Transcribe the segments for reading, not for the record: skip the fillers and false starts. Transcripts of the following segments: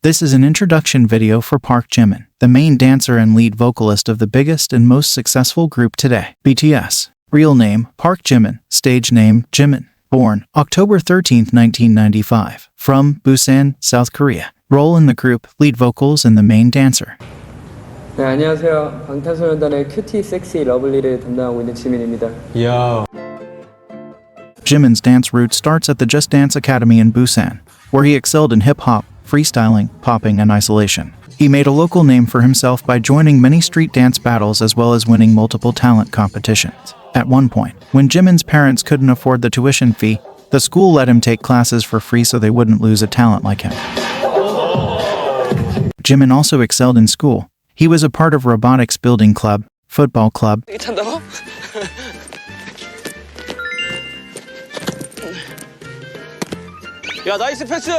This is an introduction video for Park Jimin, the main dancer and lead vocalist of the biggest and most successful group today, BTS. Real name, Park Jimin. Stage name, Jimin. Born October 13, 1995. From Busan, South Korea. Role in the group, lead vocals and the main dancer. 네, 안녕하세요. 방탄소년단의 큐티, 섹시, 러블리를 담당하고 있는 지민입니다. Jimin's dance route starts at the Just Dance Academy in Busan, where he excelled in hip-hop, freestyling, popping, and isolation. He made a local name for himself by joining many street dance battles as well as winning multiple talent competitions. At one point, when Jimin's parents couldn't afford the tuition fee, the school let him take classes for free so they wouldn't lose a talent like him. Jimin also excelled in school. He was a part of robotics building club, football club, 야, 나이스 패스!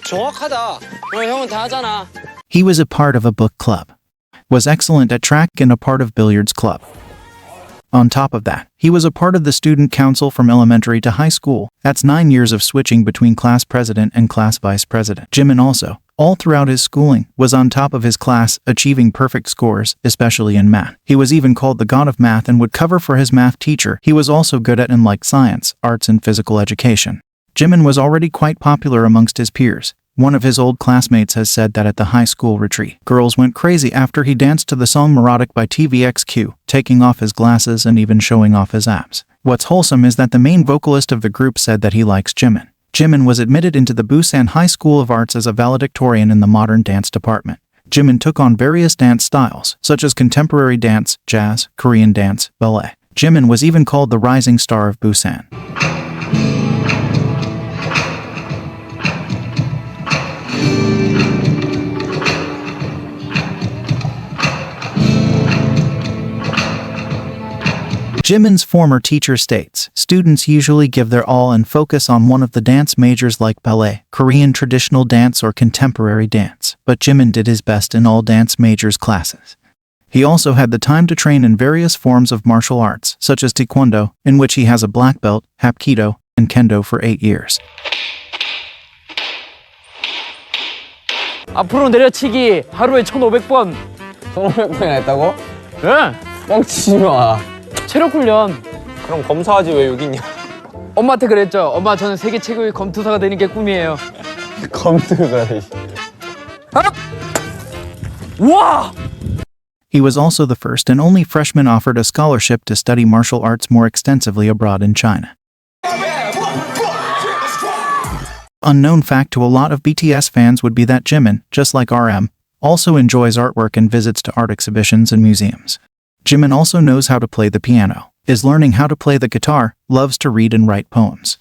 정확하다. 형은 다 하잖아. He was a part of a book club, was excellent at track and a part of billiards club. On top of that, he was a part of the student council from elementary to high school. That's 9 years of switching between class president and class vice president. Jimin also, all throughout his schooling, was on top of his class, achieving perfect scores, especially in math. He was even called the god of math and would cover for his math teacher. He was also good at and liked science, arts and physical education. Jimin was already quite popular amongst his peers. One of his old classmates has said that at the high school retreat, girls went crazy after he danced to the song Neurotic by TVXQ, taking off his glasses and even showing off his abs. What's wholesome is that the main vocalist of the group said that he likes Jimin. Jimin was admitted into the Busan High School of Arts as a valedictorian in the modern dance department. Jimin took on various dance styles, such as contemporary dance, jazz, Korean dance, ballet. Jimin was even called the rising star of Busan. Jimin's former teacher states, students usually give their all and focus on one of the dance majors like ballet, Korean traditional dance or contemporary dance, but Jimin did his best in all dance majors classes. He also had the time to train in various forms of martial arts, such as taekwondo, in which he has a black belt, hapkido, and kendo for 8 years. 앞으로 내려치기 하루에 1,500번. 1,500번이나 했다고? 응. 뻥치지 마. 체력 훈련. 그럼 검사하지 왜 여기 있냐? 엄마한테 그랬죠. 엄마 저는 세계 최고의 검투사가 되는 게 꿈이에요. 검투사. 와! He was also the first and only freshman offered a scholarship to study martial arts more extensively abroad in China. Unknown fact to a lot of BTS fans would be that Jimin, just like RM, also enjoys artwork and visits to art exhibitions and museums. Jimin also knows how to play the piano, is learning how to play the guitar, loves to read and write poems.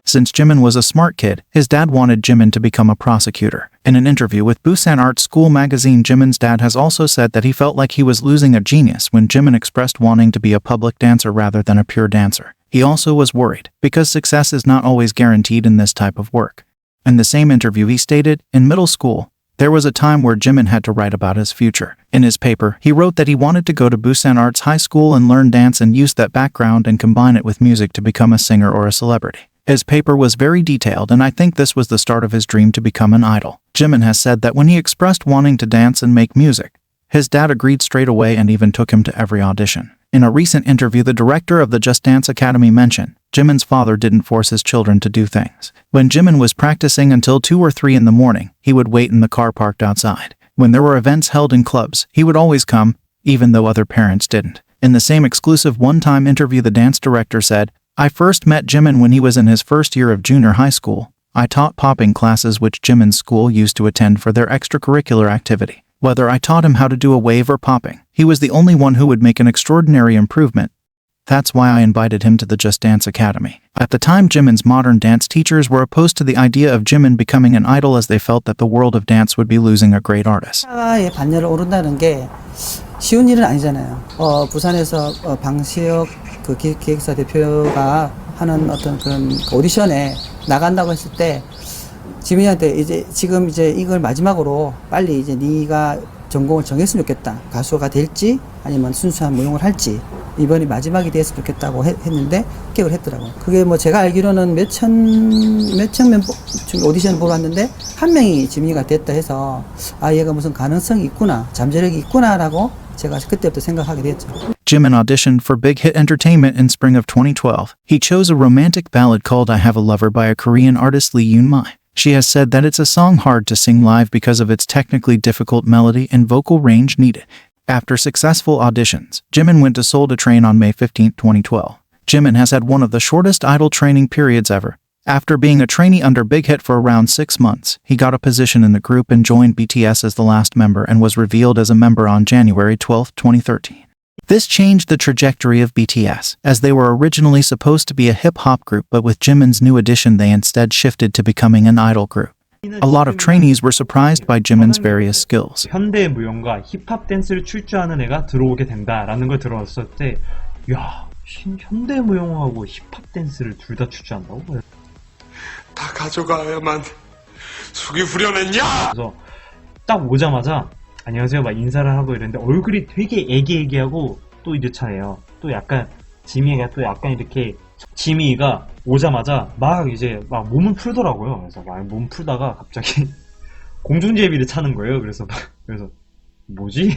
Since Jimin was a smart kid, his dad wanted Jimin to become a prosecutor. In an interview with Busan Art School magazine, Jimin's dad has also said that he felt like he was losing a genius when Jimin expressed wanting to be a public dancer rather than a pure dancer. He also was worried, because success is not always guaranteed in this type of work. In the same interview he stated, in middle school, there was a time where Jimin had to write about his future. In his paper, he wrote that he wanted to go to Busan Arts High School and learn dance and use that background and combine it with music to become a singer or a celebrity. His paper was very detailed and I think this was the start of his dream to become an idol. Jimin has said that when he expressed wanting to dance and make music, his dad agreed straight away and even took him to every audition. In a recent interview, the director of the Just Dance Academy mentioned, Jimin's father didn't force his children to do things. When Jimin was practicing until 2 or 3 in the morning, he would wait in the car parked outside. When there were events held in clubs, he would always come, even though other parents didn't. In the same exclusive one-time interview, the dance director said, I first met Jimin when he was in his first year of junior high school. I taught popping classes which Jimin's school used to attend for their extracurricular activity. Whether I taught him how to do a wave or popping, he was the only one who would make an extraordinary improvement. That's why I invited him to the Just Dance Academy. At the time, Jimin's modern dance teachers were opposed to the idea of Jimin becoming an idol as they felt that the world of dance would be losing a great artist. 반열을 오른다는 게 쉬운 일은 아니잖아요. 부산에서 방시혁 그 기획사 대표가 하는 어떤 그런 오디션에 나간다고 했을 때 지민이한테 지금 이걸 마지막으로 빨리 네가 전공을 정했으면 좋겠다. 가수가 될지 아니면 순수한 무용을 할지 이번이 마지막이 됐으면 좋겠다고 했는데 합격을 했더라고요. 그게 뭐 제가 알기로는 몇천 명 오디션을 보러 왔는데 한 명이 지민이가 됐다 해서 아 얘가 무슨 가능성이 있구나, 잠재력이 있구나라고 제가 그때부터 생각하게 됐죠. Jimin auditioned for Big Hit Entertainment in spring of 2012. He chose a romantic ballad called I Have a Lover by a Korean artist Lee Yoon-mai. She has said that it's a song hard to sing live because of its technically difficult melody and vocal range needed. After successful auditions, Jimin went to Seoul to train on May 15, 2012. Jimin has had one of the shortest idol training periods ever. After being a trainee under Big Hit for around 6 months, he got a position in the group and joined BTS as the last member and was revealed as a member on January 12, 2013. This changed the trajectory of BTS, as they were originally supposed to be a hip-hop group, but with Jimin's new addition they instead shifted to becoming an idol group. A lot of trainees were surprised by Jimin's various skills. 현대 무용과 힙합 댄스를 출 줄 아는 애가 들어오게 된다라는 걸 들었을 때, 야, 현대 무용하고 힙합 댄스를 둘 다 출 줄 안다고? 다 가져가야만 속이 후련했냐? 그래서 딱 오자마자 안녕하세요 막 인사를 하고 이랬는데 얼굴이 되게 애기애기하고 또 이렇잖아요. 또 약간 지미가 또 약간 이렇게 지미가 오자마자 막 이제 막 몸을 풀더라고요. 그래서 막 몸 풀다가 갑자기 공중제비를 차는 거예요. 그래서 뭐지?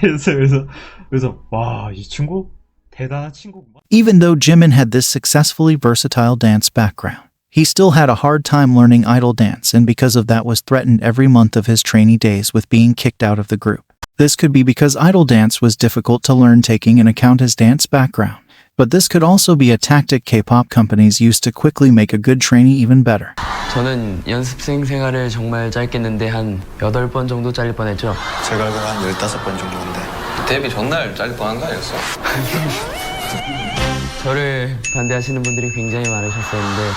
그래서 와, 이 친구 대단한 친구구만. Even though Jimin had this successfully versatile dance background, he still had a hard time learning idol dance and because of that was threatened every month of his trainee days with being kicked out of the group. This could be because idol dance was difficult to learn taking into account his dance background. But this could also be a tactic K-pop companies used to quickly make a good trainee even better. 저는 연습생 생활을 정말 짧겠는데 한 8번 정도 잘릴 뻔했죠. 제가 알기로 한 15번 정도인데 데뷔 전날 잘릴 뻔한 거 아니었어? 저를 반대하시는 분들이 굉장히 많으셨었는데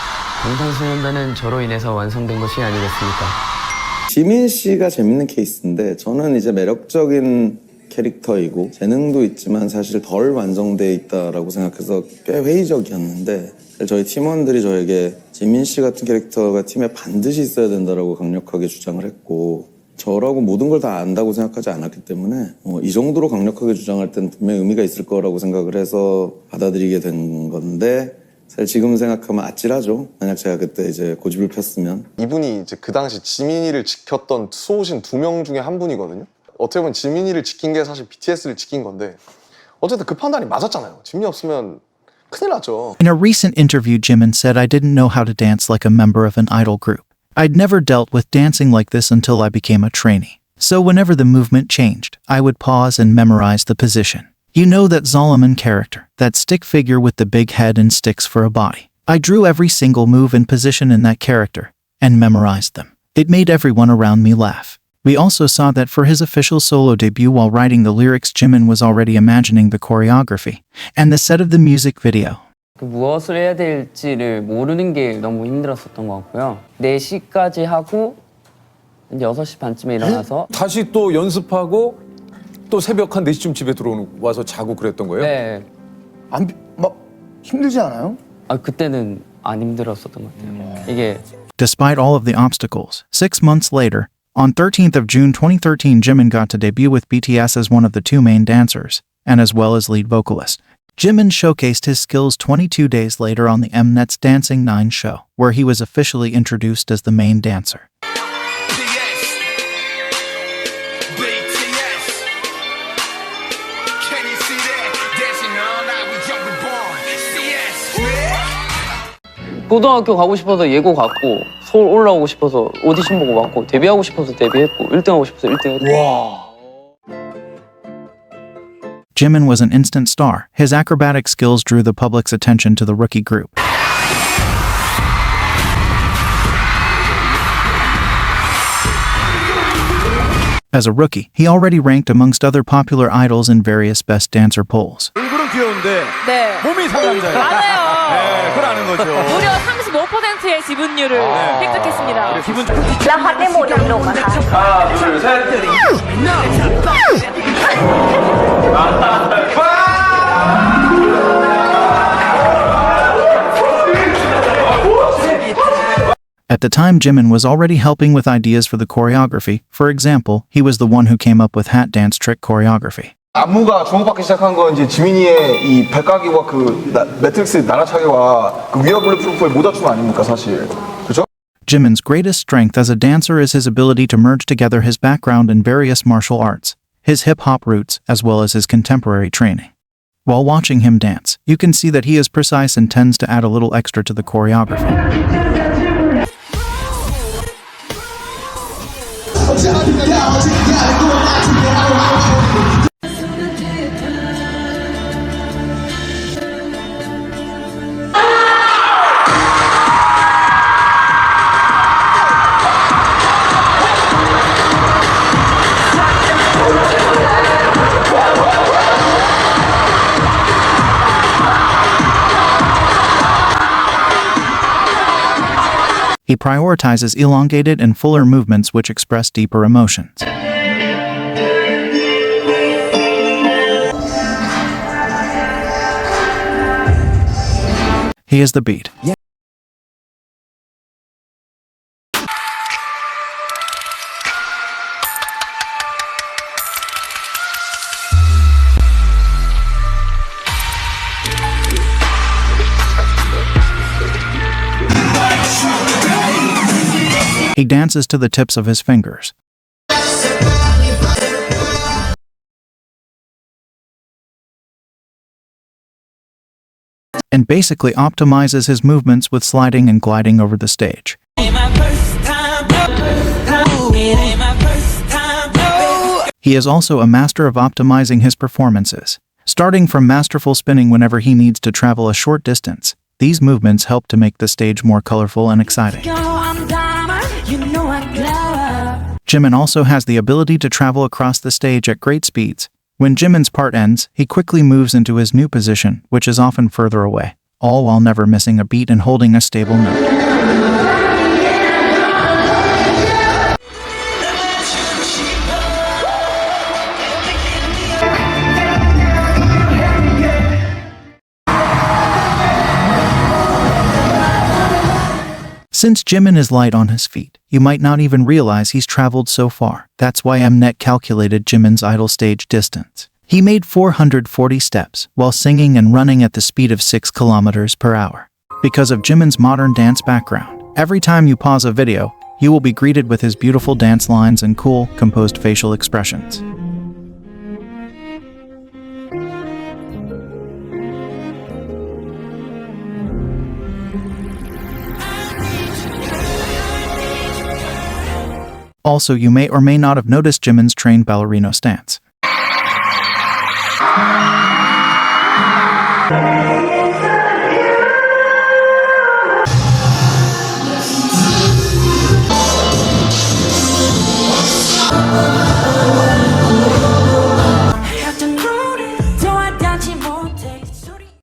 방탄소년단은 저로 인해서 완성된 것이 아니겠습니까? 지민 씨가 재밌는 케이스인데 저는 이제 매력적인 캐릭터이고 재능도 있지만 사실 덜 완성돼 있다라고 생각해서 꽤 회의적이었는데 저희 팀원들이 저에게 지민 씨 같은 캐릭터가 팀에 반드시 있어야 된다라고 강력하게 주장을 했고 저라고 모든 걸 다 안다고 생각하지 않았기 때문에 이 정도로 강력하게 주장할 때는 분명히 의미가 있을 거라고 생각을 해서 받아들이게 된 건데 사실 지금 생각하면 아찔하죠. 만약 제가 그때 이제 고집을 폈으면. 이분이 이제 그 당시 지민이를 지켰던 수호신 2명 중에 한 분이거든요. 어떻게 보면 지민이를 지킨 게 사실 BTS를 지킨 건데 어쨌든 그 판단이 맞았잖아요. 지민이 없으면 큰일 났죠. In a recent interview, Jimin said, I didn't know how to dance like a member of an idol group. I'd never dealt with dancing like this until I became a trainee. So whenever the movement changed, I would pause and memorize the position. You know that Zolomon character, that stick figure with the big head and sticks for a body. I drew every single move and position in that character and memorized them. It made everyone around me laugh. We also saw that for his official solo debut while writing the lyrics, Jimin was already imagining the choreography and the set of the music video. 무엇을 해야 될지를 모르는 게 너무 힘들었었던 것 같고요. 4시까지 하고 이제 6시 반쯤에 일어나서 다시 또 연습하고 또 새벽 한 4시쯤 집에 와서 자고 그랬던 거예요? 네. 막 힘들지 않아요? 그때는 안 힘들었었던 것 같아요. 이게 Despite all of the obstacles, 6 months later, on 13th of June 2013, Jimin got to debut with BTS as one of the 2 main dancers, and as well as lead vocalist. Jimin showcased his skills 22 days later on the Mnet's Dancing 9 show, where he was officially introduced as the main dancer. 고등학교 가고 싶어서 예고 갔고 서울 올라오고 싶어서 오디션 보고 왔고 데뷔하고 싶어서 데뷔했고 1등하고 싶어서 1등했고 와. Jimin was an instant star. His acrobatic skills drew the public's attention to the rookie group. As a rookie, he already ranked amongst other popular idols in various Best Dancer polls. 얼굴은 귀여운데 네. 몸이 상남자예요. 맞아요. 네, 그걸 아는 거죠. 무려 35%의 지분율을 획득했습니다. 기분 แล้วฮอตในโหมดหนุ่มๆอะค่ะ 하나, 둘, 셋. At the time, Jimin was already helping with ideas for the choreography. For example, he was the one who came up with hat dance trick choreography. 안무가 주목받기 시작한 건 이제 지민이의 이 백각기와 그 매트릭스 날아차기와 그 위어 블루프루프의 모자춤 아닙니까 사실. 그렇죠? Jimin's greatest strength as a dancer is his ability to merge together his background in various martial arts, his hip-hop roots, as well as his contemporary training. While watching him dance, you can see that he is precise and tends to add a little extra to the choreography. He prioritizes elongated and fuller movements which express deeper emotions. He is the beat. He dances to the tips of his fingers. And basically optimizes his movements with sliding and gliding over the stage. He is also a master of optimizing his performances. Starting from masterful spinning whenever he needs to travel a short distance, these movements help to make the stage more colorful and exciting. Jimin also has the ability to travel across the stage at great speeds. When Jimin's part ends, he quickly moves into his new position, which is often further away, all while never missing a beat and holding a stable note. Since Jimin is light on his feet, you might not even realize he's traveled so far. That's why Mnet calculated Jimin's idle stage distance. He made 440 steps while singing and running at the speed of 6 kilometers per hour. Because of Jimin's modern dance background, every time you pause a video, you will be greeted with his beautiful dance lines and cool, composed facial expressions. Also, you may or may not have noticed Jimin's trained ballerino stance.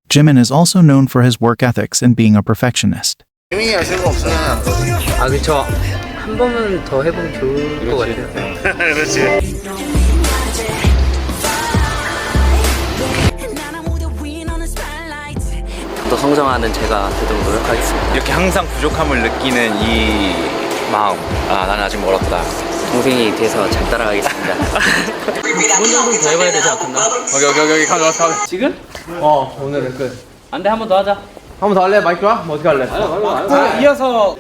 Jimin is also known for his work ethics and being a perfectionist. 아 그쵸. 한 번은 더 해보면 좋을 것 같아요. 그렇지. 더 성장하는 제가 되도록 노력하겠습니다. 이렇게 항상 부족함을 느끼는 이 마음. 아, 나는 아직 멀었다. 동생이 돼서 잘 따라가겠습니다. 한 정도 더 해봐야 되지 않겠나? 여기 가자. 지금? 오늘은 끝. 안 돼, 한 번 더 하자. 한 번 더 할래? 마이크 와? 뭐 어떻게 할래? 아니, 이어서.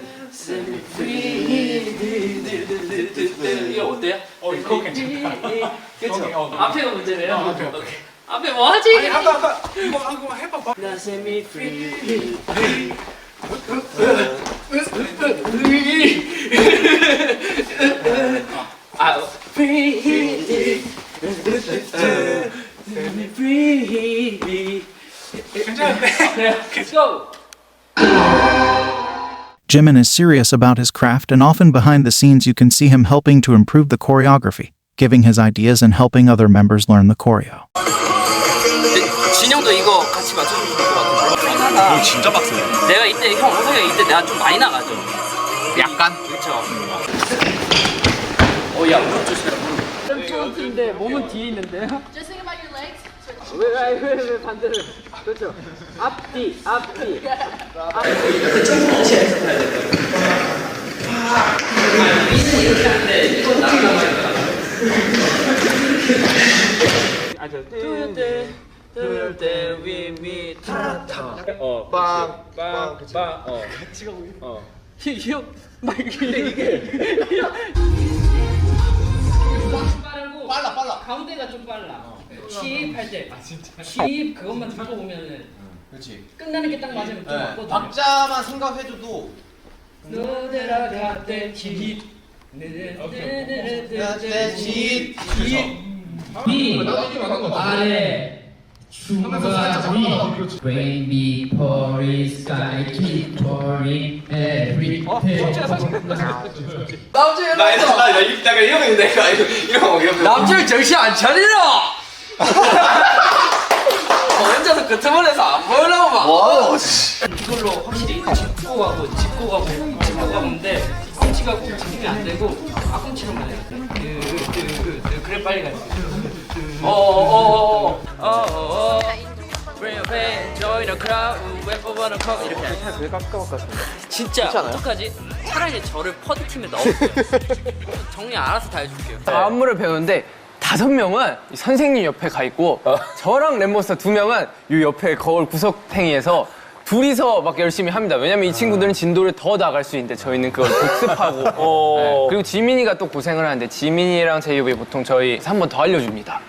이거 어때요? 이거 괜찮다. 그쵸? 앞에가 문제네요. 앞에 뭐 하지? 아니, 아까 이거 한번 해봐봐. 나 세미 프리. Jimin is serious about his craft, and often behind the scenes you can see him helping to improve the choreography, giving his ideas and helping other members learn the choreo. 진영도 이거 같이 맞춰주면 좋을 것 같은데. 이거 진짜 빡세네. 내가 이때 형 호석이 이때 내가 좀 많이 나가죠. 약간? 그렇죠. 야, 무릎 조심해. 점프인데 몸은 뒤에 있는데요. Just think about your legs. 왜 반대로? 그렇죠. 앞뒤. Do the we meet. 빵. 같이 가고 있어. 이거 막 이게. 빠르고 빨라. 가운데가 좀 빨라. 힙할 때. 힙 그것만 듣고 보면은. 그렇지. 끝나는 게 딱 맞으면 좀 맞거든. 박자만 생각해줘도. 너들아 갓대 힙. 힙. 아래. Rain be pouring, sky keep pouring, every day. 남자를 정신 안 차리라. 혼자서 그 틈을에서 안 보이려고 막. 이걸로 확실히 짚고 가는데 꽁치가 꼭 잡히면 안 되고 앞꿈치로만 해야 돼. 그래 빨리 가지. Bring a fan, join the crowd, wait for one o'clock 이렇게. 되게 가까울 것 같은데. 진짜 어떡하지? 차라리 저를 퍼드 팀에 넣어주세요. 정리 알아서 다 해줄게요. 안무를 배우는데 5명은 선생님 옆에 가 있고 저랑 랩몬스터 2명은 이 옆에 거울 구석탱이에서 둘이서 막 열심히 합니다. 왜냐면 이 친구들은 진도를 더 나갈 수 있는데 저희는 그걸 복습하고 네. 그리고 지민이가 또 고생을 하는데 지민이랑 제이홉이 보통 저희 한 번 더 알려줍니다.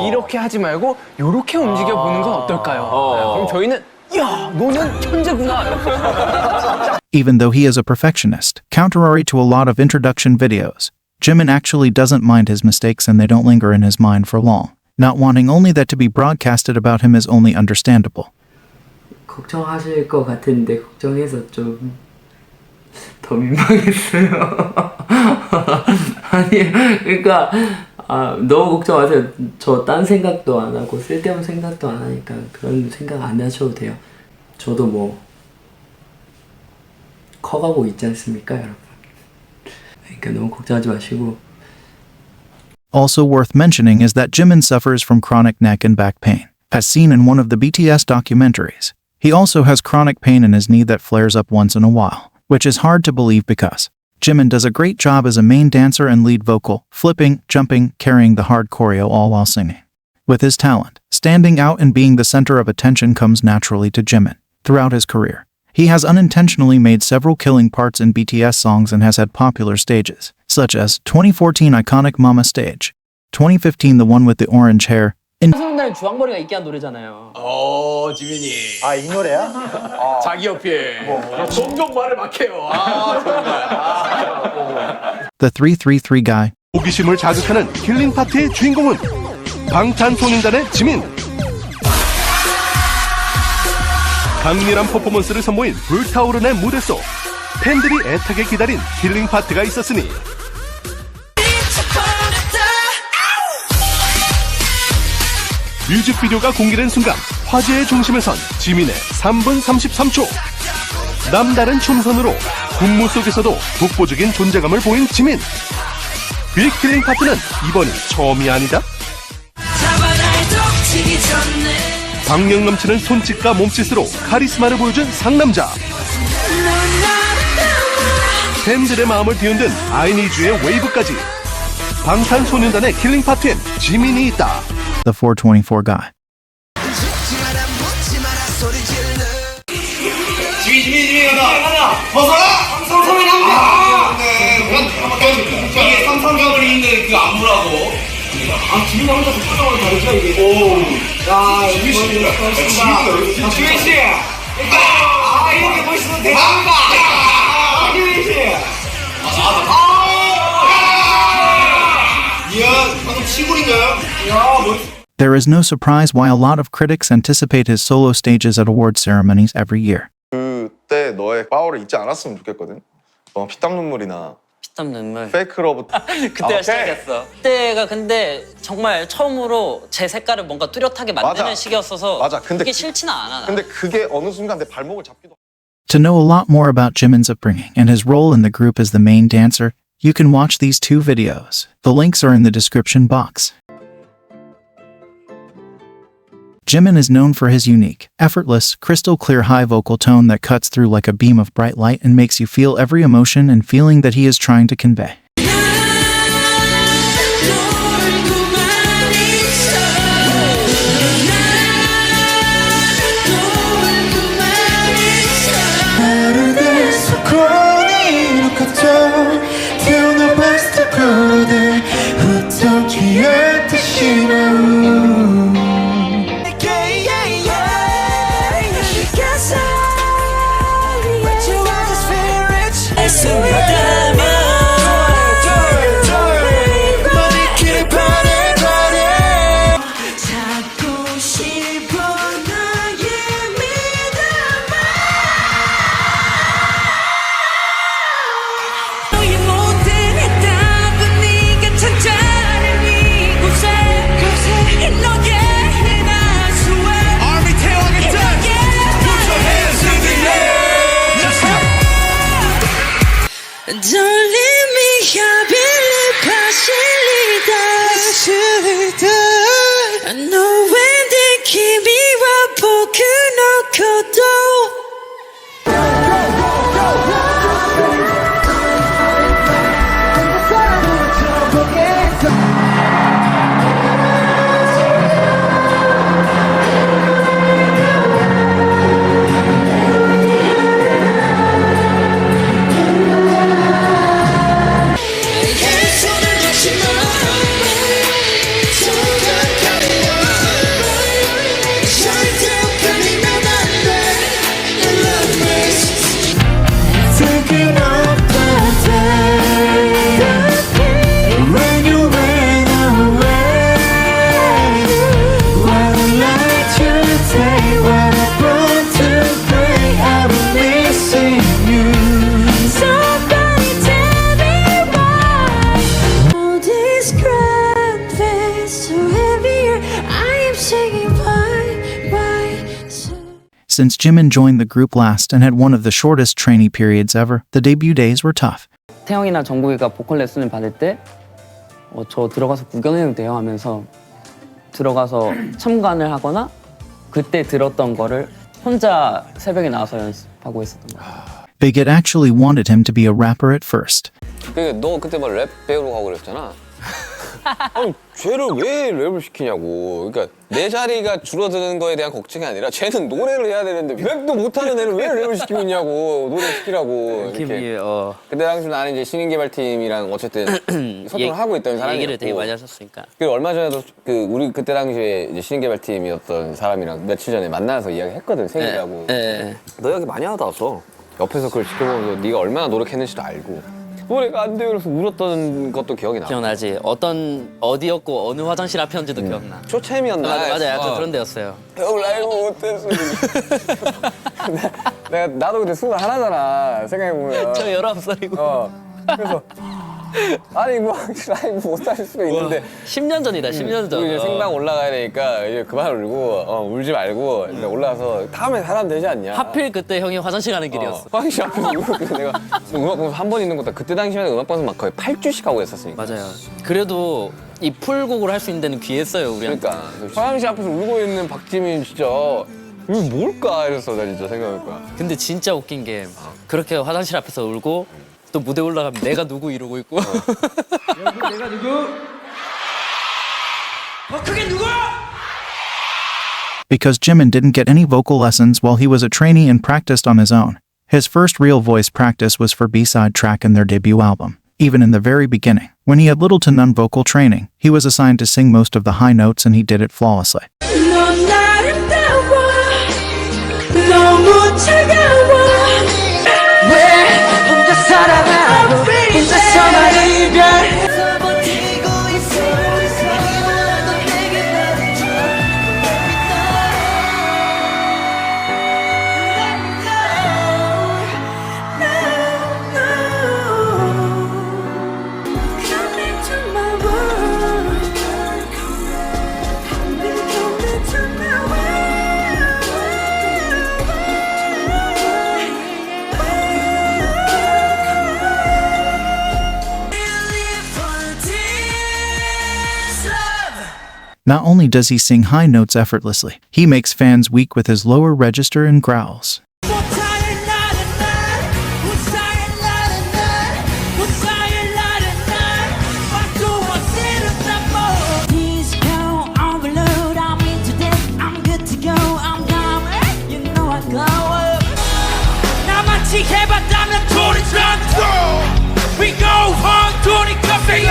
이렇게 하지 말고 이렇게 움직여보는 건 어떨까요? 네. 그럼 저희는 야 너는 천재구나. Even though he is a perfectionist, contrary to a lot of introduction videos, Jimin actually doesn't mind his mistakes and they don't linger in his mind for long. Not wanting only that to be broadcasted about him is only understandable. 걱정하실 것 같은데 걱정해서 좀 더 민망했어요. 아니 그러니까 너무 걱정하세요. 저 딴 생각도 안 하고 쓸데없는 생각도 안 하니까 그런 생각 안 하셔도 돼요. 저도 뭐 커가고 있지 않습니까, 여러분? 그러니까 너무 걱정하지 마시고. Also worth mentioning is that Jimin suffers from chronic neck and back pain, as seen in one of the BTS documentaries. He also has chronic pain in his knee that flares up once in a while, which is hard to believe because Jimin does a great job as a main dancer and lead vocal, flipping, jumping, carrying the hard choreo all while singing. With his talent, standing out and being the center of attention comes naturally to Jimin. Throughout his career, he has unintentionally made several killing parts in BTS songs and has had popular stages, such as 2014 iconic Mama stage, 2015 the one with the orange hair, 성날 주황머리가 있게 한 노래잖아요. 지민이. 이 노래야? 자기 어필. 종종 말을 막 해요. 정말. the 333 guy, 호기심을 자극하는 킬링 파트의 주인공은 방탄소년단의 지민. 강렬한 퍼포먼스를 선보인 불타오르는 무대 속 팬들이 애타게 기다린 킬링 파트가 있었으니 뮤직비디오가 공개된 순간 화제의 중심에 선 지민의 3분 33초. 남다른 춤선으로 군무 속에서도 독보적인 존재감을 보인 지민. 빅킬링 파트는 이번이 처음이 아니다. 박력 넘치는 손짓과 몸짓으로 카리스마를 보여준 상남자. 팬들의 마음을 뒤흔든 아이니즈의 웨이브까지. 방탄소년단의 킬링 파트엔 지민이 있다. the 424 guy. 지민 하나 벗어라. 이게 삼성적으로 있는 그 안무라고. 지민이 혼자서 찾아오는 다르죠 이게. 자 지민 씨. 지민 씨. 이렇게 보시면 대박이다. 지민 씨. 이야 방금 시골인가요? There is no surprise why a lot of critics anticipate his solo stages at award ceremonies every year. 그때 너의 파워를 잊지 않았으면 좋겠거든. 피땀 눈물이나 피땀 눈물. 페이크 러브. 그때가 시작했어. 그때가 근데 정말 처음으로 제 색깔을 뭔가 뚜렷하게 만드는 맞아. 시기였어서 맞아. 근데 그게 싫지는 않아. 근데 그게 어느 순간 내 발목을 잡기도. To know a lot more about Jimin's upbringing and his role in the group as the main dancer, you can watch these two videos. The links are in the description box. Jimin is known for his unique, effortless, crystal-clear high vocal tone that cuts through like a beam of bright light and makes you feel every emotion and feeling that he is trying to convey. Don't leave me here, believe I know when they keep me up, poke no kodo. Since Jimin joined the group last and had one of the shortest trainee periods ever, the debut days were tough. 태영이나 정국이가 보컬 레슨을 받을 때 저 들어가서 구경해도 돼요 하면서 들어가서 참관을 하거나 그때 들었던 거를 혼자 새벽에 나와서 연습하고 있었던 거예요. Big actually wanted him to be a rapper at first. 너 그때 막 랩 배우러 가고 그랬잖아. 아니, 쟤를 왜 랩을 시키냐고. 그러니까 내 자리가 줄어드는 거에 대한 걱정이 아니라 쟤는 노래를 해야 되는데 랩도 못하는 애를 왜 랩을 시키고 있냐고. 노래 시키라고. 이렇게. 그때 당시 나는 이제 신인개발팀이랑 어쨌든 소통을 하고 있던 사람이었고. 얘기를 되게 많이 하셨으니까. 그리고 얼마 전에도 우리 그때 당시에 이제 신인개발팀이었던 사람이랑 며칠 전에 만나서 이야기했거든. 생일이라고. 너 이야기 많이 하다 왔어. 옆에서 그걸 지켜보면서 네가 얼마나 노력했는지도 알고. 노래가 안 돼요. 그래서 울었던 것도 기억이 나. 기억나지? 어디였고 어느 화장실 앞이었는지도 기억나. 쇼챔이었나? 맞아, 약간 그런 데였어요. 형 라이브 못했어. 나도 그때 21잖아. 생각해보면. 저 19살이고. 그래서 아니 뭐 라이브 못할 수가 있는데 10년 전이다. 10년 전. 이제 생방 올라가야 되니까 이제 그만 울고 울지 말고 이제 올라가서 다음에 사람 되지 않냐. 하필 그때 형이 화장실 가는 길이었어. 화장실 앞에서 울고 내가 음악방송 한 번 있는 것도 그때 당시에는 음악방송 막 거의 8주씩 하고 했었으니까. 맞아요. 그래도 이 풀곡을 할 수 있는 데는 귀했어요 우리한테. 그러니까 화장실 앞에서 울고 있는 박지민 진짜 이거 뭘까 이랬어 나 진짜 생각해보니까. 근데 진짜 웃긴 게 그렇게 화장실 앞에서 울고 또 무대 올라가면 내가 누구 이러고 있고. 내가 누구? 그게 누구? Because Jimin didn't get any vocal lessons while he was a trainee and practiced on his own. His first real voice practice was for B-side track in their debut album. Even in the very beginning, when he had little to none vocal training, he was assigned to sing most of the high notes and he did it flawlessly. 넌 아름다워 너무 차가워 왜 혼자 살아가고 혼자서만 이별해서 버티고 있어 너도 내게 말해줘 Come into my world Come into my world Not only does he sing high notes effortlessly, he makes fans weak with his lower register and growls. 해봤다면 돈이 transfer We go home 돈이 커피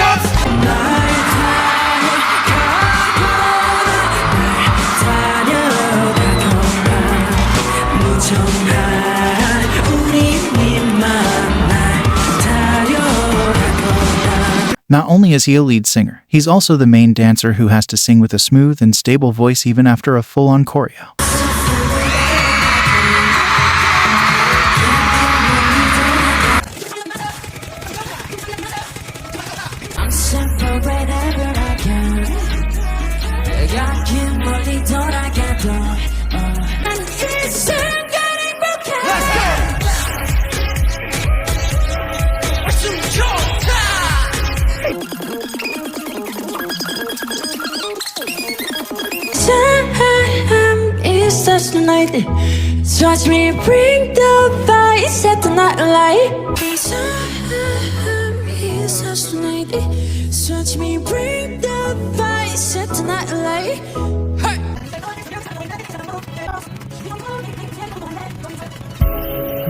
Not only is he a lead singer, he's also the main dancer who has to sing with a smooth and stable voice even after a full-on choreo. such a night. Watch me bring the fire, set the night alight. He's such a night. Watch me bring the fire, set the night alight. Hey.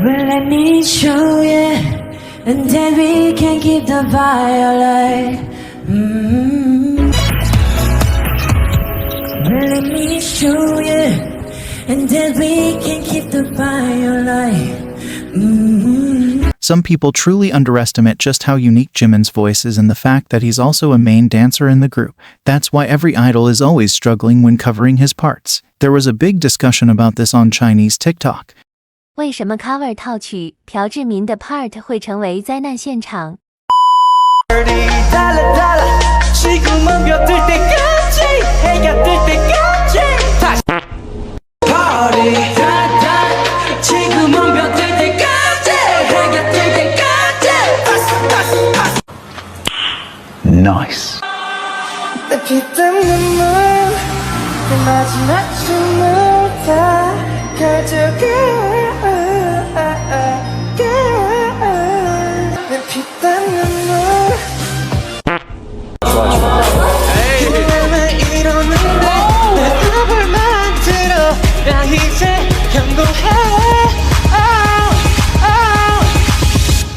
Well, let me show you, and then we can keep the fire alight. Well, let me show you, and then we can keep the fire alight. Some people truly underestimate just how unique Jimin's voice is and the fact that he's also a main dancer in the group. That's why every idol is always struggling when covering his parts. There was a big discussion about this on Chinese TikTok. 为什么 cover 套曲朴智民的 part 会成为灾难现场？ 지금은 몇 들 때까지 해가 뜰 때까지 Party 지금은 몇 들 때까지 해가 뜰 때까지 Nice. 내 피땀 눈물 내 마지막 춤을 다 가져가 내 피땀 눈물 나 이제 경고해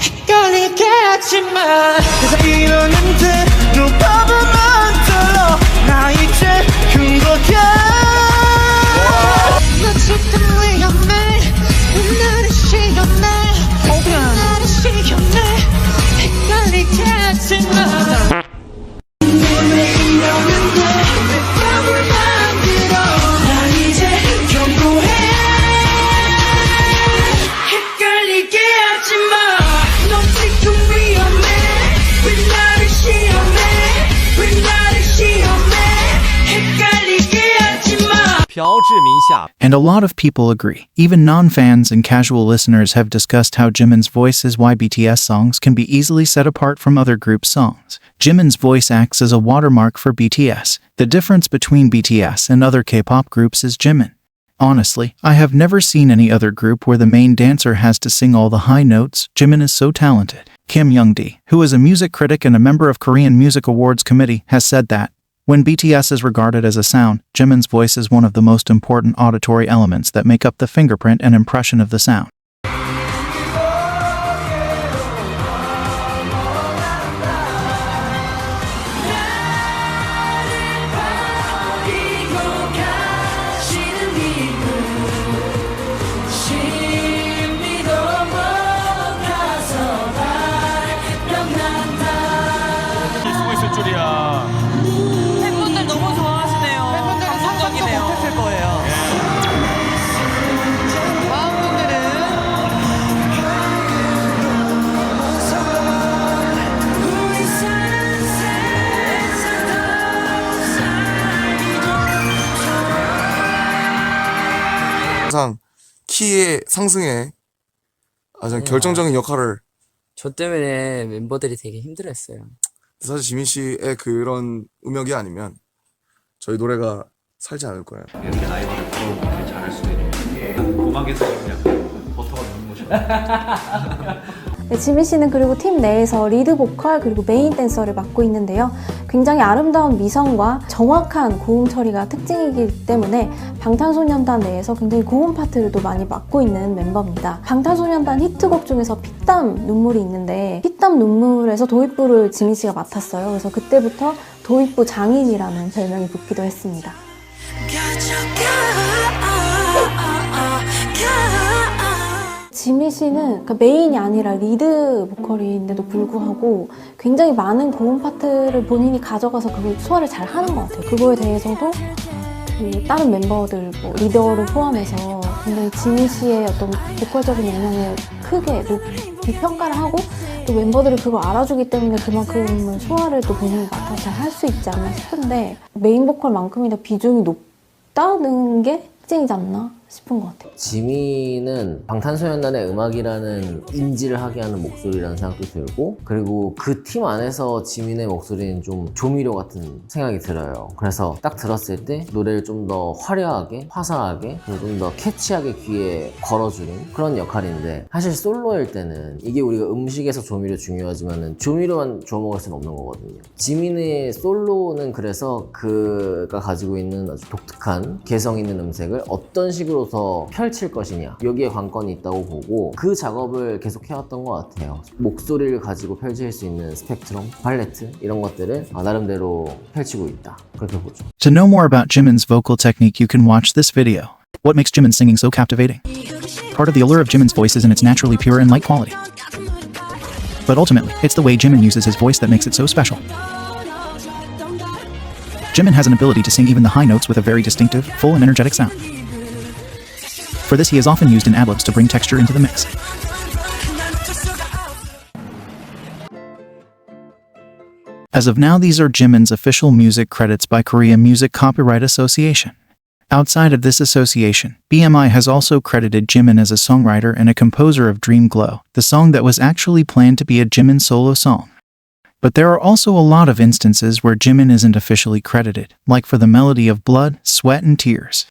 헷갈리게 하지마 그래서 이러는데 누법을 만들어 나 이제 경고해 너 지금 위험해 나를 시험해 나를 시험해 헷갈리게 하지마 And a lot of people agree. Even non-fans and casual listeners have discussed how Jimin's voice is why BTS songs can be easily set apart from other groups' songs. Jimin's voice acts as a watermark for BTS. The difference between BTS and other K-pop groups is Jimin. Honestly, I have never seen any other group where the main dancer has to sing all the high notes. Jimin is so talented. Kim Youngdae, who is a music critic and a member of Korean Music Awards Committee, has said that when BTS is regarded as a sound, Jimin's voice is one of the most important auditory elements that make up the fingerprint and impression of the sound. 팬분들 너무 좋아하시네요. 팬분들은 상상도 못했을 거예요. 항상 키의 상승에 아주 결정적인 역할을 저 때문에 멤버들이 되게 힘들었어요. 사실 지민 씨의 그런 음역이 아니면 저희 노래가 살지 않을 거예요. 이렇게 라이브를 부르고 잘할 수 있는 게 고막에서 그냥 버터가 넣는 거죠. 네, 지민 씨는 그리고 팀 내에서 리드 보컬 그리고 메인 댄서를 맡고 있는데요. 굉장히 아름다운 미성과 정확한 고음 처리가 특징이기 때문에 방탄소년단 내에서 굉장히 고음 파트를 또 많이 맡고 있는 멤버입니다. 방탄소년단 히트곡 중에서 피땀 눈물이 있는데 피땀 눈물에서 도입부를 지민 씨가 맡았어요. 그래서 그때부터 도입부 장인이라는 별명이 붙기도 했습니다. 지민 씨는 그러니까 메인이 아니라 리드 보컬인데도 불구하고 굉장히 많은 고음 파트를 본인이 가져가서 그걸 소화를 잘 하는 것 같아요. 그거에 대해서도 그 다른 멤버들 뭐 리더를 포함해서 굉장히 지민 씨의 어떤 보컬적인 역량을 크게 높이 평가를 하고 또 멤버들이 그걸 알아주기 때문에 그만큼 소화를 또 본인이 맡아서 잘 할 수 있지 않나 싶은데 메인 보컬만큼이나 비중이 높다는 게 특징이지 않나 싶은 것 같아요. 지민은 방탄소년단의 음악이라는 인지를 하게 하는 목소리라는 생각도 들고, 그리고 그 팀 안에서 지민의 목소리는 좀 조미료 같은 생각이 들어요. 그래서 딱 들었을 때 노래를 좀 더 화려하게, 화사하게, 좀 더 캐치하게 귀에 걸어주는 그런 역할인데, 사실 솔로일 때는 이게 우리가 음식에서 조미료 중요하지만 조미료만 주워 먹을 수는 없는 거거든요. 지민의 솔로는 그래서 그가 가지고 있는 아주 독특한 개성 있는 음색을 어떤 식으로 더 펼칠 것이냐, 여기에 관건이 있다고 보고 그 작업을 계속 해왔던 것 같아요. 목소리를 가지고 펼칠 수 있는 스펙트럼, 팔레트 이런 것들을 나름대로 펼치고 있다, 그렇게 보죠. To know more about Jimin's vocal technique, you can watch this video. What makes Jimin's singing so captivating? Part of the allure of Jimin's voice is in its naturally pure and light quality. But ultimately, it's the way Jimin uses his voice that makes it so special. Jimin has an ability to sing even the high notes with a very distinctive, full and energetic sound. For this, he is often used in ad-libs to bring texture into the mix. As of now, these are Jimin's official music credits by Korea Music Copyright Association. Outside of this association, BMI has also credited Jimin as a songwriter and a composer of Dream Glow, the song that was actually planned to be a Jimin solo song. But there are also a lot of instances where Jimin isn't officially credited, like for the melody of Blood, Sweat and Tears.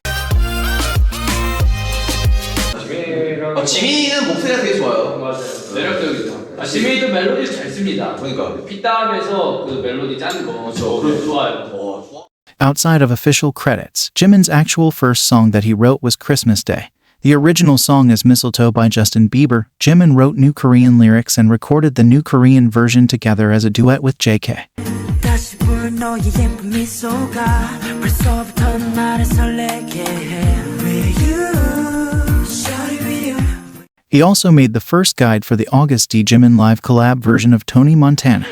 지민이는 목소리가 되게 좋아요. 맞아요. 매력적이죠. 지민이도 멜로디 잘 씁니다. 그러니까. 빗다음에서 그 멜로디 짜는 거 좋아요. Outside of official credits, Jimin's actual first song that he wrote was Christmas Day. The original song is Mistletoe by Justin Bieber. Jimin wrote new Korean lyrics and recorded the new Korean version together as a duet with JK. He also made the first guide for the August D Jimin live collab version of Tony Montana.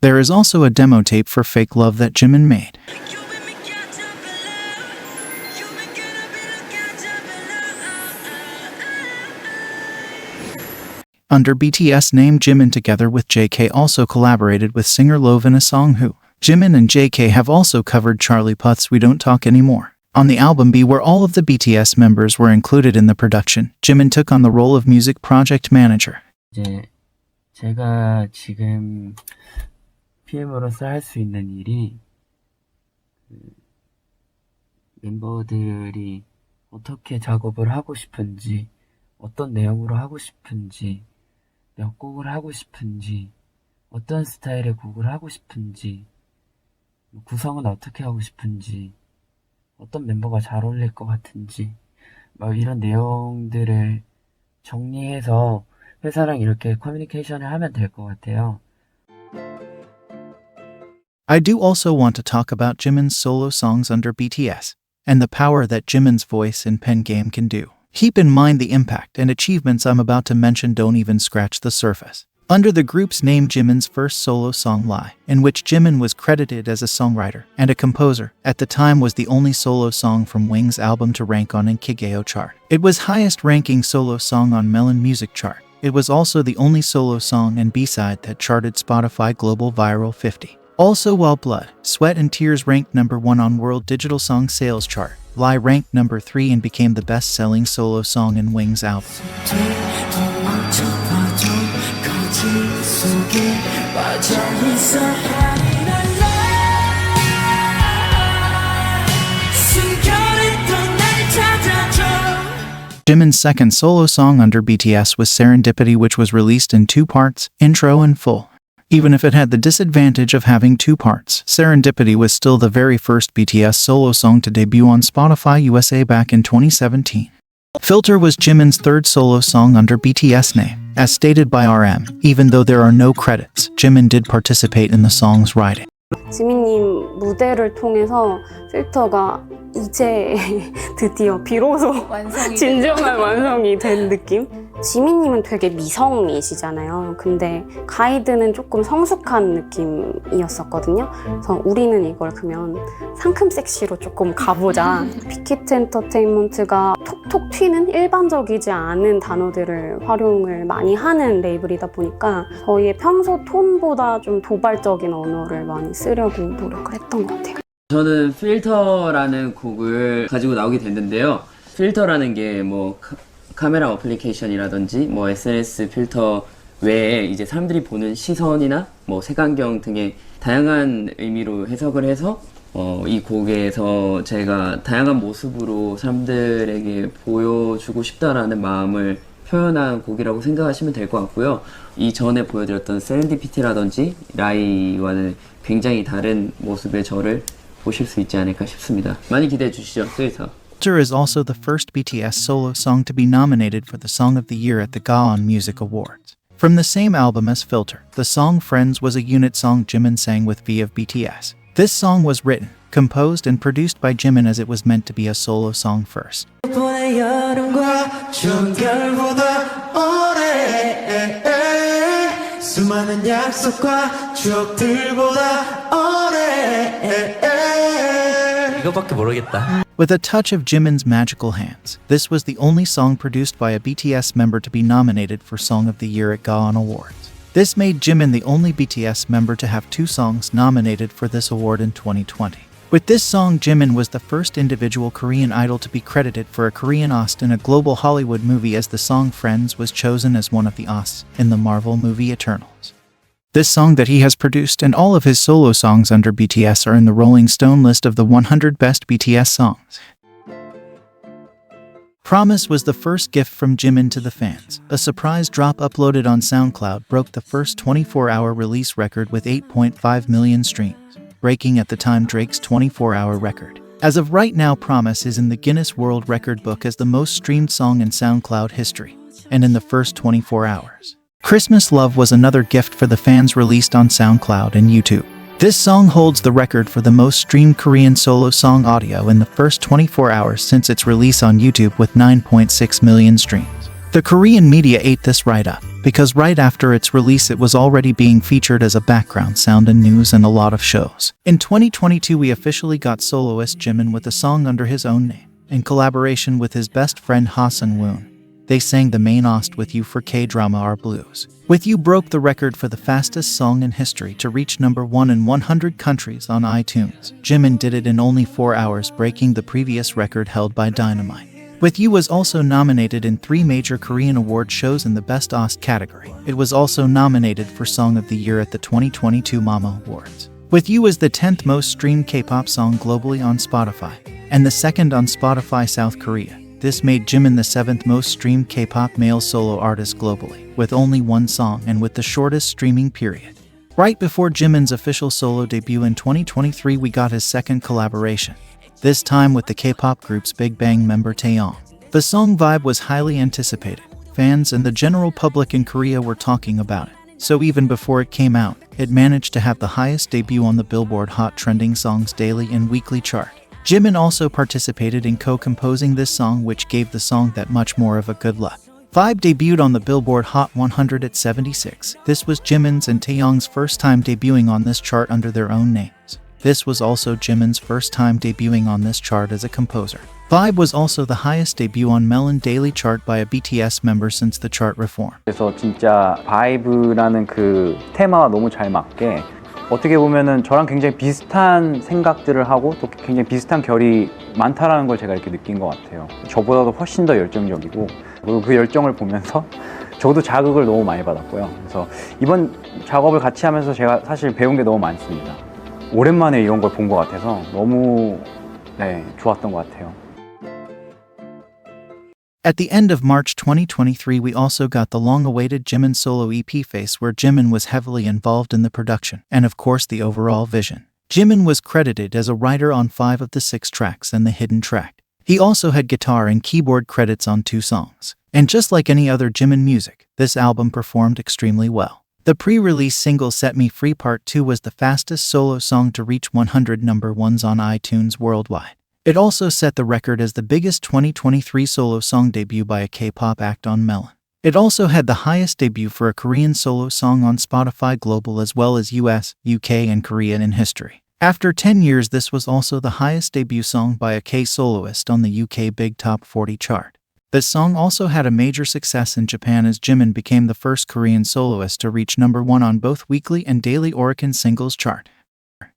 There is also a demo tape for Fake Love that Jimin made. Under BTS name, Jimin together with JK also collaborated with singer Love in a song Who. Jimin and JK have also covered Charlie Puth's We Don't Talk Anymore. On the album B, where all of the BTS members were included in the production, Jimin took on the role of music project manager. 이제 제가 지금 PM으로서 할 수 있는 일이 멤버들이 어떻게 작업을 하고 싶은지, 어떤 내용으로 하고 싶은지, 몇 곡을 하고 싶은지, 어떤 스타일의 곡을 하고 싶은지, 구성은 어떻게 하고 싶은지, 어떤 멤버가 잘 어울릴 것 같은지, 막 이런 내용들을 정리해서 회사랑 이렇게 커뮤니케이션을 하면 될 것 같아요. I do also want to talk about Jimin's solo songs under BTS, and the power that Jimin's voice and pen game can do. Keep in mind the impact and achievements I'm about to mention don't even scratch the surface. Under the group's name, Jimin's first solo song Lie, in which Jimin was credited as a songwriter and a composer, at the time was the only solo song from Wing's album to rank on Nkigeo chart. It was highest ranking solo song on Melon Music chart. It was also the only solo song and B-side that charted Spotify Global Viral 50. Also, while Blood, Sweat and Tears ranked number 1 on World Digital Song Sales chart, Lie ranked number 3 and became the best-selling solo song in Wing's album. Jimin's second solo song under BTS was Serendipity, which was released in 2 parts, intro and full. Even if it had the disadvantage of having 2 parts, Serendipity was still the very first BTS solo song to debut on Spotify USA back in 2017. Filter was Jimin's third solo song under BTS name. As stated by RM, even though there are no credits, Jimin did participate in the song's writing. 지민님 무대를 통해서 필터가 이제 드디어 비로소 진정한 완성이 된 느낌? 지민님은 되게 미성이시잖아요. 근데 가이드는 조금 성숙한 느낌이었었거든요. 그래서 우리는 이걸 그러면 상큼 섹시로 조금 가보자. 빅히트 엔터테인먼트가 톡톡 튀는 일반적이지 않은 단어들을 활용을 많이 하는 레이블이다 보니까 저희의 평소 톤보다 좀 도발적인 언어를 많이 쓰려고 노력을 했던 것 같아요. 저는 필터라는 곡을 가지고 나오게 됐는데요. 필터라는 게 뭐 카메라 어플리케이션이라든지 뭐 SNS 필터 외에 이제 사람들이 보는 시선이나 뭐 색안경 등의 다양한 의미로 해석을 해서 이 곡에서 제가 다양한 모습으로 사람들에게 보여주고 싶다라는 마음을 표현한 곡이라고 생각하시면 될 것 같고요. 이전에 보여드렸던 세렌디피티라든지 라이와는 굉장히 다른 모습의 저를 보실 수 있지 않을까 싶습니다. 많이 기대해 주시죠. 트위터. Filter is also the first BTS solo song to be nominated for the Song of the Year at the Gaon Music Awards. From the same album as Filter, the song Friends was a unit song Jimin sang with V of BTS. This song was written, composed and produced by Jimin as it was meant to be a solo song first. 수많은 약속과 추억들보다 오래 이거밖에 모르겠다. With a touch of Jimin's magical hands, this was the only song produced by a BTS member to be nominated for Song of the Year at Gaon Awards. This made Jimin the only BTS member to have 2 songs nominated for this award in 2020. With this song, Jimin was the first individual Korean idol to be credited for a Korean OST in a global Hollywood movie, as the song Friends was chosen as one of the OSTs in the Marvel movie Eternals. This song that he has produced and all of his solo songs under BTS are in the Rolling Stone list of the 100 best BTS songs. Promise was the first gift from Jimin to the fans. A surprise drop uploaded on SoundCloud broke the first 24-hour release record with 8.5 million streams, breaking at the time Drake's 24-hour record. As of right now, Promise is in the Guinness World Record book as the most streamed song in SoundCloud history, and in the first 24 hours. Christmas Love was another gift for the fans, released on SoundCloud and YouTube. This song holds the record for the most streamed Korean solo song audio in the first 24 hours since its release on YouTube, with 9.6 million streams. The Korean media ate this right up, because right after its release it was already being featured as a background sound in news and a lot of shows. In 2022 we officially got soloist Jimin with a song under his own name, in collaboration with his best friend Ha Sung-woon. They sang the main OST With You for K-drama Our Blues. With You broke the record for the fastest song in history to reach number 1 in 100 countries on iTunes. Jimin did it in only 4 hours, breaking the previous record held by Dynamite. With You was also nominated in 3 major Korean award shows in the Best OST category. It was also nominated for Song of the Year at the 2022 Mama Awards. With You is the 10th most streamed K-pop song globally on Spotify, and the 2nd on Spotify South Korea. This made Jimin the 7th most streamed K-pop male solo artist globally, with only 1 song and with the shortest streaming period. Right before Jimin's official solo debut in 2023, we got his second collaboration, this time with the K-pop group's Big Bang member Taeyong. The song Vibe was highly anticipated. Fans and the general public in Korea were talking about it. So even before it came out, it managed to have the highest debut on the Billboard Hot Trending Songs daily and weekly chart. Jimin also participated in co-composing this song, which gave the song that much more of a good look. Vibe debuted on the Billboard Hot 100 at 76. This was Jimin's and Taeyong's first time debuting on this chart under their own names. This was also Jimin's first time debuting on this chart as a composer. Vibe was also the highest debut on Melon Daily chart by a BTS member since the chart reform. 그래서 진짜 바이브라는 그 테마와 너무 잘 맞게 어떻게 보면은 저랑 굉장히 비슷한 생각들을 하고 또 굉장히 비슷한 결이 많다라는 걸 제가 이렇게 느낀 것 같아요. 저보다도 훨씬 더 열정적이고, 그리고 그 열정을 보면서 저도 자극을 너무 많이 받았고요. 그래서 이번 작업을 같이 하면서 제가 사실 배운 게 너무 많습니다. 오랜만에 이런 걸 본 것 같아서 너무 좋았던 것 같아요. At the end of March 2023, we also got the long-awaited Jimin solo EP Face, where Jimin was heavily involved in the production, and of course the overall vision. Jimin was credited as a writer on 5 of the 6 tracks and the hidden track. He also had guitar and keyboard credits on 2 songs. And just like any other Jimin music, this album performed extremely well. The pre-release single Set Me Free Part 2 was the fastest solo song to reach 100 number 1s on iTunes worldwide. It also set the record as the biggest 2023 solo song debut by a K-pop act on Melon. It also had the highest debut for a Korean solo song on Spotify Global as well as US, UK, and Korea in history. After 10 years, this was also the highest debut song by a K soloist on the UK Big Top 40 chart. This song also had a major success in Japan as Jimin became the first Korean soloist to reach #1 on both weekly and daily Oricon singles chart.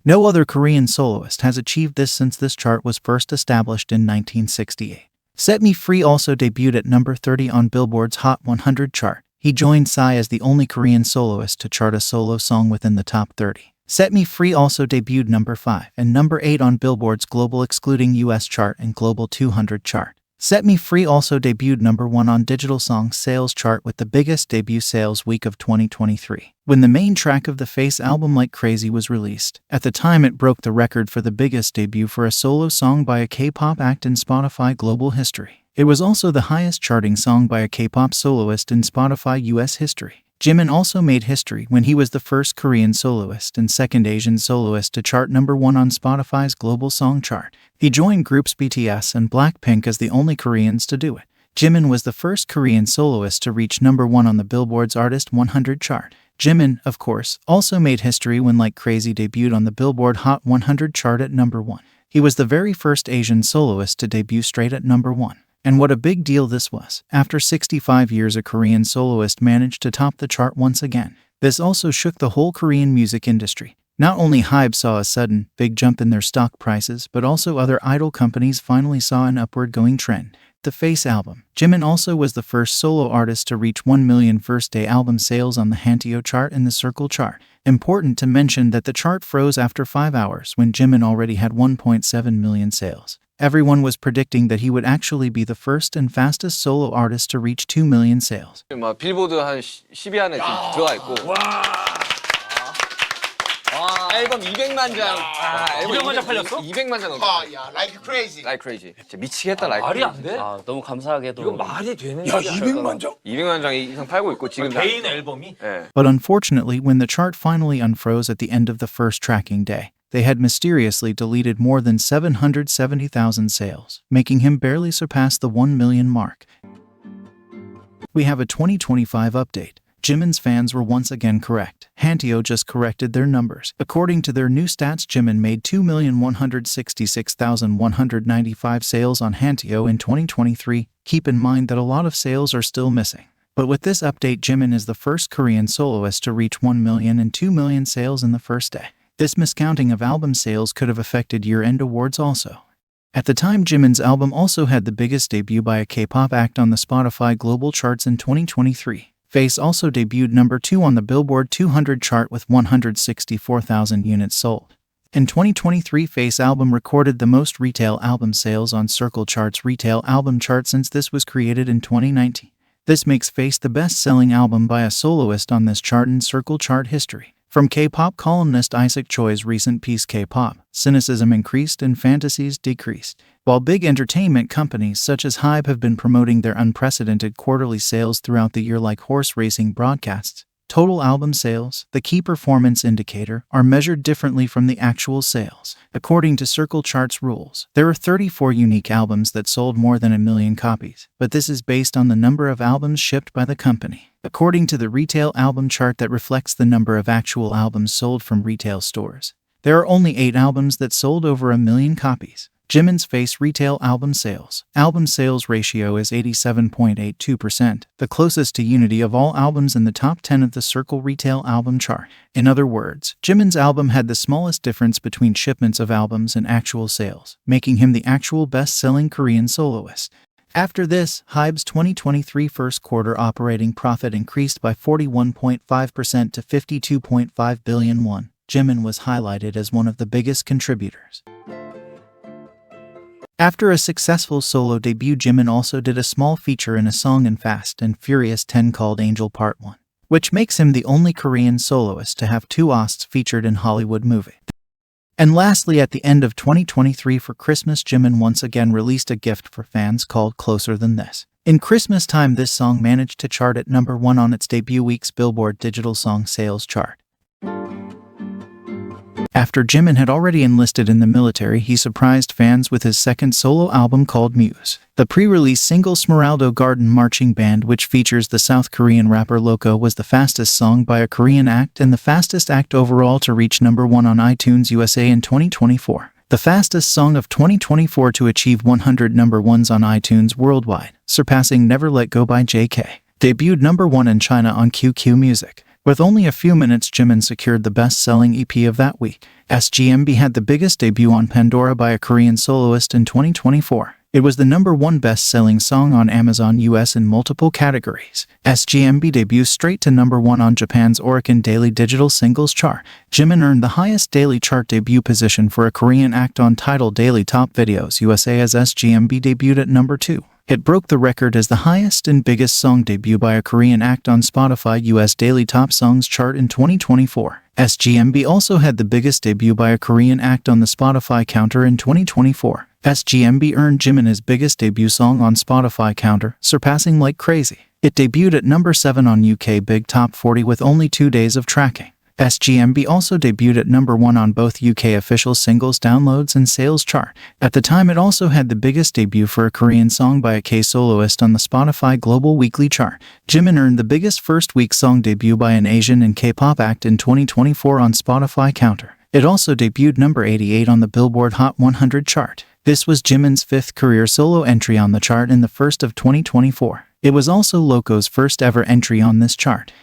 No other Korean soloist has achieved this since this chart was first established in 1968. Set Me Free also debuted at number 30 on Billboard's Hot 100 chart. He joined Psy as the only Korean soloist to chart a solo song within the top 30. Set Me Free also debuted number 5 and number 8 on Billboard's Global excluding US chart and Global 200 chart. Set Me Free also debuted number 1 on Digital Song Sales chart with the biggest debut sales week of 2023, when the main track of the Face album Like Crazy was released. At the time, it broke the record for the biggest debut for a solo song by a K-pop act in Spotify global history. It was also the highest charting song by a K-pop soloist in Spotify US history. Jimin also made history when he was the first Korean soloist and second Asian soloist to chart #1 on Spotify's global song chart. He joined groups BTS and Blackpink as the only Koreans to do it. Jimin was the first Korean soloist to reach #1 on the Billboard's Artist 100 chart. Jimin, of course, also made history when Like Crazy debuted on the Billboard Hot 100 chart at #1. He was the very first Asian soloist to debut straight at #1. And what a big deal this was. After 65 years, a Korean soloist managed to top the chart once again. This also shook the whole Korean music industry. Not only HYBE saw a sudden, big jump in their stock prices, but also other idol companies finally saw an upward-going trend. The Face album. Jimin also was the first solo artist to reach 1 million first-day album sales on the Hanteo chart and the Circle chart. Important to mention that the chart froze after 5 hours when Jimin already had 1.7 million sales. Everyone was predicting that he would actually be the first and fastest solo artist to reach 2 million sales. 막 빌보드 한 10위 안에 지금 들어가 있고. 앨범 200만 장. 앨범 200만 장 팔렸어? 200만 장 넘게. 야, like crazy. Like crazy. 진짜 미치겠다, like 말이 crazy. 안 돼? 아, 너무 감사하게도 이건 말이 되는 야, 200만 장? 200만 장 이상 팔고 있고 지금 개인 앨범이? 네. But unfortunately, when the chart finally unfroze at the end of the first tracking day, they had mysteriously deleted more than 770,000 sales, making him barely surpass the 1 million mark. We have a 2025 update. Jimin's fans were once again correct. Hanteo just corrected their numbers. According to their new stats, Jimin made 2,166,195 sales on Hanteo in 2023. Keep in mind that a lot of sales are still missing. But with this update, Jimin is the first Korean soloist to reach 1 million and 2 million sales in the first day. This miscounting of album sales could have affected year-end awards also. At the time, Jimin's album also had the biggest debut by a K-pop act on the Spotify global charts in 2023. Face also debuted #2 on the Billboard 200 chart with 164,000 units sold. In 2023, Face album recorded the most retail album sales on Circle Chart's retail album chart since this was created in 2019. This makes Face the best-selling album by a soloist on this chart in Circle chart history. From K-pop columnist Isaac Choi's recent piece K-pop, cynicism increased and fantasies decreased. While big entertainment companies such as HYBE have been promoting their unprecedented quarterly sales throughout the year like horse racing broadcasts, total album sales, the key performance indicator, are measured differently from the actual sales. According to Circle Chart's rules, there are 34 unique albums that sold more than 1 million copies, but this is based on the number of albums shipped by the company. According to the retail album chart that reflects the number of actual albums sold from retail stores, there are only 8 albums that sold over 1 million copies. Jimin's Face retail album sales ratio is 87.82%, the closest to unity of all albums in the top 10 of the Circle retail album chart. In other words, Jimin's album had the smallest difference between shipments of albums and actual sales, making him the actual best-selling Korean soloist. After this, HYBE's 2023 first quarter operating profit increased by 41.5% to 52.5 billion won. Jimin was highlighted as one of the biggest contributors. After a successful solo debut, Jimin also did a small feature in a song in Fast and Furious 10 called Angel Part 1, which makes him the only Korean soloist to have 2 OSTs featured in Hollywood movie. And lastly, at the end of 2023 for Christmas, Jimin once again released a gift for fans called Closer Than This. In Christmas time, this song managed to chart at #1 on its debut week's Billboard Digital Song Sales chart. After Jimin had already enlisted in the military, he surprised fans with his second solo album called Muse. The pre-release single Smeraldo Garden Marching Band, which features the South Korean rapper Loco, was the fastest song by a Korean act and the fastest act overall to reach #1 on iTunes USA in 2024. The fastest song of 2024 to achieve 100 #1s on iTunes worldwide, surpassing Never Let Go by JK. Debuted #1 in China on QQ Music. With only a few minutes, Jimin secured the best-selling EP of that week. SGMB had the biggest debut on Pandora by a Korean soloist in 2024. It was the #1 best-selling song on Amazon US in multiple categories. SGMB debuts straight to #1 on Japan's Oricon Daily Digital Singles Chart. Jimin earned the highest daily chart debut position for a Korean act on Tidal Daily Top Videos USA as SGMB debuted at #2. It broke the record as the highest and biggest song debut by a Korean act on Spotify US Daily Top Songs chart in 2024. SGMB also had the biggest debut by a Korean act on the Spotify counter in 2024. SGMB earned Jimin his biggest debut song on Spotify counter, surpassing Like Crazy. It debuted at #7 on UK Big Top 40 with only 2 days of tracking. SGMB also debuted at #1 on both UK official singles downloads and sales chart. At the time, it also had the biggest debut for a Korean song by a K-soloist on the Spotify Global Weekly chart. Jimin earned the biggest first-week song debut by an Asian and K-pop act in 2024 on Spotify counter. It also debuted #88 on the Billboard Hot 100 chart. This was Jimin's 5th career solo entry on the chart and the first of 2024. It was also Loco's first ever entry on this chart.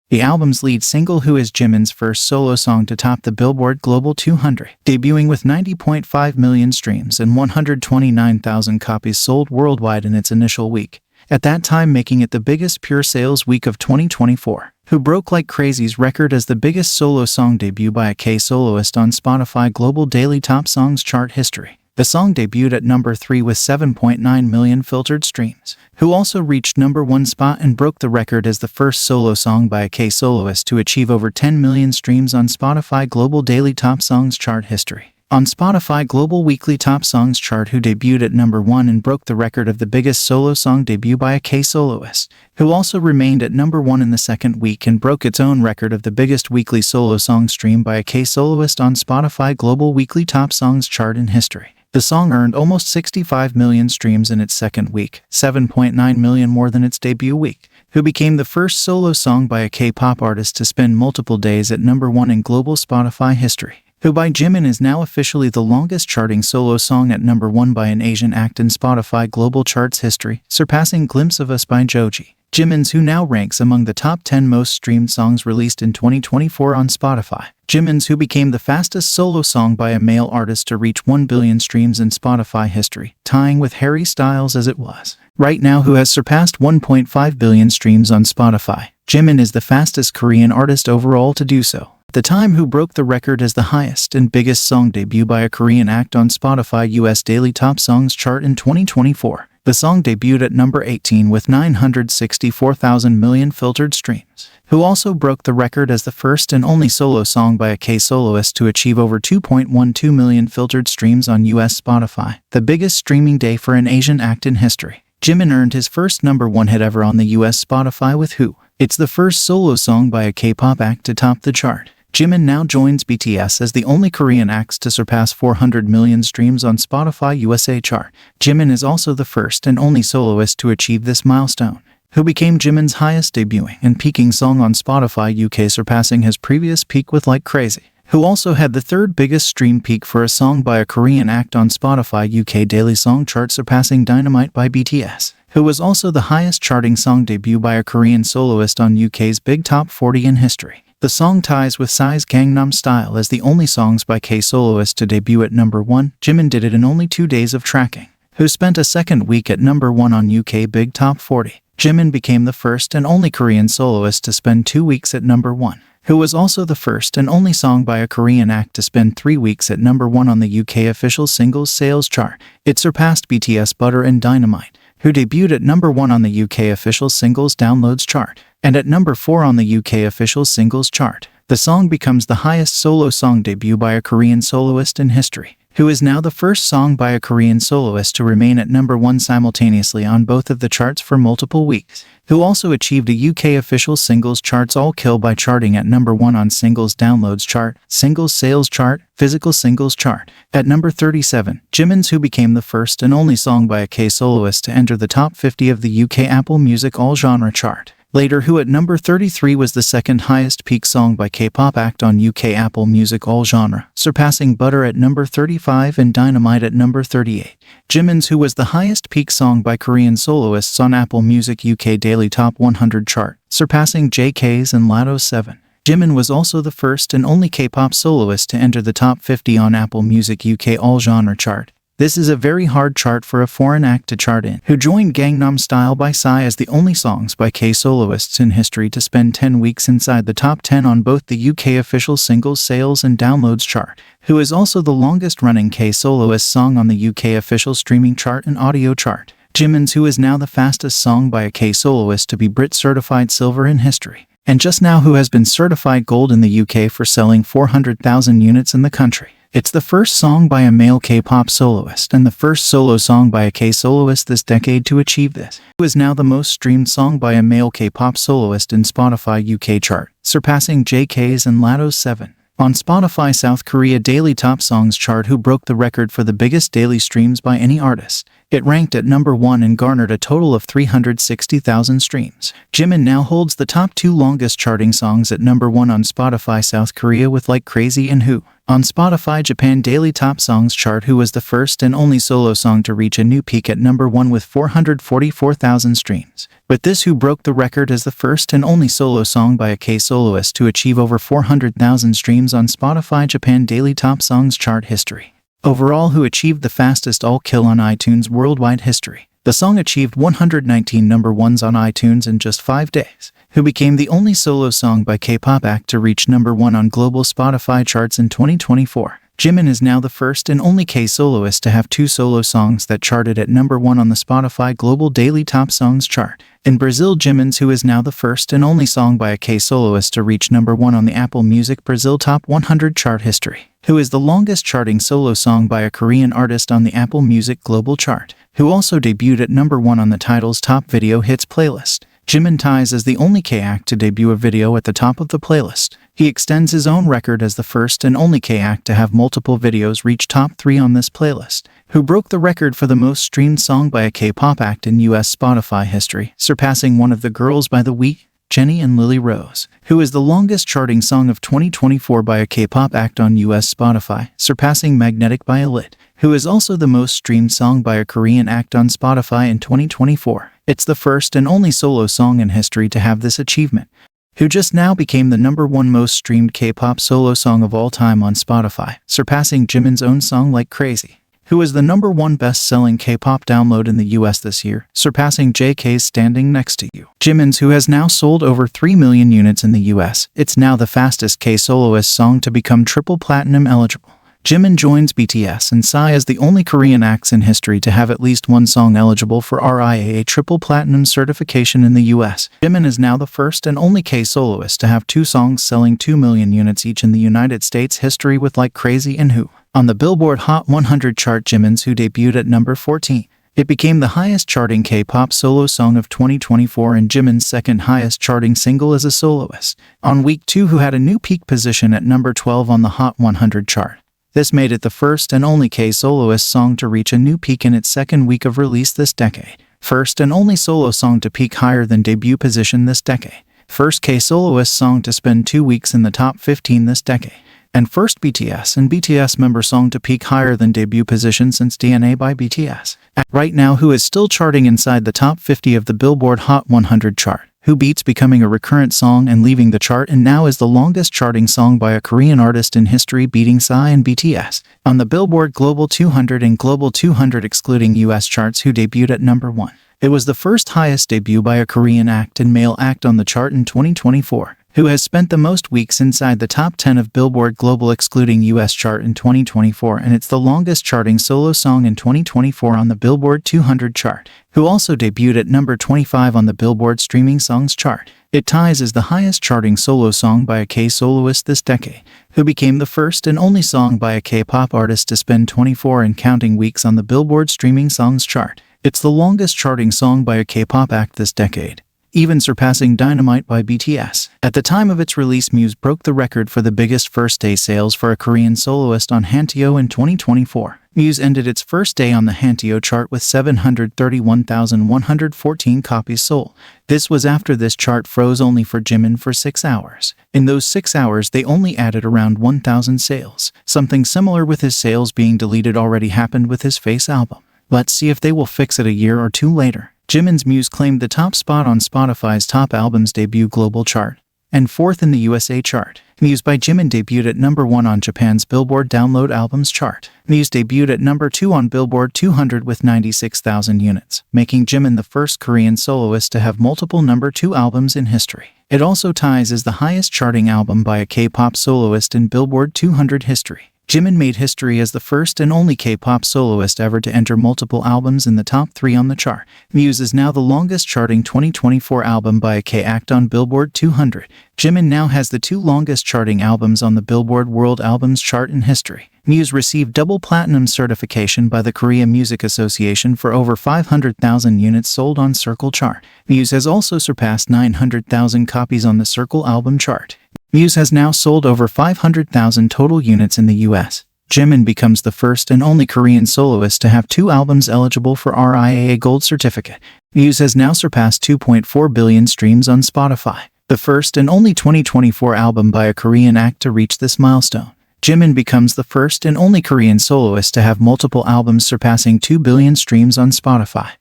The album's lead single Who is Jimin's first solo song to top the Billboard Global 200, debuting with 90.5 million streams and 129,000 copies sold worldwide in its initial week, at that time making it the biggest pure sales week of 2024. Who broke Like Crazy's record as the biggest solo song debut by a K-soloist on Spotify Global Daily Top Songs chart history. The song debuted at #3 with 7.9 million filtered streams. Who also reached #1 spot and broke the record as the first solo song by a K-soloist to achieve over 10 million streams on Spotify Global Daily Top Songs chart history. On Spotify Global Weekly Top Songs chart, Who debuted at #1 and broke the record of the biggest solo song debut by a K-soloist. Who also remained at #1 in the second week and broke its own record of the biggest weekly solo song stream by a K-soloist on Spotify Global Weekly Top Songs chart in history. The song earned almost 65 million streams in its second week, 7.9 million more than its debut week. Who became the first solo song by a K-pop artist to spend multiple days at #1 in global Spotify history. Who by Jimin is now officially the longest charting solo song at #1 by an Asian act in Spotify global charts history, surpassing Glimpse of Us by Joji. Jimin's Who now ranks among the top 10 most streamed songs released in 2024 on Spotify. Jimin's Who became the fastest solo song by a male artist to reach 1 billion streams in Spotify history, tying with Harry Styles as it was. Right now, Who has surpassed 1.5 billion streams on Spotify. Jimin is the fastest Korean artist overall to do so. At the time, Who broke the record as the highest and biggest song debut by a Korean act on Spotify US Daily Top Songs chart in 2024. The song debuted at #18 with 964,000 million filtered streams. Who also broke the record as the first and only solo song by a K-soloist to achieve over 2.12 million filtered streams on US Spotify, the biggest streaming day for an Asian act in history. Jimin earned his first #1 hit ever on the US Spotify with Who. It's the first solo song by a K-pop act to top the chart. Jimin now joins BTS as the only Korean acts to surpass 400 million streams on Spotify USA chart. Jimin is also the first and only soloist to achieve this milestone. Who became Jimin's highest debuting and peaking song on Spotify UK, surpassing his previous peak with Like Crazy. Who also had the third biggest stream peak for a song by a Korean act on Spotify UK Daily Song chart, surpassing Dynamite by BTS. Who was also the highest charting song debut by a Korean soloist on UK's Big Top 40 in history. The song ties with Psy's Gangnam Style as the only songs by K-soloists to debut at #1. Jimin did it in only 2 days of tracking. Who spent a second week at #1 on UK Big Top 40. Jimin became the first and only Korean soloist to spend 2 weeks at #1. Who was also the first and only song by a Korean act to spend 3 weeks at #1 on the UK official singles sales chart. It surpassed BTS Butter and Dynamite. Who debuted at #1 on the UK official singles downloads chart, and at #4 on the UK official singles chart. The song becomes the highest solo song debut by a Korean soloist in history. who is now the first song by a Korean soloist to remain at number 1 simultaneously on both of the charts for multiple weeks, who also achieved a UK official singles charts all-kill by charting at number 1 on singles downloads chart, singles sales chart, physical singles chart. At number 37, Jimin's who became the first and only song by a K-soloist to enter the top 50 of the UK Apple Music all-genre chart. Later, who at number 33 was the second highest peak song by K-pop act on UK Apple Music all genre, surpassing Butter at number 35 and Dynamite at number 38. Jimin's who was the highest peak song by Korean soloists on Apple Music UK Daily Top 100 chart, surpassing JK's and Lato's 7. Jimin was also the first and only K-pop soloist to enter the top 50 on Apple Music UK all genre chart. This is a very hard chart for a foreign act to chart in, who joined Gangnam Style by Psy as the only songs by K-soloists in history to spend 10 weeks inside the top 10 on both the UK official singles sales and downloads chart, who is also the longest-running K-soloist song on the UK official streaming chart and audio chart. Jimin's who is now the fastest song by a K-soloist to be Brit certified silver in history, and just now who has been certified gold in the UK for selling 400,000 units in the country. It's the first song by a male K-pop soloist and the first solo song by a K-soloist this decade to achieve this. It is now the most streamed song by a male K-pop soloist in Spotify UK chart, surpassing JK's and Lato's 7. On Spotify South Korea Daily Top Songs chart, who broke the record for the biggest daily streams by any artist. It ranked at number 1 and garnered a total of 360,000 streams. Jimin now holds the top 2 longest charting songs at number 1 on Spotify South Korea with Like Crazy and Who. On Spotify Japan Daily Top Songs chart, who was the first and only solo song to reach a new peak at number 1 with 444,000 streams. With this, who broke the record as the first and only solo song by a K-soloist to achieve over 400,000 streams on Spotify Japan Daily Top Songs chart history. Overall, who achieved the fastest all-kill on iTunes worldwide history. The song achieved 119 number 1s on iTunes in just 5 days, who became the only solo song by K-pop act to reach number 1 on global Spotify charts in 2024. Jimin is now the first and only K-soloist to have 2 solo songs that charted at number 1 on the Spotify Global Daily Top Songs chart. In Brazil, Jimin's who is now the first and only song by a K-soloist to reach number 1 on the Apple Music Brazil Top 100 chart history, who is the longest charting solo song by a Korean artist on the Apple Music Global chart, who also debuted at number 1 on the title's Top Video Hits playlist. Jimin ties as the only K-act to debut a video at the top of the playlist. He extends his own record as the first and only K-act to have multiple videos reach top 3 on this playlist, who broke the record for the most streamed song by a K-pop act in US Spotify history, surpassing One of the Girls by The Week, Jennie and Lily Rose, who is the longest charting song of 2024 by a K-pop act on US Spotify, surpassing Magnetic by Alit, who is also the most streamed song by a Korean act on Spotify in 2024. It's the first and only solo song in history to have this achievement, who just now became the number 1 most streamed K-pop solo song of all time on Spotify, surpassing Jimin's own song Like Crazy, who is the number 1 best-selling K-pop download in the US this year, surpassing JK's Standing Next to You. Jimin's who has now sold over 3 million units in the US. It's now the fastest K-soloist song to become triple platinum eligible. Jimin joins BTS and Psy as the only Korean acts in history to have at least 1 song eligible for RIAA triple platinum certification in the US. Jimin is now the first and only K-soloist to have 2 songs selling 2 million units each in the United States history with Like Crazy and Who. On the Billboard Hot 100 chart, Jimin's Who debuted at number 14. It became the highest charting K-pop solo song of 2024 and Jimin's second highest charting single as a soloist. On week 2, Who had a new peak position at number 12 on the Hot 100 chart. This made it the first and only K-soloist song to reach a new peak in its second week of release this decade. First and only solo song to peak higher than debut position this decade. First K-soloist song to spend 2 weeks in the top 15 this decade. And first BTS and BTS member song to peak higher than debut position since DNA by BTS. Right now, Who is still charting inside the top 50 of the Billboard Hot 100 chart. Who beats becoming a recurrent song and leaving the chart, and now is the longest charting song by a Korean artist in history, beating Psy and BTS. On the Billboard Global 200 and Global 200 excluding US charts, Who debuted at number 1. It was the first highest debut by a Korean act and male act on the chart in 2024. who has spent the most weeks inside the top 10 of Billboard Global excluding US chart in 2024, and it's the longest charting solo song in 2024 on the Billboard 200 chart, who also debuted at number 25 on the Billboard Streaming Songs chart. It ties as the highest charting solo song by a K-soloist this decade, who became the first and only song by a K-pop artist to spend 24 and counting weeks on the Billboard Streaming Songs chart. It's the longest charting song by a K-pop act this decade, even surpassing Dynamite by BTS. At the time of its release, Muse broke the record for the biggest first-day sales for a Korean soloist on Hanteo in 2024. Muse ended its first day on the Hanteo chart with 731,114 copies sold. This was after this chart froze only for Jimin for 6 hours. In those 6 hours, they only added around 1,000 sales. Something similar with his sales being deleted already happened with his Face album. Let's see if they will fix it a year or two later. Jimin's Muse claimed the top spot on Spotify's Top Albums Debut Global chart, and 4th in the USA chart. Muse by Jimin debuted at number 1 on Japan's Billboard Download Albums chart. Muse debuted at number 2 on Billboard 200 with 96,000 units, making Jimin the first Korean soloist to have multiple number 2 albums in history. It also ties as the highest charting album by a K-pop soloist in Billboard 200 history. Jimin made history as the first and only K-pop soloist ever to enter multiple albums in the top 3 on the chart. Muse is now the longest charting 2024 album by a K-act on Billboard 200. Jimin now has the 2 longest charting albums on the Billboard World Albums chart in history. Muse received double platinum certification by the Korea Music Association for over 500,000 units sold on Circle chart. Muse has also surpassed 900,000 copies on the Circle album chart. Muse has now sold over 500,000 total units in the US. Jimin becomes the first and only Korean soloist to have 2 albums eligible for RIAA Gold certificate. Muse has now surpassed 2.4 billion streams on Spotify, the first and only 2024 album by a Korean act to reach this milestone. Jimin becomes the first and only Korean soloist to have multiple albums surpassing 2 billion streams on Spotify.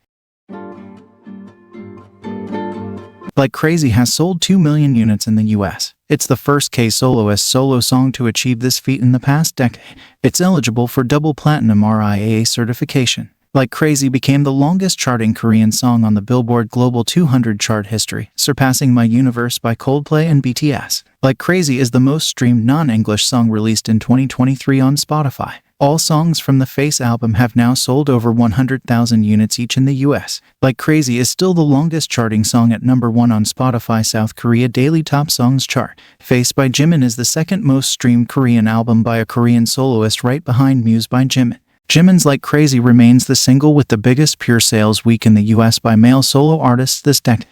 Like Crazy has sold 2 million units in the US. It's the first K-soloist solo song to achieve this feat in the past decade. It's eligible for double platinum RIAA certification. Like Crazy became the longest charting Korean song on the Billboard Global 200 chart history, surpassing My Universe by Coldplay and BTS. Like Crazy is the most streamed non-English song released in 2023 on Spotify. All songs from the Face album have now sold over 100,000 units each in the US. Like Crazy is still the longest charting song at number 1 on Spotify South Korea Daily Top Songs chart. Face by Jimin is the second most streamed Korean album by a Korean soloist, right behind Muse by Jimin. Jimin's Like Crazy remains the single with the biggest pure sales week in the US by male solo artists this decade,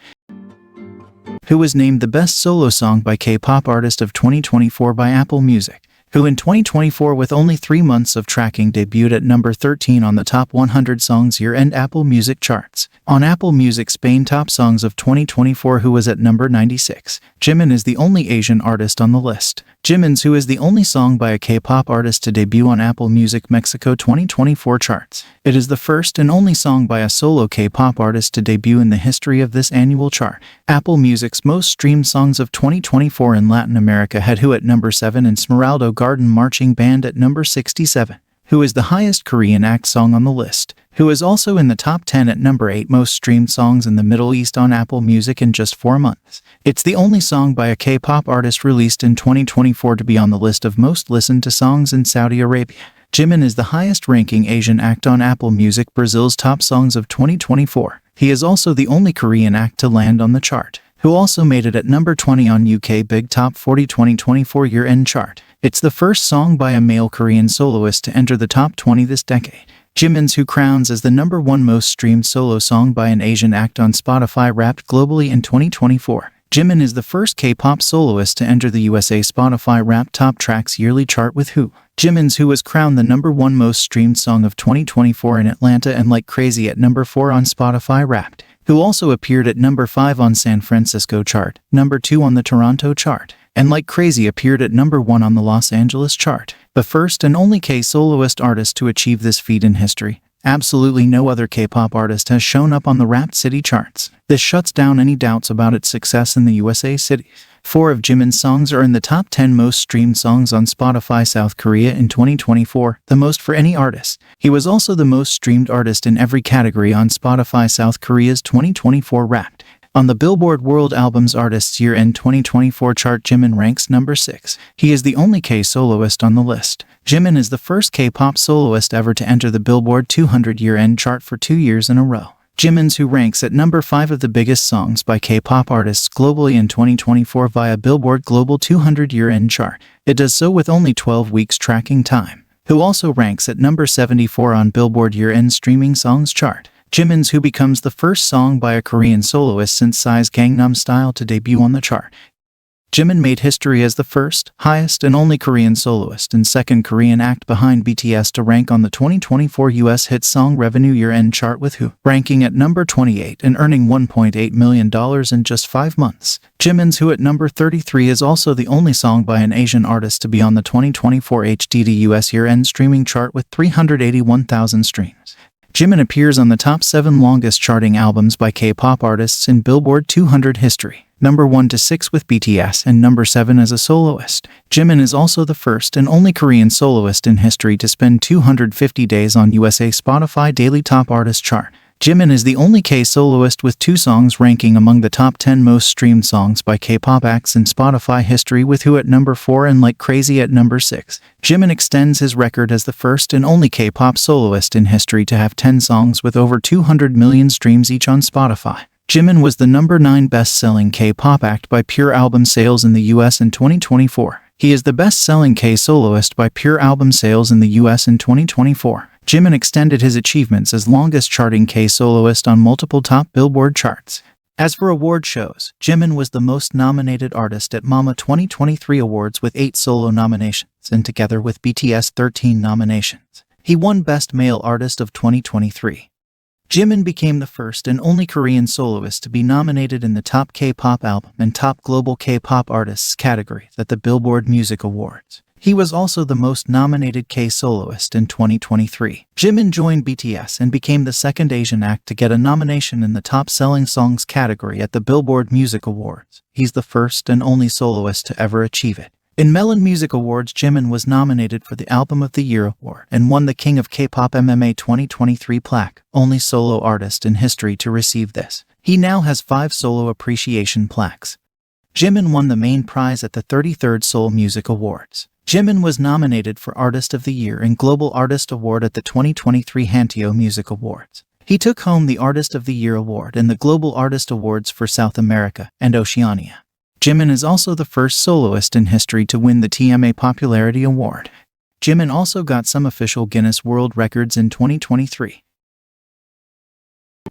who was named the best solo song by K-pop artist of 2024 by Apple Music, who in 2024 with only 3 months of tracking debuted at number 13 on the Top 100 Songs year-end Apple Music charts. On Apple Music Spain Top Songs of 2024, who was at number 96. Jimin is the only Asian artist on the list. Jimin's Who is the only song by a K-pop artist to debut on Apple Music Mexico 2024 charts. It is the first and only song by a solo K-pop artist to debut in the history of this annual chart. Apple Music's most streamed songs of 2024 in Latin America had Who at number 7 and Smeraldo Garden Marching Band at number 67. Who is the highest Korean act song on the list. Who is also in the top 10 at number 8 most streamed songs in the Middle East on Apple Music in just 4 months. It's the only song by a K-pop artist released in 2024 to be on the list of most listened to songs in Saudi Arabia. Jimin is the highest ranking Asian act on Apple Music Brazil's Top Songs of 2024. He is also the only Korean act to land on the chart, who also made it at number 20 on UK Big Top 40 2024 year-end chart. It's the first song by a male Korean soloist to enter the top 20 this decade. Jimin's Who crowns as the number 1 most streamed solo song by an Asian act on Spotify Wrapped globally in 2024. Jimin is the first K-pop soloist to enter the USA Spotify Wrapped Top Tracks yearly chart with Who. Jimin's Who was crowned the number 1 most streamed song of 2024 in Atlanta and Like Crazy at number 4 on Spotify Wrapped. Who also appeared at number 5 on San Francisco chart, number 2 on the Toronto chart, and Like Crazy appeared at number 1 on the Los Angeles chart. The first and only K-soloist artist to achieve this feat in history. Absolutely no other K-pop artist has shown up on the Wrapped City charts. This shuts down any doubts about its success in the USA cities. 4 of Jimin's songs are in the top 10 most streamed songs on Spotify South Korea in 2024, the most for any artist. He was also the most streamed artist in every category on Spotify South Korea's 2024 Wrapped. On the Billboard World Albums Artists Year-End 2024 chart, Jimin ranks number 6. He is the only K-soloist on the list. Jimin is the first K-pop soloist ever to enter the Billboard 200 year-end chart for 2 years in a row. Jimin's who ranks at number 5 of the biggest songs by K-pop artists globally in 2024 via Billboard Global 200 year-end chart. It does so with only 12 weeks tracking time. Who also ranks at number 74 on Billboard year-end streaming songs chart. Jimin's Who becomes the first song by a Korean soloist since Psy's Gangnam Style to debut on the chart. Jimin made history as the first, highest, and only Korean soloist and second Korean act behind BTS to rank on the 2024 US Hit Song Revenue Year-End chart, with Who ranking at number 28 and earning $1.8 million in just 5 months. Jimin's Who at number 33 is also the only song by an Asian artist to be on the 2024 HDD US Year-End streaming chart with 381,000 streams. Jimin appears on the top 7 longest charting albums by K-pop artists in Billboard 200 history, number 1 to 6 with BTS and number 7 as a soloist. Jimin is also the first and only Korean soloist in history to spend 250 days on USA Spotify Daily Top Artist chart. Jimin is the only K-soloist with 2 songs ranking among the top 10 most streamed songs by K-pop acts in Spotify history, with Who at number 4 and Like Crazy at number 6. Jimin extends his record as the first and only K-pop soloist in history to have 10 songs with over 200 million streams each on Spotify. Jimin was the number 9 best-selling K-pop act by Pure Album Sales in the US in 2024. He is the best-selling K-soloist by Pure Album Sales in the US in 2024. Jimin extended his achievements as longest-charting K-soloist on multiple top Billboard charts. As for award shows, Jimin was the most nominated artist at MAMA 2023 Awards with 8 solo nominations, and together with BTS 13 nominations. He won Best Male Artist of 2023. Jimin became the first and only Korean soloist to be nominated in the Top K-pop Album and Top Global K-pop Artists categories at the Billboard Music Awards. He was also the most nominated K-soloist in 2023. Jimin joined BTS and became the second Asian act to get a nomination in the Top Selling Songs category at the Billboard Music Awards. He's the first and only soloist to ever achieve it. In Melon Music Awards, Jimin was nominated for the Album of the Year award and won the King of K-pop MMA 2023 plaque, only solo artist in history to receive this. He now has 5 solo appreciation plaques. Jimin won the main prize at the 33rd Seoul Music Awards. Jimin was nominated for Artist of the Year and Global Artist Award at the 2023 Hanteo Music Awards. He took home the Artist of the Year award and the Global Artist Awards for South America and Oceania. Jimin is also the first soloist in history to win the TMA Popularity Award. Jimin also got some official Guinness World Records in 2023.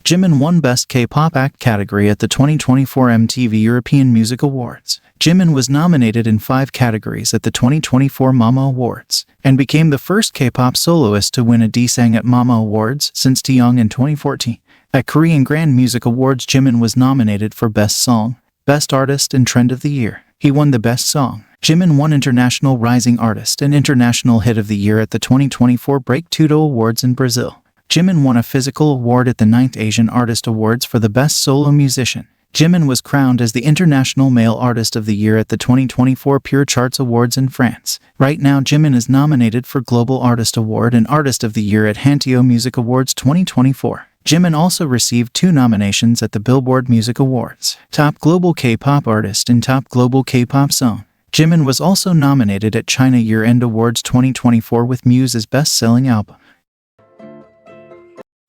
Jimin won Best K-pop Act category at the 2024 MTV European Music Awards. Jimin was nominated in 5 categories at the 2024 MAMA Awards, and became the first K-pop soloist to win a Dsang at MAMA Awards since Taeyong in 2014. At Korean Grand Music Awards, Jimin was nominated for Best Song, Best Artist, and Trend of the Year. He won the Best Song. Jimin won International Rising Artist and International Hit of the Year at the 2024 Break Tudo Awards in Brazil. Jimin won a Physical Award at the 9th Asian Artist Awards for the Best Solo Musician. Jimin was crowned as the International Male Artist of the Year at the 2024 Pure Charts Awards in France. Right now, Jimin is nominated for Global Artist Award and Artist of the Year at Hanteo Music Awards 2024. Jimin also received 2 nominations at the Billboard Music Awards, Top Global K-pop Artist and Top Global K-pop Song. Jimin was also nominated at China Year-End Awards 2024 with Muse as Best-Selling Album.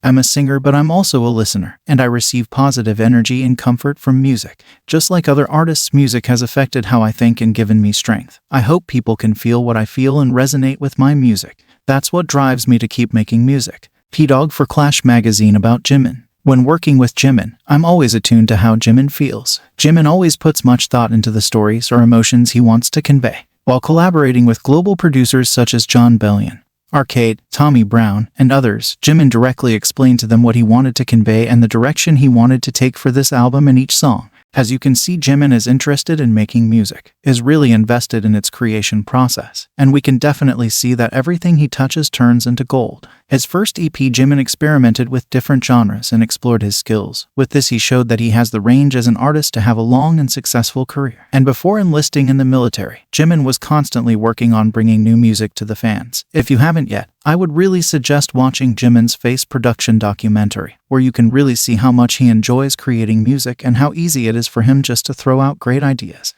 I'm a singer, but I'm also a listener, and I receive positive energy and comfort from music. Just like other artists, music has affected how I think and given me strength. I hope people can feel what I feel and resonate with my music. That's what drives me to keep making music. P-Dog for Clash Magazine about Jimin. When working with Jimin, I'm always attuned to how Jimin feels. Jimin always puts much thought into the stories or emotions he wants to convey. While collaborating with global producers such as John Bellion, Arcade, Tommy Brown, and others, Jimin directly explained to them what he wanted to convey and the direction he wanted to take for this album and each song. As you can see, Jimin is interested in making music, is really invested in its creation process, and we can definitely see that everything he touches turns into gold. His first EP, Jimin experimented with different genres and explored his skills. With this, he showed that he has the range as an artist to have a long and successful career. And before enlisting in the military, Jimin was constantly working on bringing new music to the fans. If you haven't yet, I would really suggest watching Jimin's Face Production documentary, where you can really see how much he enjoys creating music and how easy it is for him just to throw out great ideas.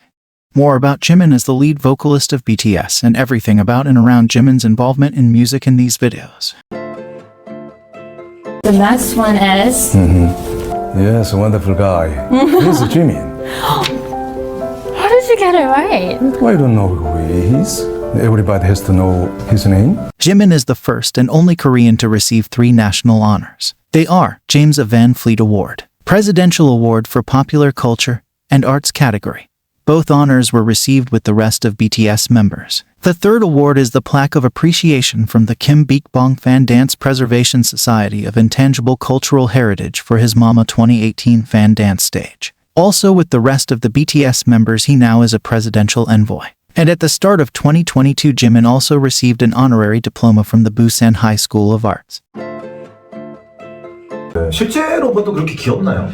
More about Jimin as the lead vocalist of BTS and everything about and around Jimin's involvement in music in these videos. The next one is... Yes, a wonderful guy. He's Jimin. How did you get it right? I don't know who he is. Everybody has to know his name. Jimin is the first and only Korean to receive 3 national honors. They are James Van Fleet Award, Presidential Award for Popular Culture, and Arts category. Both honors were received with the rest of BTS members. The third award is the Plaque of Appreciation from the Kim Bik-bong Fan Dance Preservation Society of Intangible Cultural Heritage for his Mama 2018 fan dance stage. Also with the rest of the BTS members, he now is a presidential envoy. And at the start of 2022, Jimin also received an honorary diploma from the Busan High School of Arts. 실제로 봐도 그렇게 귀엽나요?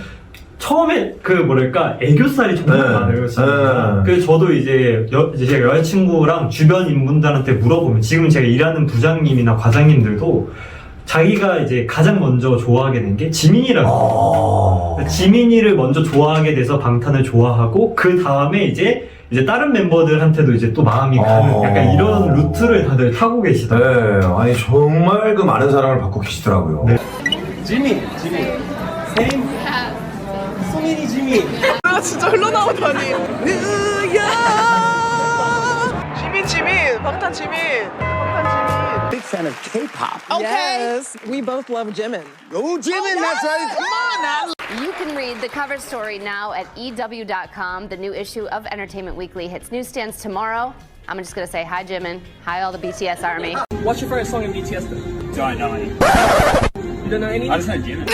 처음에 그 뭐랄까 애교살이 정말 많아요. 그래서 저도 이제 제가 여자친구랑 주변 인분들한테 물어보면 지금 제가 일하는 부장님이나 과장님들도 자기가 이제 가장 먼저 좋아하게 된 게 지민이라고. 지민이를 먼저 좋아하게 돼서 방탄을 좋아하고 그 다음에 이제 다른 멤버들한테도 이제 또 마음이 가는 약간 이런 루트를 다들 타고 계시더라고요. 네, 아니 정말 그 많은 사랑을 받고 계시더라고요. 네. 지민 세임 소민이 지민 아 진짜 흘러나오다니 지민 방탄 지민 Big fan of K-pop. Yes, we both love Jimin. Oh, Jimin, that's right. Come on now. You can read the cover story now at EW.com. The new issue of Entertainment Weekly hits newsstands tomorrow. I'm just gonna say hi, Jimin. Hi, all the BTS army. What's your favorite song in BTS then? Do I know any? You don't know any? I just know Jimin.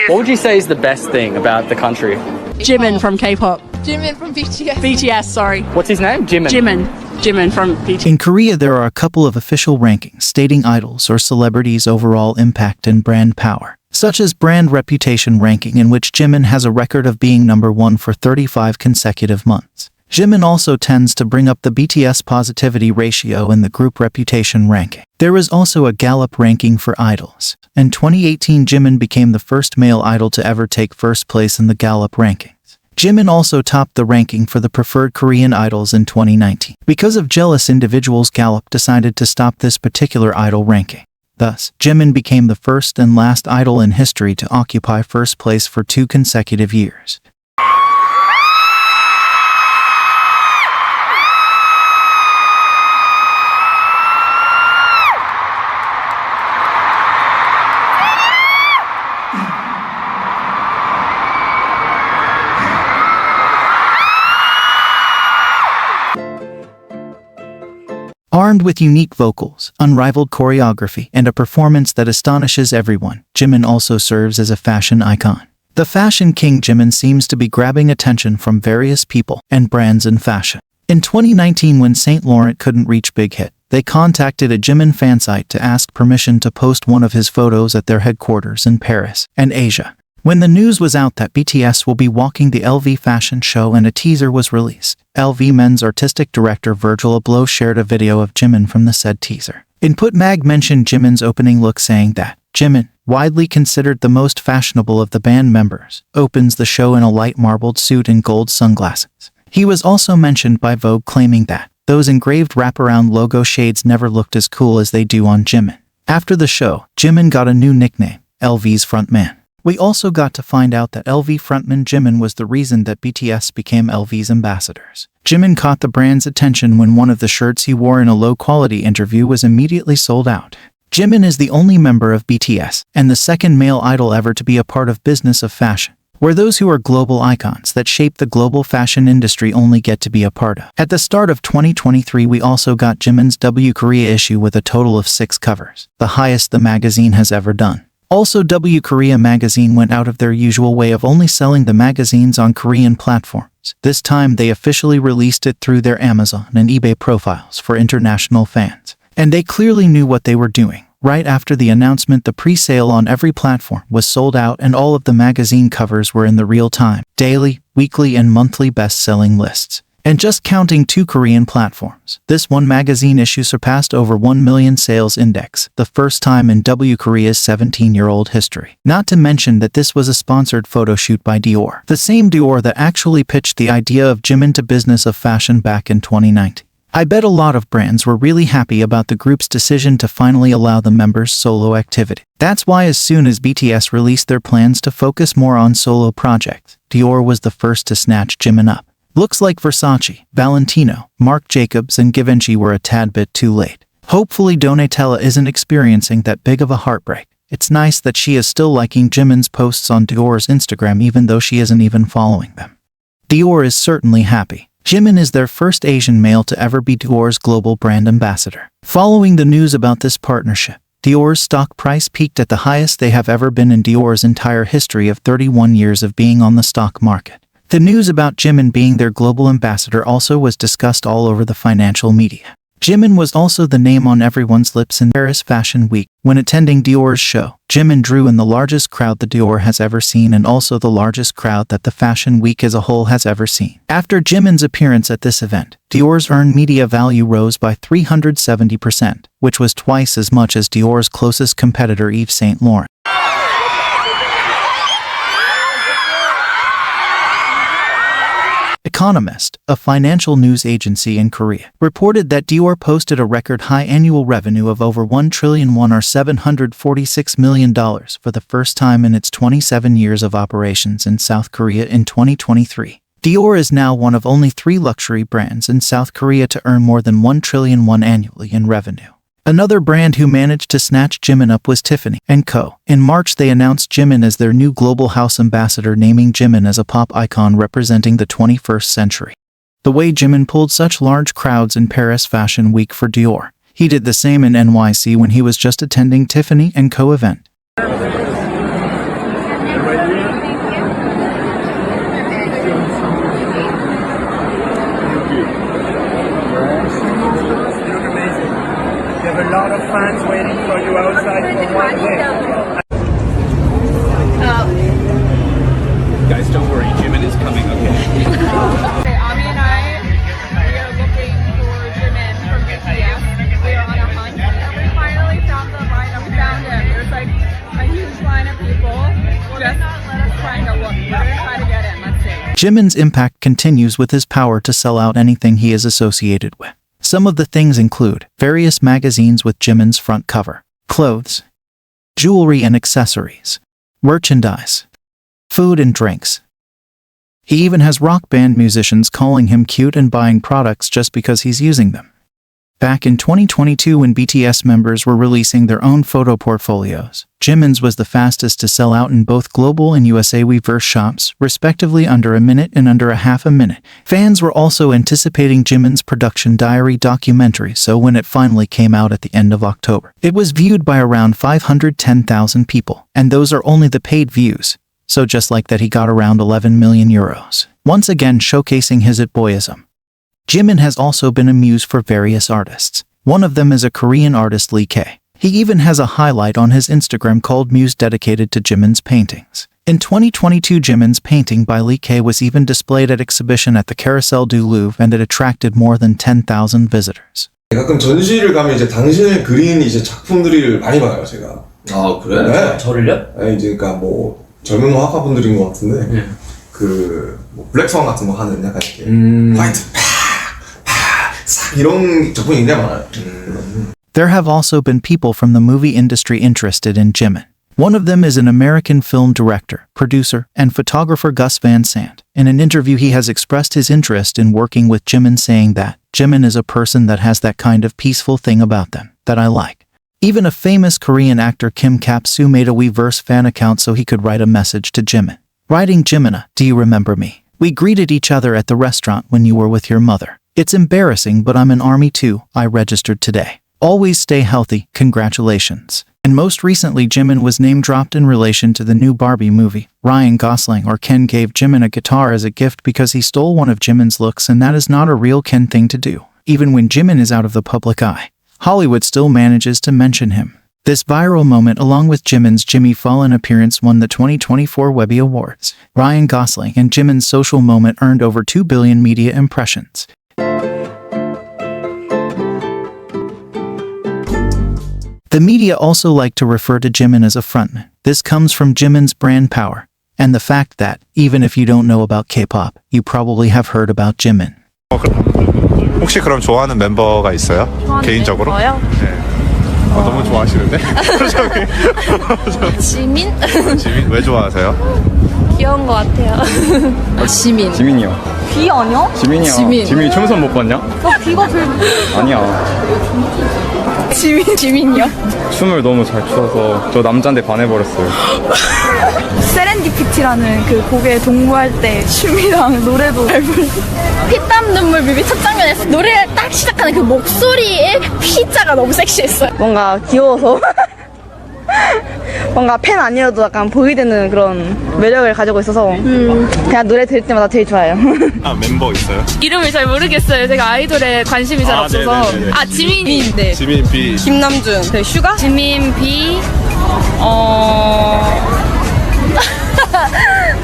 What would you say is the best thing about the country? Jimin from K-pop. Jimin from BTS. BTS, sorry. What's his name? Jimin. Jimin from BTS. In Korea, there are a couple of official rankings stating idols or celebrities' overall impact and brand power, such as Brand Reputation Ranking, in which Jimin has a record of being number 1 for 35 consecutive months. Jimin also tends to bring up the BTS positivity ratio in the group reputation ranking. There is also a Gallup ranking for idols. In 2018, Jimin became the first male idol to ever take first place in the Gallup rankings. Jimin also topped the ranking for the preferred Korean idols in 2019. Because of jealous individuals, Gallup decided to stop this particular idol ranking. Thus, Jimin became the first and last idol in history to occupy first place for 2 consecutive years. Armed with unique vocals, unrivaled choreography, and a performance that astonishes everyone, Jimin also serves as a fashion icon. The fashion king Jimin seems to be grabbing attention from various people and brands in fashion. In 2019, when Saint Laurent couldn't reach big hit, they contacted a Jimin fan site to ask permission to post one of his photos at their headquarters in Paris and Asia. When the news was out that BTS will be walking the LV fashion show and a teaser was released, LV Men's artistic director Virgil Abloh shared a video of Jimin from the said teaser. Input Mag mentioned Jimin's opening look, saying that Jimin, widely considered the most fashionable of the band members, opens the show in a light marbled suit and gold sunglasses. He was also mentioned by Vogue, claiming that those engraved wraparound logo shades never looked as cool as they do on Jimin. After the show, Jimin got a new nickname, LV's frontman. We also got to find out that LV frontman Jimin was the reason that BTS became LV's ambassadors. Jimin caught the brand's attention when one of the shirts he wore in a low-quality interview was immediately sold out. Jimin is the only member of BTS, and the second male idol ever to be a part of business of fashion, where those who are global icons that shape the global fashion industry only get to be a part of. At the start of 2023, we also got Jimin's W Korea issue with a total of 6 covers, the highest the magazine has ever done. Also, W Korea magazine went out of their usual way of only selling the magazines on Korean platforms. This time they officially released it through their Amazon and eBay profiles for international fans. And they clearly knew what they were doing. Right after the announcement, the pre-sale on every platform was sold out and all of the magazine covers were in the real-time, daily, weekly, and monthly best-selling lists. And just counting 2 Korean platforms, this one magazine issue surpassed over 1 million sales index, the first time in W Korea's 17-year-old history. Not to mention that this was a sponsored photo shoot by Dior, the same Dior that actually pitched the idea of Jimin to business of fashion back in 2019. I bet a lot of brands were really happy about the group's decision to finally allow the members' solo activity. That's why as soon as BTS released their plans to focus more on solo projects, Dior was the first to snatch Jimin up. Looks like Versace, Valentino, Marc Jacobs, and Givenchy were a tad bit too late. Hopefully Donatella isn't experiencing that big of a heartbreak. It's nice that she is still liking Jimin's posts on Dior's Instagram even though she isn't even following them. Dior is certainly happy. Jimin is their first Asian male to ever be Dior's global brand ambassador. Following the news about this partnership, Dior's stock price peaked at the highest they have ever been in Dior's entire history of 31 years of being on the stock market. The news about Jimin being their global ambassador also was discussed all over the financial media. Jimin was also the name on everyone's lips in Paris Fashion Week. When attending Dior's show, Jimin drew in the largest crowd that Dior has ever seen and also the largest crowd that the Fashion Week as a whole has ever seen. After Jimin's appearance at this event, Dior's earned media value rose by 370%, which was twice as much as Dior's closest competitor Yves Saint Laurent. Economist, a financial news agency in Korea, reported that Dior posted a record high annual revenue of over 1 trillion won or $746 million for the first time in its 27 years of operations in South Korea in 2023. Dior is now one of only 3 luxury brands in South Korea to earn more than 1 trillion won annually in revenue. Another brand who managed to snatch Jimin up was Tiffany & Co. In March, they announced Jimin as their new global house ambassador, naming Jimin as a pop icon representing the 21st century. The way Jimin pulled such large crowds in Paris Fashion Week for Dior, he did the same in NYC when he was just attending Tiffany & Co. event. A lot of fans waiting for you outside for one day. Guys, don't worry, Jimin is coming, okay? Ami and I, we are looking for Jimin from BTS. We are on a hunt, and we finally found the lineup. We found him. There's like a huge line of people just trying to look. We're gonna try to get in. Let's see. Jimin's impact continues with his power to sell out anything he is associated with. Some of the things include various magazines with Jimin's front cover, clothes, jewelry and accessories, merchandise, food and drinks. He even has rock band musicians calling him cute and buying products just because he's using them. Back in 2022, when BTS members were releasing their own photo portfolios, Jimin's was the fastest to sell out in both global and USA Weverse shops, respectively under a minute and under a half a minute. Fans were also anticipating Jimin's production diary documentary, so when it finally came out at the end of October, it was viewed by around 510,000 people, and those are only the paid views. So just like that, he got around 11 million euros, once again showcasing his it-boyism. Jimin has also been a muse for various artists. One of them is a Korean artist, Lee K. He even has a highlight on his Instagram called Muse dedicated to Jimin's paintings. In 2022, Jimin's painting by Lee K was even displayed at exhibition at the Carrousel du Louvre, and it attracted more than 10,000 visitors. 가끔 전시를 가면 이제 당신을 그린 이제 작품들을 많이 봐요, 제가. 아, 그래? 네. 저를요? 네, 이제 그러니까 뭐 젊은 화가분들인 것 같은데 뭐 블랙스완 같은 거 하는 약간 이렇게 화이트 이런 작품이 굉장히 많아요. There have also been people from the movie industry interested in Jimin. One of them is an American film director, producer, and photographer Gus Van Sant. In an interview, he has expressed his interest in working with Jimin, saying that Jimin is a person that has that kind of peaceful thing about them that I like. Even a famous Korean actor, Kim Kap-soo, made a Weverse fan account so he could write a message to Jimin. Writing, "Jimina, do you remember me? We greeted each other at the restaurant when you were with your mother. It's embarrassing, but I'm in Army too. I registered today. Always stay healthy. Congratulations." And most recently, Jimin was name-dropped in relation to the new Barbie movie. Ryan Gosling or Ken gave Jimin a guitar as a gift because he stole one of Jimin's looks, and that is not a real Ken thing to do. Even when Jimin is out of the public eye, Hollywood still manages to mention him. This viral moment, along with Jimin's Jimmy Fallon appearance, won the 2024 Webby Awards. Ryan Gosling and Jimin's social moment earned over 2 billion media impressions. The media also like to refer to Jimin as a frontman. This comes from Jimin's brand power, and the fact that, even if you don't know about K-pop, you probably have heard about Jimin. 혹시 그럼 좋아하는 멤버가 있어요? 개인적으로? 멤버요? 네. 너무 좋아하시는데? 지민? 지민? 왜 좋아하세요? 귀여운 것 같아요. 지민. 지민이요. 귀 아니야? 지민이요. 지민. 지민이 춤선 못 봤냐? 너 귀가 제일. 아니야. 지민이요? 춤을 너무 잘 춰서 저 남자한테 반해버렸어요. 세렌디피티라는 그 곡에 동무할 때 춤이랑 노래도 잘 부르고 피땀 눈물 뮤비 첫 장면에서 노래를 딱 시작하는 그 목소리의 피자가 너무 섹시했어요. 뭔가 귀여워서 뭔가 팬 아니어도 약간 보이되는 그런 매력을 가지고 있어서 그냥 노래 들을 때마다 되게 좋아요. 아, 멤버 있어요? 이름을 잘 모르겠어요. 제가 아이돌에 관심이 잘 없어서. 네네네네. 아, 지민. 네. 지민 B. 김남준. 네, 슈가? 지민 B.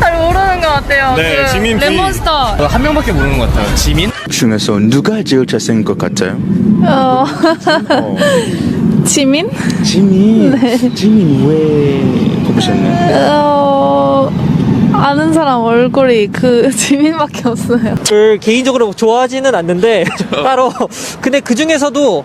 잘 모르는 것 같아요. 네, 그 지민 B. 랩몬스터. 한 명밖에 모르는 것 같아요. 지민? 중에서 누가 제일 잘생긴 것 같아요? 지민? 지민. 네. 지민 왜 뽑으셨나요? 아는 사람 얼굴이 그 지민밖에 없어요. 개인적으로 좋아하지는 않는데 따로 근데 그 중에서도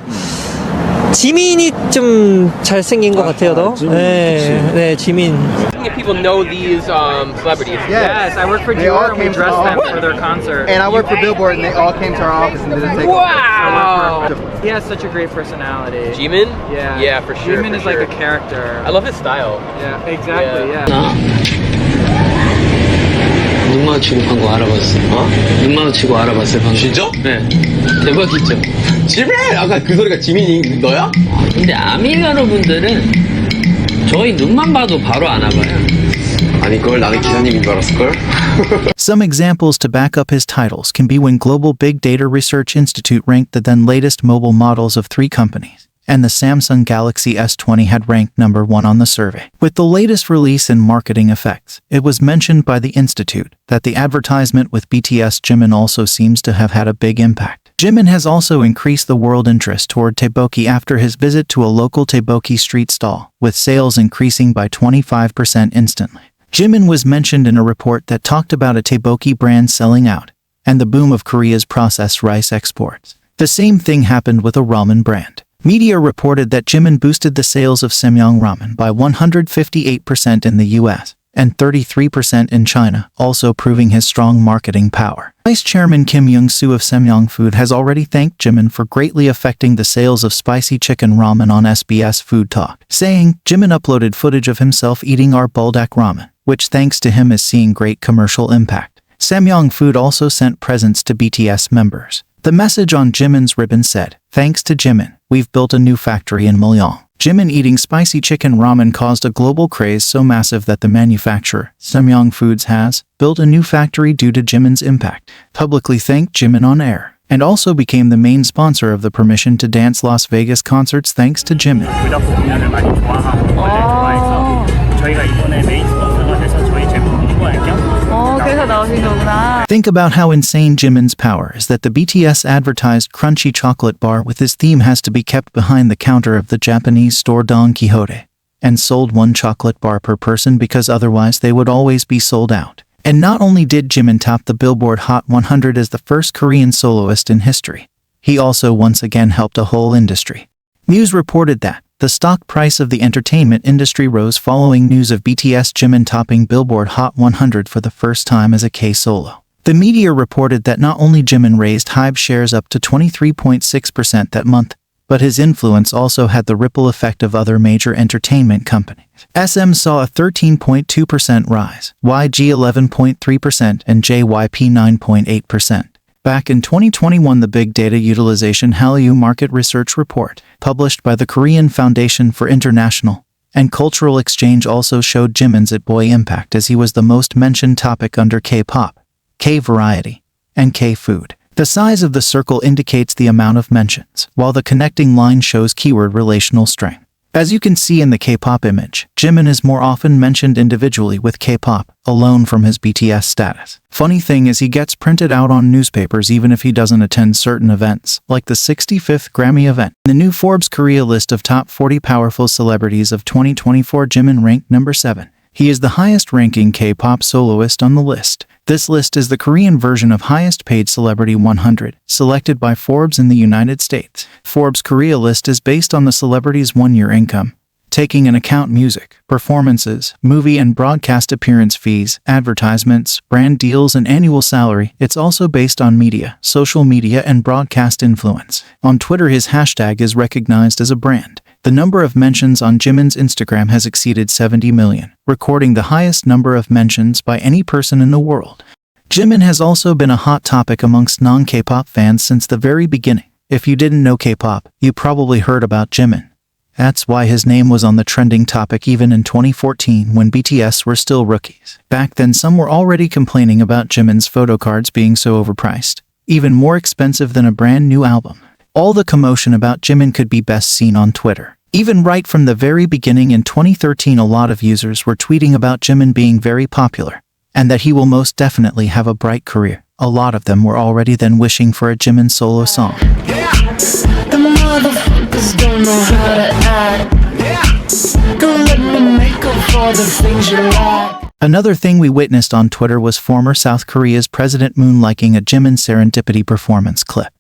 지민이 좀 잘생긴 것 같아요, 더. 네, 지민. If people know these celebrities. Yes, I work for Dior and we dressed them for their concert. And I work for Billboard and they all came to our office and did a takeover. Wow! He has such a great personality. Jimin? Yeah. Yeah, for sure. Jimin is like a character. I love his style. Yeah, exactly, yeah. 눈 마주치고 방금 알아봤어. 눈 마주치고 알아봤어요, 방금. 진짜? 네. 대박이죠? 지민! 아까 그 소리가 지민이 너야? 근데 아미 여러분들은 저희 눈만 봐도 바로 알아봐요. 아니, 그걸 나는 기사님인 줄 알았을걸? Some examples to back up his titles can be when Global Big Data Research Institute ranked the then latest mobile models of 3 companies, and the Samsung Galaxy S20 had ranked number 1 on the survey. With the latest release in marketing effects, it was mentioned by the Institute that the advertisement with BTS Jimin also seems to have had a big impact. Jimin has also increased the world interest toward tteokbokki after his visit to a local tteokbokki street stall, with sales increasing by 25% instantly. Jimin was mentioned in a report that talked about a tteokbokki brand selling out, and the boom of Korea's processed rice exports. The same thing happened with a ramen brand. Media reported that Jimin boosted the sales of Samyang ramen by 158% in the US and 33% in China, also proving his strong marketing power. Vice Chairman Kim Young-soo of Samyang Food has already thanked Jimin for greatly affecting the sales of spicy chicken ramen on SBS Food Talk, saying, "Jimin uploaded footage of himself eating our buldak ramen, which thanks to him is seeing great commercial impact." Samyang Food also sent presents to BTS members. The message on Jimin's ribbon said, "Thanks to Jimin, we've built a new factory in Mulyong." Jimin eating spicy chicken ramen caused a global craze so massive that the manufacturer, Samyang Foods, has built a new factory due to Jimin's impact, publicly thanked Jimin on air, and also became the main sponsor of the Permission to Dance Las Vegas concerts thanks to Jimin. 저희가 이번에 메인 스폰서가 돼서 저희 제품 홍보할겸. 그래서 나오신 거구나. Think about how insane Jimin's power is that the BTS advertised crunchy chocolate bar with his theme has to be kept behind the counter of the Japanese store Don Quixote, and sold 1 chocolate bar per person because otherwise they would always be sold out. And not only did Jimin top the Billboard Hot 100 as the first Korean soloist in history, he also once again helped a whole industry. News reported that the stock price of the entertainment industry rose following news of BTS Jimin topping Billboard Hot 100 for the first time as a K-solo. The media reported that not only Jimin raised HYBE shares up to 23.6% that month, but his influence also had the ripple effect of other major entertainment companies. SM saw a 13.2% rise, YG 11.3%, and JYP 9.8%. Back in 2021, the Big Data Utilization Hallyu Market Research Report, published by the Korean Foundation for International and Cultural Exchange, also showed Jimin's boy impact, as he was the most mentioned topic under K-pop, K-variety, and K-food. The size of the circle indicates the amount of mentions, while the connecting line shows keyword relational strength. As you can see in the K-pop image, Jimin is more often mentioned individually with K-pop, alone from his BTS status. Funny thing is, he gets printed out on newspapers even if he doesn't attend certain events, like the 65th Grammy event. In the new Forbes Korea list of top 40 powerful celebrities of 2024, Jimin ranked number 7. He is the highest-ranking K-pop soloist on the list. This list is the Korean version of Highest Paid Celebrity 100, selected by Forbes in the United States. Forbes Korea list is based on the celebrity's one-year income, taking into account music, performances, movie and broadcast appearance fees, advertisements, brand deals, and annual salary. It's also based on media, social media, and broadcast influence. On Twitter, his hashtag is recognized as a brand. The number of mentions on Jimin's Instagram has exceeded 70 million, recording the highest number of mentions by any person in the world. Jimin has also been a hot topic amongst non-K-pop fans since the very beginning. If you didn't know K-pop, you probably heard about Jimin. That's why his name was on the trending topic even in 2014 when BTS were still rookies. Back then, some were already complaining about Jimin's photo cards being so overpriced, even more expensive than a brand new album. All the commotion about Jimin could be best seen on Twitter. Even right from the very beginning in 2013, a lot of users were tweeting about Jimin being very popular, and that he will most definitely have a bright career. A lot of them were already then wishing for a Jimin solo song. The motherfuckers don't know how to act. Don't let me make up for the things you like. Another thing we witnessed on Twitter was former South Korea's President Moon liking a Jimin Serendipity performance clip.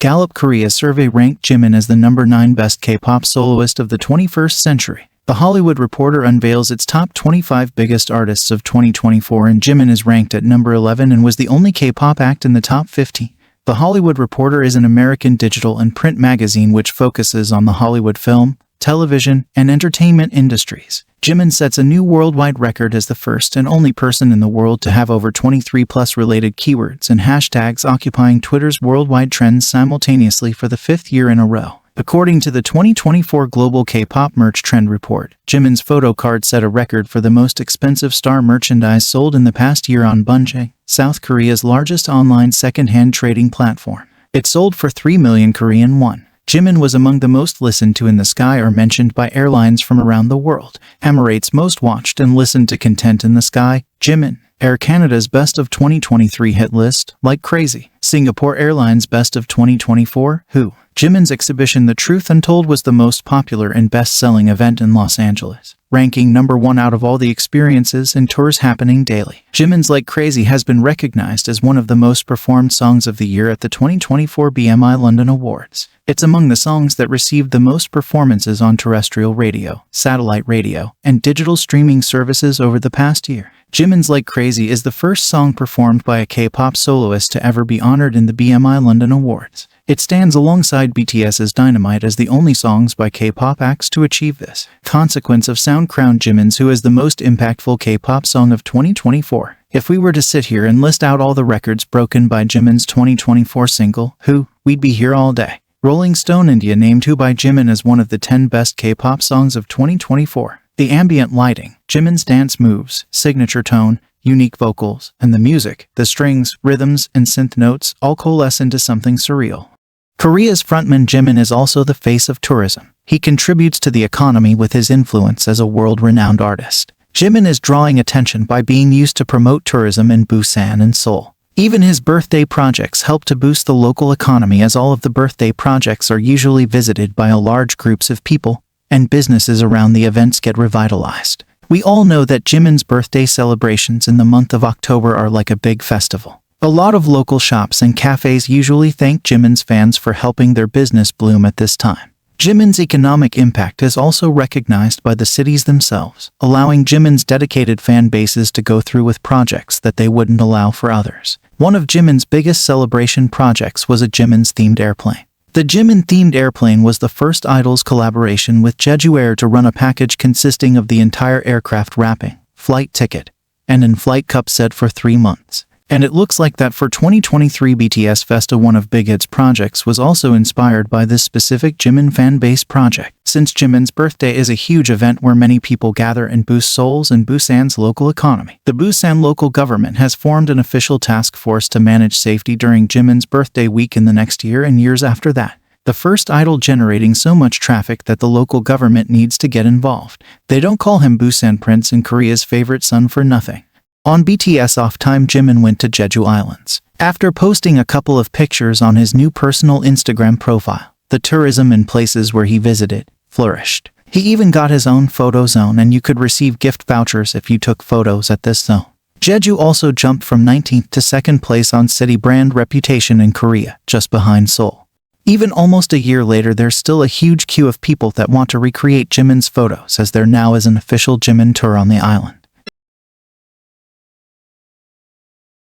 Gallup Korea survey ranked Jimin as the number 9 best K-pop soloist of the 21st century. The Hollywood Reporter unveils its top 25 biggest artists of 2024, and Jimin is ranked at number 11 and was the only K-pop act in the top 50. The Hollywood Reporter is an American digital and print magazine which focuses on the Hollywood film, television, and entertainment industries. Jimin sets a new worldwide record as the first and only person in the world to have over 23+ related keywords and hashtags occupying Twitter's worldwide trends simultaneously for the 5th year in a row. According to the 2024 Global K-pop Merch Trend Report, Jimin's photo card set a record for the most expensive star merchandise sold in the past year on Bunjang, South Korea's largest online second-hand trading platform. It sold for 3 million Korean won. Jimin was among the most listened to in the sky or mentioned by airlines from around the world. Emirates most watched and listened to content in the sky, Jimin. Air Canada's Best of 2023 hit list, Like Crazy. Singapore Airlines Best of 2024, Who. Jimin's exhibition The Truth Untold was the most popular and best-selling event in Los Angeles, ranking number 1 out of all the experiences and tours happening daily. Jimin's Like Crazy has been recognized as one of the most performed songs of the year at the 2024 BMI London Awards. It's among the songs that received the most performances on terrestrial radio, satellite radio, and digital streaming services over the past year. Jimin's Like Crazy is the first song performed by a K-pop soloist to ever be honored in the BMI London Awards. It stands alongside BTS's Dynamite as the only songs by K-pop acts to achieve this. Consequence of Sound crowned Jimin's Who as the most impactful K-pop song of 2024. If we were to sit here and list out all the records broken by Jimin's 2024 single, Who, we'd be here all day. Rolling Stone India named Who by Jimin as one of the 10 best K-pop songs of 2024. The ambient lighting, Jimin's dance moves, signature tone, unique vocals, and the music, the strings, rhythms, and synth notes all coalesce into something surreal. Korea's frontman Jimin is also the face of tourism. He contributes to the economy with his influence as a world-renowned artist. Jimin is drawing attention by being used to promote tourism in Busan and Seoul. Even his birthday projects help to boost the local economy, as all of the birthday projects are usually visited by large groups of people, and businesses around the events get revitalized. We all know that Jimin's birthday celebrations in the month of October are like a big festival. A lot of local shops and cafes usually thank Jimin's fans for helping their business bloom at this time. Jimin's economic impact is also recognized by the cities themselves, allowing Jimin's dedicated fan bases to go through with projects that they wouldn't allow for others. One of Jimin's biggest celebration projects was a Jimin's themed airplane. The Jimin-themed airplane was the first Idol's collaboration with Jeju Air to run a package consisting of the entire aircraft wrapping, flight ticket, and in-flight cup set for 3 months. And it looks like that for 2023 BTS Festa, one of Big Hit's projects was also inspired by this specific Jimin fan base project, since Jimin's birthday is a huge event where many people gather and boost Seoul's and Busan's local economy. The Busan local government has formed an official task force to manage safety during Jimin's birthday week in the next year and years after that. The first idol generating so much traffic that the local government needs to get involved. They don't call him Busan Prince and Korea's favorite son for nothing. On BTS off time, Jimin went to Jeju Islands. After posting a couple of pictures on his new personal Instagram profile, the tourism in places where he visited flourished. He even got his own photo zone, and you could receive gift vouchers if you took photos at this zone. Jeju also jumped from 19th to 2nd place on city brand reputation in Korea, just behind Seoul. Even almost a year later, there's still a huge queue of people that want to recreate Jimin's photos, as there now is an official Jimin tour on the island.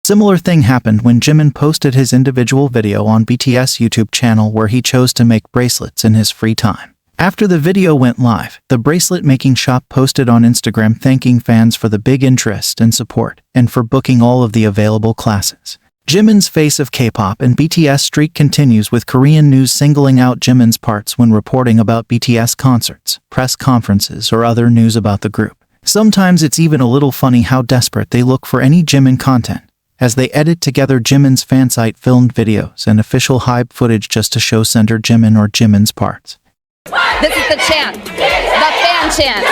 Similar thing happened when Jimin posted his individual video on BTS YouTube channel where he chose to make bracelets in his free time. After the video went live, the bracelet making shop posted on Instagram thanking fans for the big interest and support, and for booking all of the available classes. Jimin's Face of K-pop and BTS streak continues, with Korean news singling out Jimin's parts when reporting about BTS concerts, press conferences, or other news about the group. Sometimes it's even a little funny how desperate they look for any Jimin content, as they edit together Jimin's fansite filmed videos and official hype footage just to show center Jimin or Jimin's parts. This is the chant, the fan chant.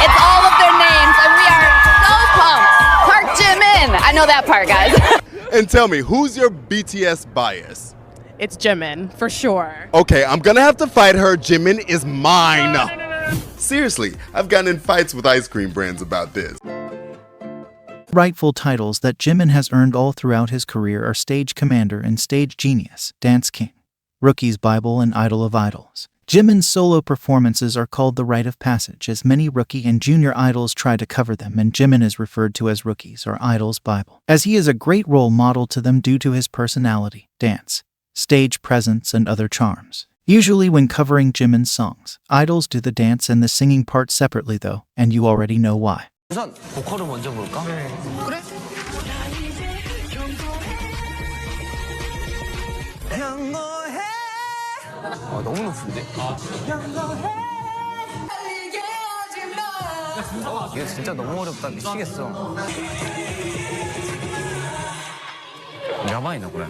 It's all of their names, and we are so pumped. Parkjimin. I know that part, guys. And tell me, who's your BTS bias? It's Jimin, for sure. Okay, I'm gonna have to fight her. Jimin is mine. No. Seriously, I've gotten in fights with ice cream brands about this. Rightful titles that Jimin has earned all throughout his career are Stage Commander and Stage Genius, Dance King, Rookie's Bible, and Idol of Idols. Jimin's solo performances are called the rite of passage, as many rookie and junior idols try to cover them, and Jimin is referred to as Rookie's or Idol's Bible, as he is a great role model to them due to his personality, dance, stage presence, and other charms. Usually when covering Jimin's songs, idols do the dance and the singing part separately though, and you already know why. 우선 보컬을 먼저 볼까? 그래. 너무 높은데? 이거 진짜 너무 어렵다. 미치겠어. 야바이나 그래.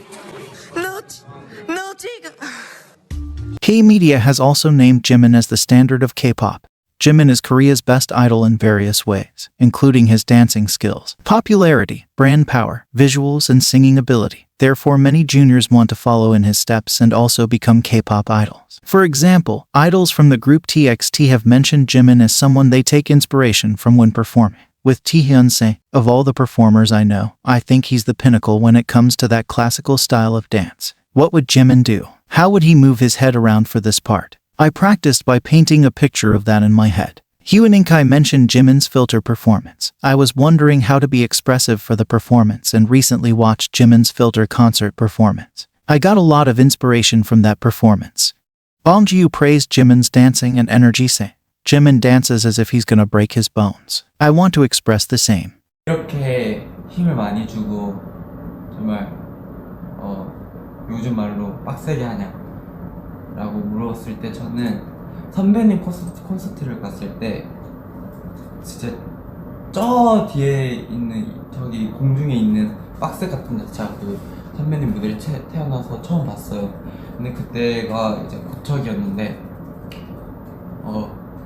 K-Media has also named Jimin as the standard of K-pop. Jimin is Korea's best idol in various ways, including his dancing skills, popularity, brand power, visuals, and singing ability. Therefore, many juniors want to follow in his steps and also become K-pop idols. For example, idols from the group TXT have mentioned Jimin as someone they take inspiration from when performing. With Taehyun say, "Of all the performers I know, I think he's the pinnacle when it comes to that classical style of dance. What would Jimin do? How would he move his head around for this part? I practiced by painting a picture of that in my head." Hwooninkai mentioned Jimin's filter performance. "I was wondering how to be expressive for the performance and recently watched Jimin's filter concert performance. I got a lot of inspiration from that performance." Bongjiu praised Jimin's dancing and energy, saying, "Jimin dances as if he's gonna break his bones. I want to express the same." 이렇게 힘을 많이 주고 정말 요즘 말로 빡세게 하냐 라고 물었을 때 저는 선배님 콘서트를 갔을 때 진짜 저 뒤에 있는 저기 공중에 있는 박스 같은 자체가 그 선배님 무대를 태어나서 처음 봤어요. 근데 그때가 이제 고척이었는데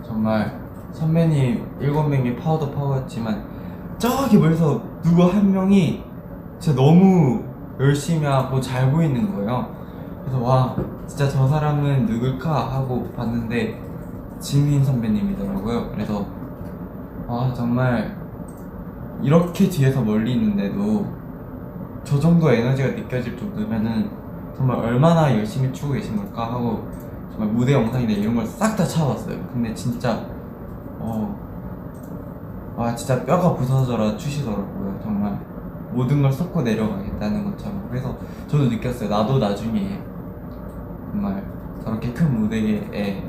정말 선배님 7명이 파워도 파워였지만 저기 멀리서 누구 한 명이 진짜 너무 열심히 하고 잘 보이는 거예요. 그래서 와 진짜 저 사람은 누굴까 하고 봤는데 지민 선배님이더라고요. 그래서 정말 이렇게 뒤에서 멀리 있는데도 저 정도 에너지가 느껴질 정도면은 정말 얼마나 열심히 추고 계신 걸까 하고 정말 무대 영상이나 이런 걸 싹 다 찾아봤어요. 근데 진짜 진짜 뼈가 부서져라 추시더라고요. 정말 모든 걸 쏟고 내려가겠다는 것처럼. 그래서 저도 느꼈어요. 나도 나중에 정말 저렇게 큰 무대에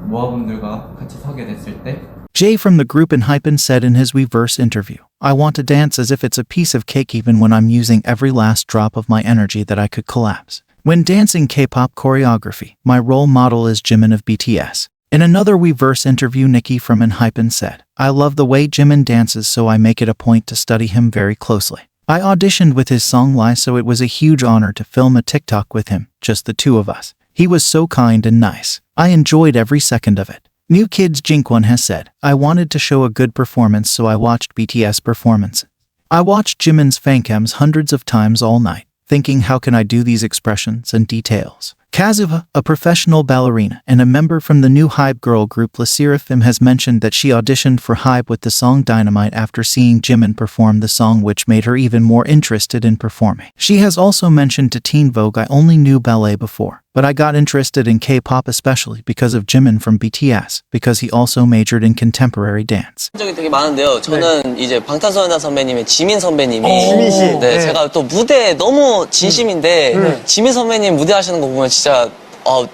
모아분들과 같이 서게 됐을 때 Jay from the group ENHYPEN said in his Weverse interview, "I want to dance as if it's a piece of cake even when I'm using every last drop of my energy that I could collapse. When dancing K-pop choreography, my role model is Jimin of BTS." In another Weverse interview, Nikki from ENHYPEN said, "I love the way Jimin dances, so I make it a point to study him very closely. I auditioned with his song Lie, so it was a huge honor to film a TikTok with him, just the two of us. He was so kind and nice. I enjoyed every second of it." New Kids Jinkwon has said, "I wanted to show a good performance, so I watched BTS performances. I watched Jimin's fancams hundreds of times all night, thinking how can I do these expressions and details." Kazuha, a professional ballerina and a member from the new Hype girl group Le Seraphim, has mentioned that she auditioned for Hype with the song Dynamite after seeing Jimin perform the song, which made her even more interested in performing. She has also mentioned to Teen Vogue, "I only knew ballet before, but I got interested in K-pop especially because of Jimin from BTS, because he also majored in contemporary dance." 적이 되게 많은데요. 저는 이제 방탄소년단 선배님의 지민 선배님이 지민 씨. 네, 제가 또 무대에 너무 진심인데 지민 선배님 무대 하시는 거 보면 진짜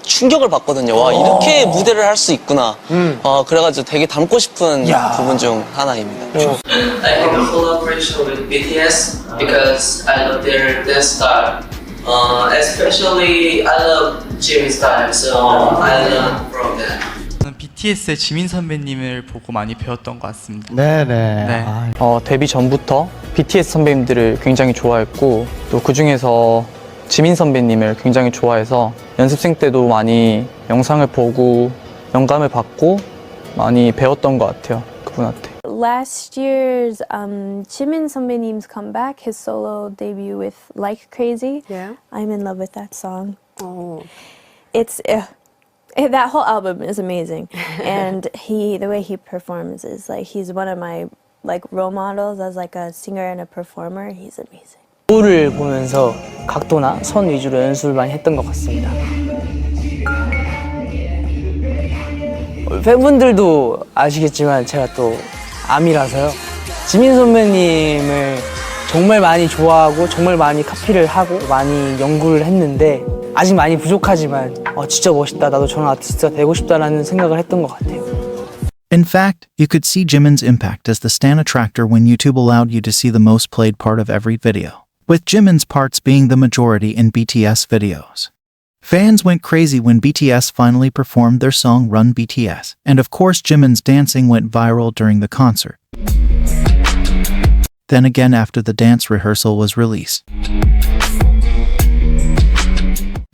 충격을 받거든요. 와, 이렇게 무대를 할 수 있구나. 그래가지고 되게 닮고 싶은 부분 중 하나입니다. I have a collaboration with BTS because I love their dance style. Especially I love Jimin's style, so I learned from them. 저는 BTS의 지민 선배님을 보고 많이 배웠던 것 같습니다. 네네. 데뷔 전부터 BTS 선배님들을 굉장히 좋아했고 또 그중에서 지민 선배님을 굉장히 좋아해서 연습생 때도 많이 영상을 보고 영감을 받고 많이 배웠던 것 같아요, 그분한테. Last year's Jimin 선배님's comeback, his solo debut with Like Crazy. Yeah. I'm in love with that song. Oh. It's that whole album is amazing, and the way he performs is like he's one of my role models as like a singer and a performer. He's amazing. 거울을 보면서 각도나 선 위주로 연습을 많이 했던 것 같습니다. 팬분들도 아시겠지만 제가 또 암이라서요. 지민 선배님을 정말 많이 좋아하고 정말 많이 카피를 하고 많이 연구를 했는데 아직 많이 부족하지만 진짜 멋있다, 나도 저런 아티스트가 되고 싶다라는 생각을 했던 것 같아요. In fact, you could see Jimin's impact as the Stan attractor when YouTube allowed you to see the most played part of every video, with Jimin's parts being the majority in BTS videos. Fans went crazy when BTS finally performed their song Run BTS, and of course Jimin's dancing went viral during the concert. Then again after the dance rehearsal was released.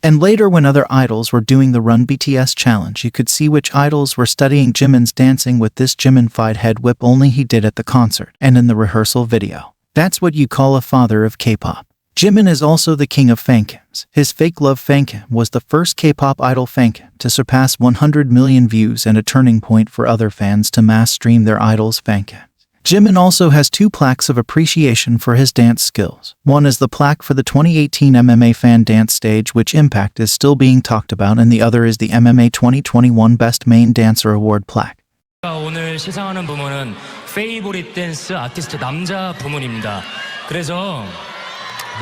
And later when other idols were doing the Run BTS challenge, you could see which idols were studying Jimin's dancing with this Jimin-fied head whip only he did at the concert and in the rehearsal video. That's what you call a father of K-pop. Jimin is also the king of fancams. His Fake Love fancam was the first K-pop idol fancam to surpass 100 million views and a turning point for other fans to mass stream their idols' fancams. Jimin also has 2 plaques of appreciation for his dance skills. One is the plaque for the 2018 MMA Fan Dance Stage, which Impact is still being talked about, and the other is the MMA 2021 Best Main Dancer Award plaque. 오늘 시상하는 부문은 페이보릿 댄스 아티스트 남자 부문입니다. 그래서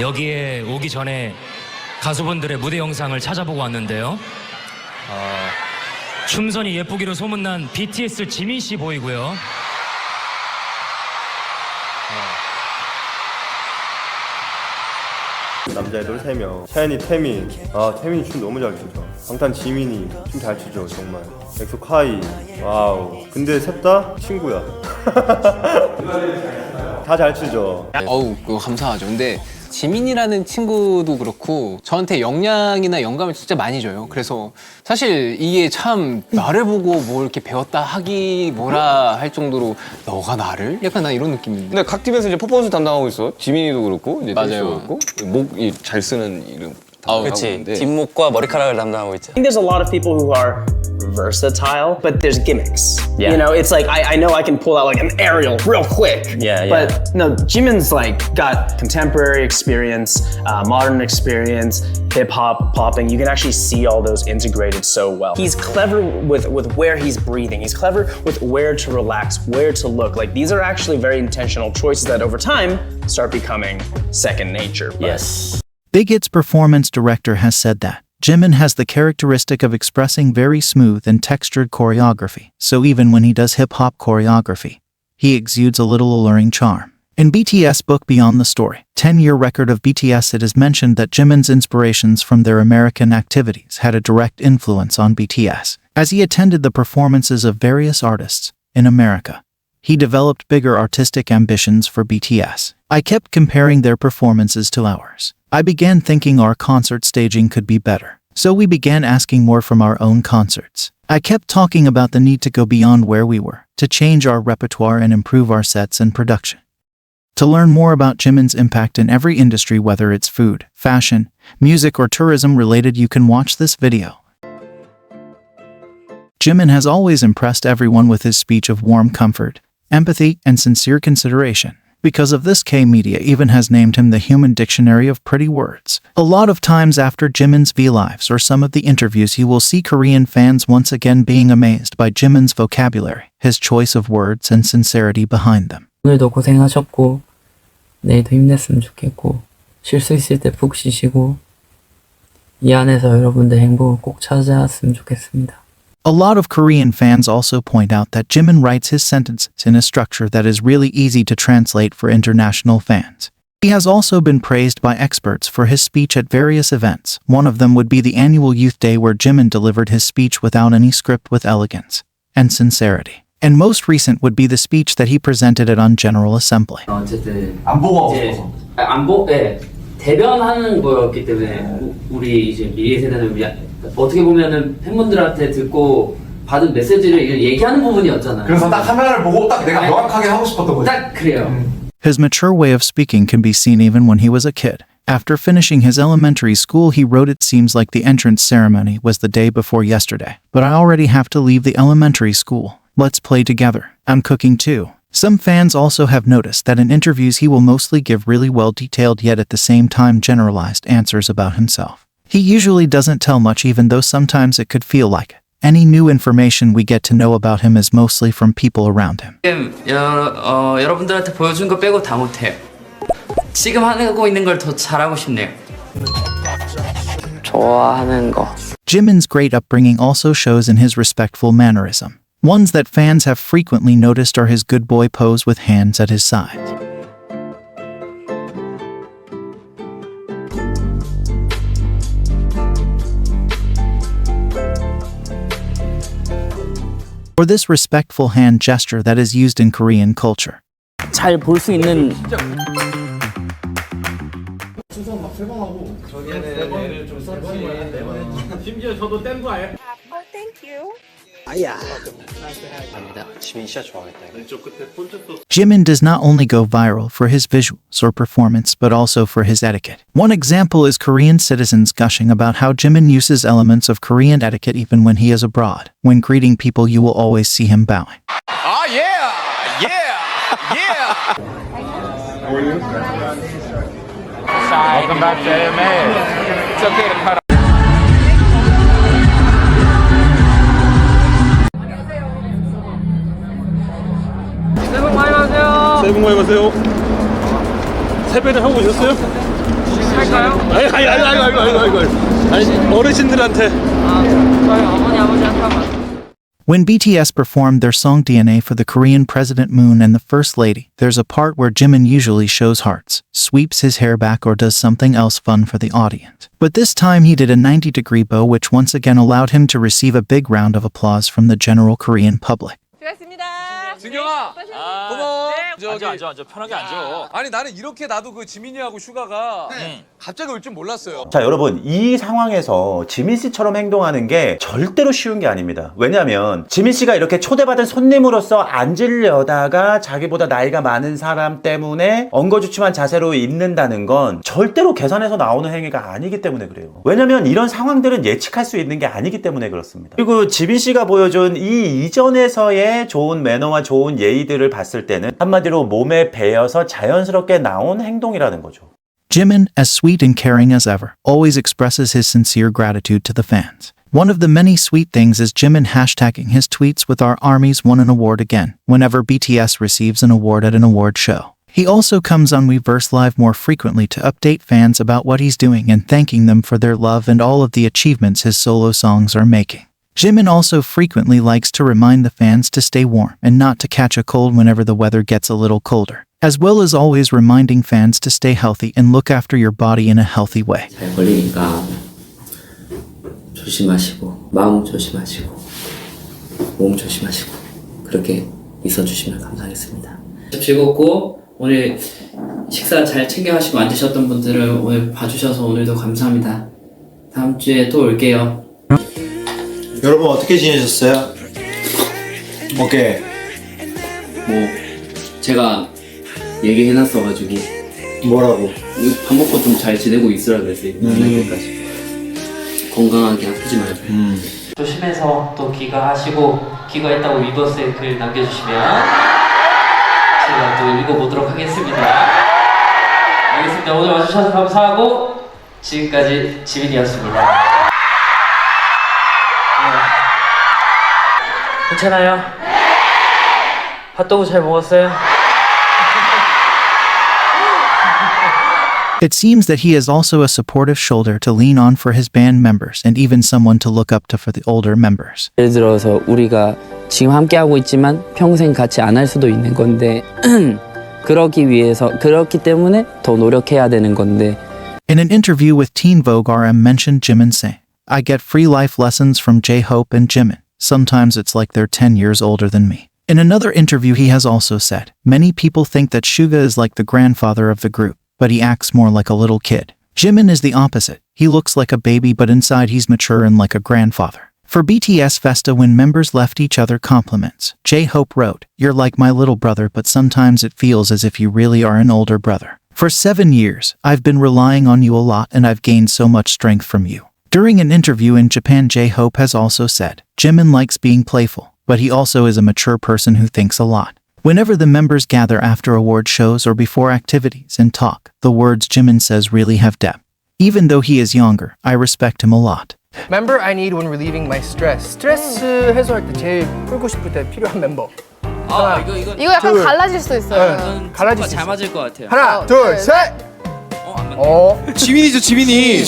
여기에 오기 전에 가수분들의 무대 영상을 찾아보고 왔는데요. 춤선이 예쁘기로 소문난 BTS 지민 씨 보이고요. 남자애들 3명. 샤이니 태민. 태민이 춤 너무 잘 추죠. 방탄 지민이 춤 잘 추죠, 정말. 엑소 카이. 와우. 근데 셋 다 친구야. 다 잘 추죠. 그거 감사하죠. 근데 지민이라는 친구도 그렇고 저한테 영향이나 영감을 진짜 많이 줘요. 그래서 사실 이게 참 나를 보고 뭘 이렇게 배웠다 하기 뭐라 할 정도로 너가 나를? 약간 난 이런 느낌인데. 근데 각 팀에서 이제 퍼포먼스 담당하고 있어. 지민이도 그렇고 이제 맞아요. 그렇고 목 잘 쓰는 이름 그렇지. 뒷목과 머리카락을 담당하고 있죠. I think there's a lot of people who are versatile, but there's gimmicks. Yeah. You know, it's like I know I can pull out like an aerial real quick. Yeah, But no, Jimin's like got contemporary experience, modern experience, hip hop, popping. You can actually see all those integrated so well. He's clever with where he's breathing. He's clever with where to relax, where to look. Like these are actually very intentional choices that over time start becoming second nature. Yes. Big Hit's performance director has said that Jimin has the characteristic of expressing very smooth and textured choreography, so even when he does hip-hop choreography, he exudes a little alluring charm. In BTS book Beyond the Story, 10-year record of BTS, it is mentioned that Jimin's inspirations from their American activities had a direct influence on BTS. As he attended the performances of various artists in America, he developed bigger artistic ambitions for BTS. I kept comparing their performances to ours. I began thinking our concert staging could be better. So we began asking more from our own concerts. I kept talking about the need to go beyond where we were, to change our repertoire and improve our sets and production. To learn more about Jimin's impact in every industry, whether it's food, fashion, music, or tourism related, you can watch this video. Jimin has always impressed everyone with his speech of warm comfort, empathy, and sincere consideration. Because of this, K-Media even has named him the human dictionary of pretty words. A lot of times after Jimin's V-Lives or some of the interviews, you will see Korean fans once again being amazed by Jimin's vocabulary, his choice of words, and sincerity behind them. 오늘도 고생하셨고 내일도 힘냈으면 좋겠고 쉴 수 있을 때 푹 쉬시고 이 안에서 여러분들 행복을 꼭 찾아왔으면 좋겠습니다. A lot of Korean fans also point out that Jimin writes his sentences in a structure that is really easy to translate for international fans. He has also been praised by experts for his speech at various events. One of them would be the annual Youth Day, where Jimin delivered his speech without any script, with elegance and sincerity. And most recent would be the speech that he presented at General Assembly. 어쨌든 대변하는 거였기 때문에 우리 이제 미래 세대는 어떻게 보면은 팬분들한테 듣고 받은 메시지를 얘기하는 부분이었잖아요. 그래서 딱 카메라를 보고 딱 내가 명확하게 하고 싶었던 거지. 딱 그래요. His mature way of speaking can be seen even when he was a kid. After finishing his elementary school, he wrote, "It seems like the entrance ceremony was the day before yesterday, but I already have to leave the elementary school. Let's play together. I'm cooking too." Some fans also have noticed that in interviews he will mostly give really well detailed yet at the same time generalized answers about himself. He usually doesn't tell much, even though sometimes it could feel like it. Any new information we get to know about him is mostly from people around him. 여러분들한테 보여준 거 빼고 다 못해요. 지금 하고 있는 걸 더 잘하고 싶네요. 좋아하는 거. Jimin's great upbringing also shows in his respectful mannerism. Ones that fans have frequently noticed are his good boy pose with hands at his sides. Or this respectful hand gesture that is used in Korean culture. 잘 볼 수 있는 심지어 저도 뗀 거 아니에요? Oh, thank you. 지민 진짜 좋아하겠다. Jimin does not only go viral for his visuals or performance, but also for his etiquette. One example is Korean citizens gushing about how Jimin uses elements of Korean etiquette even when he is abroad. When greeting people, you will always see him bowing. Oh yeah, yeah, yeah. How are you? Welcome back to AMA. It's okay to cut off. 새해 복 많이 받으세요. 새해 복 많이 받으세요. 세배를 하고 오셨어요? 할까요? 아니 어르신들한테. 저희 어머니 아버지한테 한번. When BTS performed their song DNA for the Korean President Moon and the First Lady, there's a part where Jimin usually shows hearts, sweeps his hair back, or does something else fun for the audience. But this time he did a 90-degree bow, which once again allowed him to receive a big round of applause from the general Korean public. 수고하셨습니다. 진경아, 고마워. 앉아. 편하게 앉아. 아니 나는 이렇게 나도 그 지민이하고 슈가가 갑자기 올 줄 몰랐어요. 자, 여러분, 이 상황에서 지민 씨처럼 행동하는 게 절대로 쉬운 게 아닙니다. 왜냐면 지민 씨가 이렇게 초대받은 손님으로서 앉으려다가 자기보다 나이가 많은 사람 때문에 엉거주춤한 자세로 있는다는 건 절대로 계산해서 나오는 행위가 아니기 때문에 그래요. 왜냐면 이런 상황들은 예측할 수 있는 게 아니기 때문에 그렇습니다. 그리고 지민 씨가 보여준 이 이전에서의 좋은 매너와 좋은 예의들을 봤을 때는 한마디로 몸에 배어서 자연스럽게 나온 행동이라는 거죠. Jimin, as sweet and caring as ever, always expresses his sincere gratitude to the fans. One of the many sweet things is Jimin hashtagging his tweets with "Our armies won an award again" whenever BTS receives an award at an award show. He also comes on Weverse Live more frequently to update fans about what he's doing and thanking them for their love and all of the achievements his solo songs are making. Jimin also frequently likes to remind the fans to stay warm and not to catch a cold whenever the weather gets a little colder, as well as always reminding fans to stay healthy and look after your body in a healthy way. 잘 걸리니까 조심하시고 마음 조심하시고 몸 조심하시고 그렇게 있어주시면 감사하겠습니다. 즐겁고 오늘 식사 잘 챙겨 하시고 앉으셨던 분들을 오늘 봐주셔서 오늘도 감사합니다. 다음 주에 또 올게요. 여러분 어떻게 지내셨어요? 오케이. 뭐 제가 얘기해놨어가지고 뭐라고? 밥 먹고 좀 잘 지내고 있으라 그랬어요. 때까지 건강하게 아프지 말고 조심해서 또 귀가하시고 귀가했다고 위버스에 글 남겨주시면 제가 또 읽어보도록 하겠습니다. 알겠습니다. 오늘 와주셔서 감사하고 지금까지 지민이었습니다. 괜찮아요? 핫도그 잘 먹었어요? It seems that he is also a supportive shoulder to lean on for his band members and even someone to look up to for the older members. 예를 들어서 우리가 지금 함께하고 있지만 평생 같이 안 할 수도 있는 건데 그렇기 때문에 더 노력해야 되는 건데. In an interview with Teen Vogue RM mentioned Jimin saying, "I get free life lessons from J-Hope and Jimin. Sometimes it's like they're 10 years older than me." In another interview he has also said, "Many people think that Suga is like the grandfather of the group, but he acts more like a little kid. Jimin is the opposite. He looks like a baby but inside he's mature and like a grandfather." For BTS Festa when members left each other compliments, J-Hope wrote, "You're like my little brother but sometimes it feels as if you really are an older brother. For 7 years, I've been relying on you a lot and I've gained so much strength from you." During an interview in Japan, J-Hope has also said, "Jimin likes being playful, but he also is a mature person who thinks a lot." Whenever the members gather after award shows or before activities and talk, the words Jimin says really have depth. Even though he is younger, I respect him a lot. Member I need when relieving my stress. 스트레스 해소할 때 제일 풀고 싶을 때 필요한 멤버. 이거 약간 갈라질 수도 있어요. 갈라질 수 잘 맞을 것 같아요. 하나, 둘, 셋. 지민이죠, 지민이.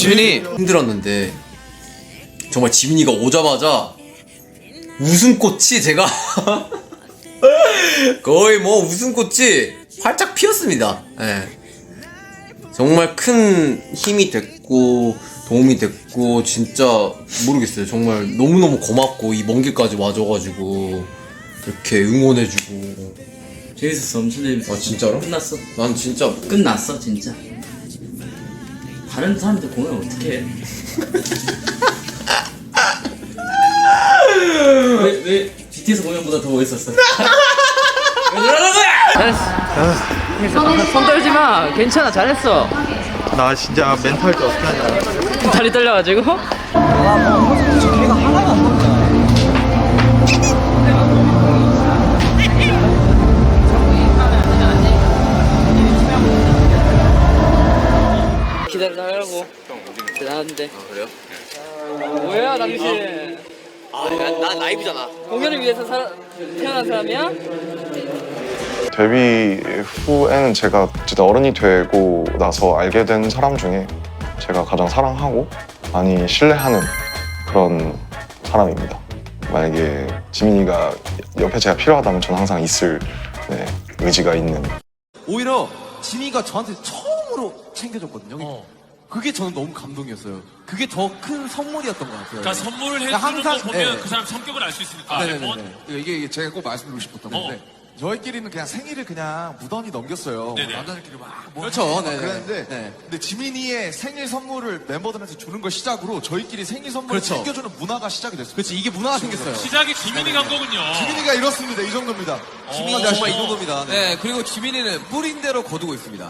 힘들었는데 정말 지민이가 오자마자 웃음꽃이 제가 거의 뭐 웃음꽃이 활짝 피었습니다. 네. 정말 큰 힘이 됐고 도움이 됐고 진짜 모르겠어요. 정말 너무너무 고맙고 이 먼 길까지 와줘가지고 이렇게 응원해주고. 재밌었어. 엄청 재밌었어. 아 진짜로? 끝났어. 난 진짜 끝났어 진짜. 다른 사람들 공연 어떻게 해? 왜 BTS 공연보다 더 멋있었어? 왜 그러는 거야? 잘했어. 손 떨지 마. 괜찮아. 잘했어. 나 진짜 멘탈 때 어떻게 하냐. 다리 떨려가지고. 기다리라고. 대단한데. 아 그래요? 뭐야 당신? 난 라이브잖아. 공연을 위해서 태어난 사람이야? 데뷔 후에는 제가 진짜 어른이 되고 나서 알게 된 사람 중에 제가 가장 사랑하고 많이 신뢰하는 그런 사람입니다. 만약에 지민이가 옆에 제가 필요하다면 저는 항상 있을 의지가 있는. 오히려 지민이가 저한테 처음으로 챙겨줬거든요. 그게 저는 너무 감동이었어요. 그게 더 큰 선물이었던 것 같아요. 그러니까 선물을 해주는 거 보면 그 사람 성격을 알 수 있으니까. 네네네. 이게 제가 꼭 말씀드리고 싶었던 건데 저희끼리는 그냥 생일을 그냥 무던히 넘겼어요. 네네. 남자들끼리 막 그렇죠. 네네. 그랬는데 네. 근데 지민이의 생일 선물을 멤버들한테 주는 걸 시작으로 저희끼리 생일 선물을 그렇죠. 챙겨주는 문화가 시작이 됐습니다. 그렇지, 이게 문화가 생겼어요. 시작이 지민이가 한 거군요. 지민이가 이렇습니다. 이 정도입니다. 지민이가 정말 이 정도입니다. 네, 그리고 지민이는 뿌린 대로 거두고 있습니다.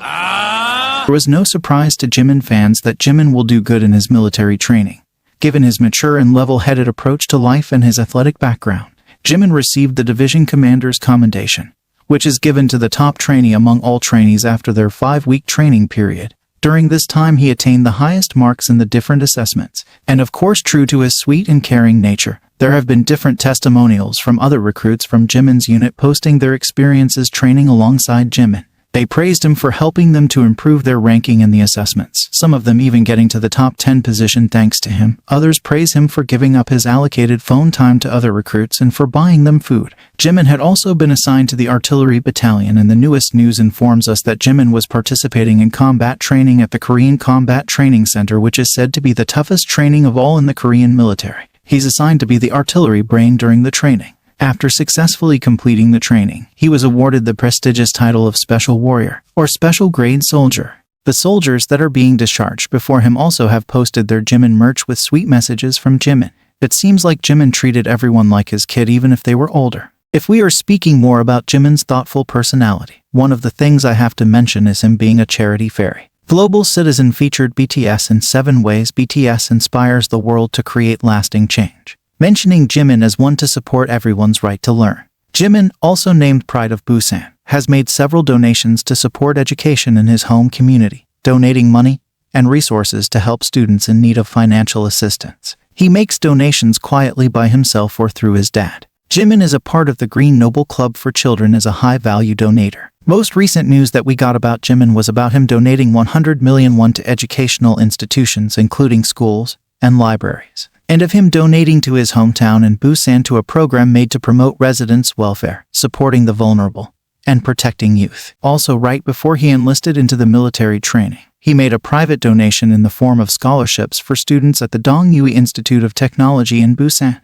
There was no surprise to Jimin fans that Jimin will do good in his military training. Given his mature and level-headed approach to life and his athletic background, Jimin received the division commander's commendation, which is given to the top trainee among all trainees after their 5-week training period. During this time he attained the highest marks in the different assessments, and of course true to his sweet and caring nature, there have been different testimonials from other recruits from Jimin's unit posting their experiences training alongside Jimin. They praised him for helping them to improve their ranking in the assessments, some of them even getting to the top 10 position thanks to him. Others praise him for giving up his allocated phone time to other recruits and for buying them food. Jimin had also been assigned to the artillery battalion, and the newest news informs us that Jimin was participating in combat training at the Korean Combat Training Center, which is said to be the toughest training of all in the Korean military. He's assigned to be the artillery brain during the training. After successfully completing the training, he was awarded the prestigious title of Special Warrior, or Special Grade Soldier. The soldiers that are being discharged before him also have posted their Jimin merch with sweet messages from Jimin. It seems like Jimin treated everyone like his kid even if they were older. If we are speaking more about Jimin's thoughtful personality, one of the things I have to mention is him being a charity fairy. Global Citizen featured BTS in 7 ways BTS inspires the world to create lasting change, mentioning Jimin as one to support everyone's right to learn. Jimin, also named Pride of Busan, has made several donations to support education in his home community, donating money and resources to help students in need of financial assistance. He makes donations quietly by himself or through his dad. Jimin is a part of the Green Noble Club for Children as a high-value donator. Most recent news that we got about Jimin was about him donating 100 million won to educational institutions including schools and libraries, and of him donating to his hometown in Busan to a program made to promote residents' welfare, supporting the vulnerable, and protecting youth. Also, right before he enlisted into the military training, he made a private donation in the form of scholarships for students at the Dongyue Institute of Technology in Busan.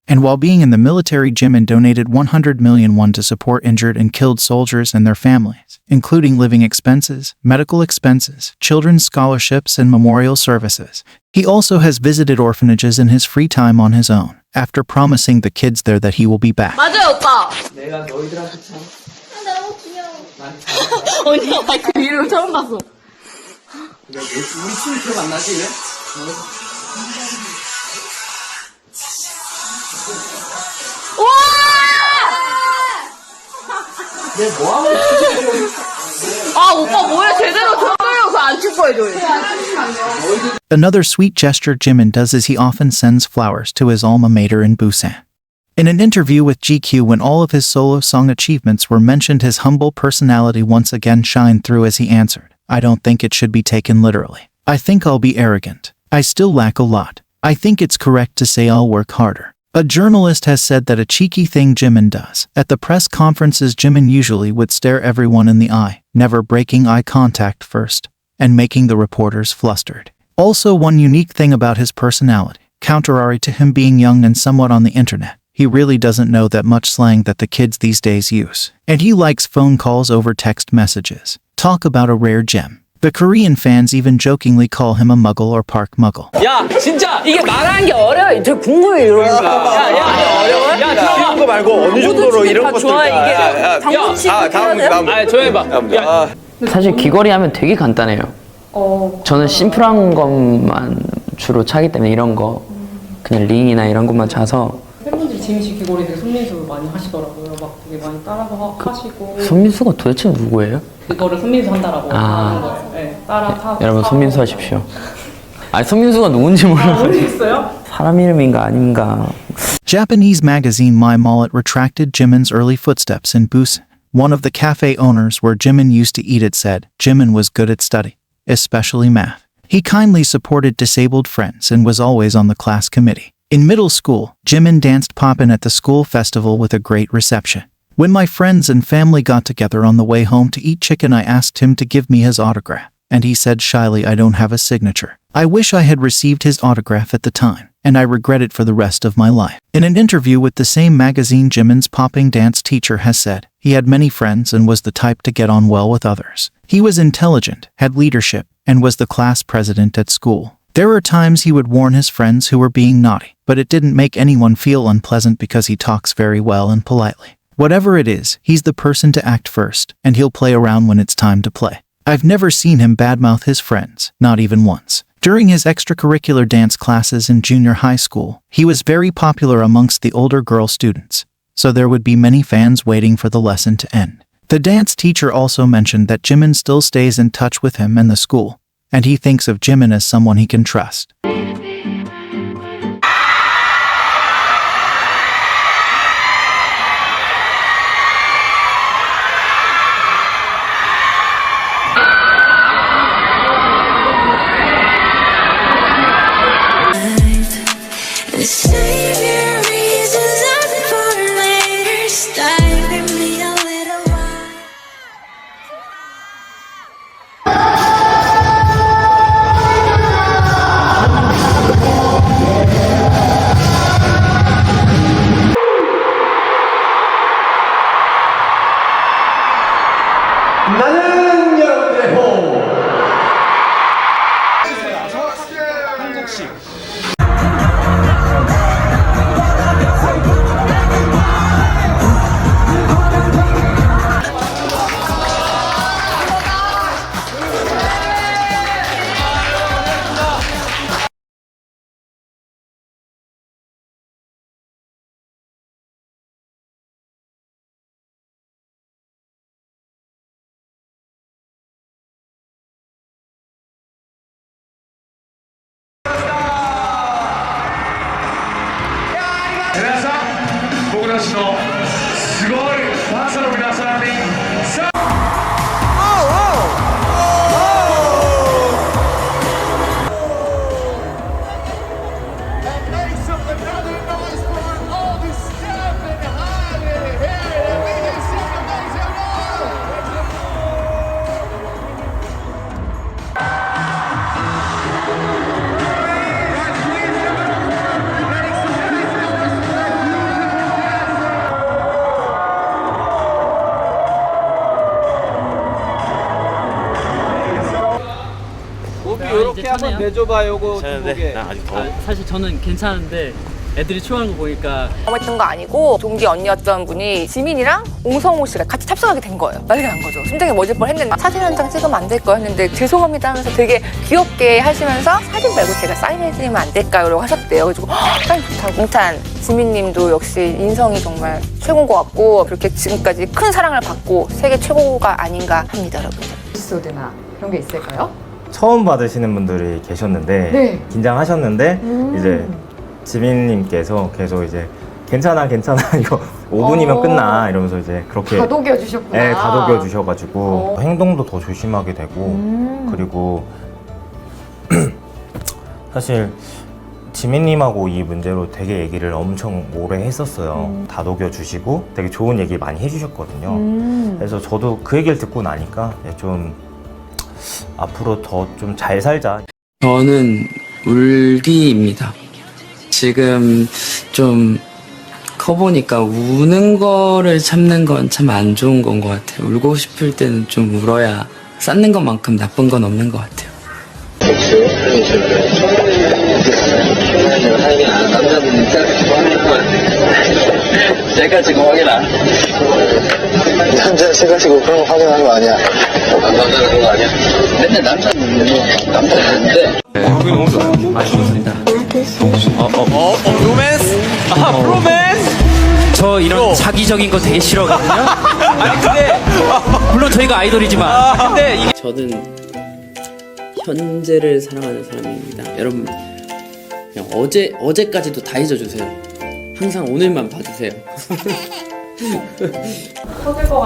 And while being in the military, Jimin donated 100 million won to support injured and killed soldiers and their families, including living expenses, medical expenses, children's scholarships, and memorial services. He also has visited orphanages in his free time on his own, after promising the kids there that he will be back. 맞아요, 오빠. 내가 너희들한테 참. 너무 귀여워. 언니가 나 그 이름 처음 봤어. 우리 춤 기억 안 나지? 왜? 내가 뭐하고 아, 오빠 뭐야? 제대로 줬어요. 안 축구해줘. Another sweet gesture Jimin does is he often sends flowers to his alma mater in Busan. In an interview with GQ, when all of his solo song achievements were mentioned, his humble personality once again shined through as he answered, "I don't think it should be taken literally. I think I'll be arrogant. I still lack a lot. I think it's correct to say I'll work harder." A journalist has said that a cheeky thing Jimin does. At the press conferences, Jimin usually would stare everyone in the eye, never breaking eye contact first, and making the reporters flustered. Also, one unique thing about his personality, contrary to him being young and somewhat on the internet, he really doesn't know that much slang that the kids these days use. And he likes phone calls over text messages. Talk about a rare gem. The Korean fans even jokingly call him a muggle or park muggle. 야, 진짜 이게 말하는 게 어려워. 저 궁금해 이러니까. 야, 어려워? 야, 쉬운 거 말고 어느 정도로 이런 것도. 좋아 이게. 다음 조해봐. 사실 귀걸이 하면 되게 간단해요. 저는 심플한 것만 주로 차기 때문에 이런 거 그냥 링이나 이런 것만 차서. 팬분들이 지민 씨 귀걸이 되게 손민수 많이 하시더라고요. 막 되게 많이 따라서 하시고. 손민수가 도대체 누구예요? 그거를 손민수 한다라고 하는 거예요. 네, 여러분 손민수 하십시오. 아니 손민수가 누군지 몰라요. 모르겠어요? 사람 이름인가 아닌가. Japanese magazine My Mullet retracted Jimin's early footsteps in Busan. One of the cafe owners where Jimin used to eat it said, Jimin was good at study, especially math. He kindly supported disabled friends and was always on the class committee. In middle school, Jimin danced poppin' at the school festival with a great reception. When my friends and family got together on the way home to eat chicken, I asked him to give me his autograph, and he said shyly, "I don't have a signature. I wish I had received his autograph at the time." and I regret it for the rest of my life. In an interview with the same magazine, Jimin's popping dance teacher has said he had many friends and was the type to get on well with others. He was intelligent, had leadership, and was the class president at school. There were times he would warn his friends who were being naughty, but it didn't make anyone feel unpleasant because he talks very well and politely. Whatever it is, he's the person to act first, and he'll play around when it's time to play. I've never seen him badmouth his friends, not even once. During his extracurricular dance classes in junior high school, he was very popular amongst the older girl students, so there would be many fans waiting for the lesson to end. The dance teacher also mentioned that Jimin still stays in touch with him and the school, and he thinks of Jimin as someone he can trust. 나는 여러분의 호. 한국식. 이렇게 한번 대줘봐 요거 괜찮은데? 난 아직 더워. 사실 저는 괜찮은데 애들이 추워하는 거 보니까 했던 거 아니고 동기 언니였던 분이 지민이랑 옹성호 씨가 같이 탑승하게 된 거예요. 난리가 난 거죠. 심장이 멎을 뻔 했는데 사진 한 장 찍으면 안 될까요? 했는데 죄송합니다 하면서 되게 귀엽게 하시면서 사진 말고 제가 사인해드리면 안 될까요? 라고 하셨대요. 그래서 사인 좋다고. 공탄 지민님도 역시 인성이 정말 최고인 것 같고 그렇게 지금까지 큰 사랑을 받고 세계 최고가 아닌가 합니다, 여러분들. 에피소드나 그런 게 있을까요? 처음 받으시는 분들이 계셨는데 네. 긴장하셨는데 이제 지민님께서 계속 이제 괜찮아 이거 5분이면 끝나 이러면서 이제 그렇게 다독여 주셨구나. 네, 다독여 주셔가지고 행동도 더 조심하게 되고 그리고 사실 지민님하고 이 문제로 되게 얘기를 엄청 오래 했었어요. 다독여 주시고 되게 좋은 얘기 많이 해주셨거든요. 그래서 저도 그 얘기를 듣고 나니까 좀 앞으로 더 좀 잘 살자. 저는 울기입니다. 지금 좀 커보니까 우는 거를 참는 건 참 안 좋은 건 것 같아요. 울고 싶을 때는 좀 울어야 쌓는 것만큼 나쁜 건 없는 것 같아요. 제가 지금 확인한 남자 제가 지금 그런 거 확인하는 거 아니야? 남자는 그런 거 아니야? 맨날 남자는데 여기 너무 좋아요. 좋습니다. 로맨스? 로맨스? 저 이런 자기적인 거 되게 싫어하거든요. 아니 근데 물론 저희가 아이돌이지만 근데 이게 저는 현재를 사랑하는 사람입니다. 여러분 그냥 어제까지도 다 잊어주세요. 항상 오늘만 봐주세요.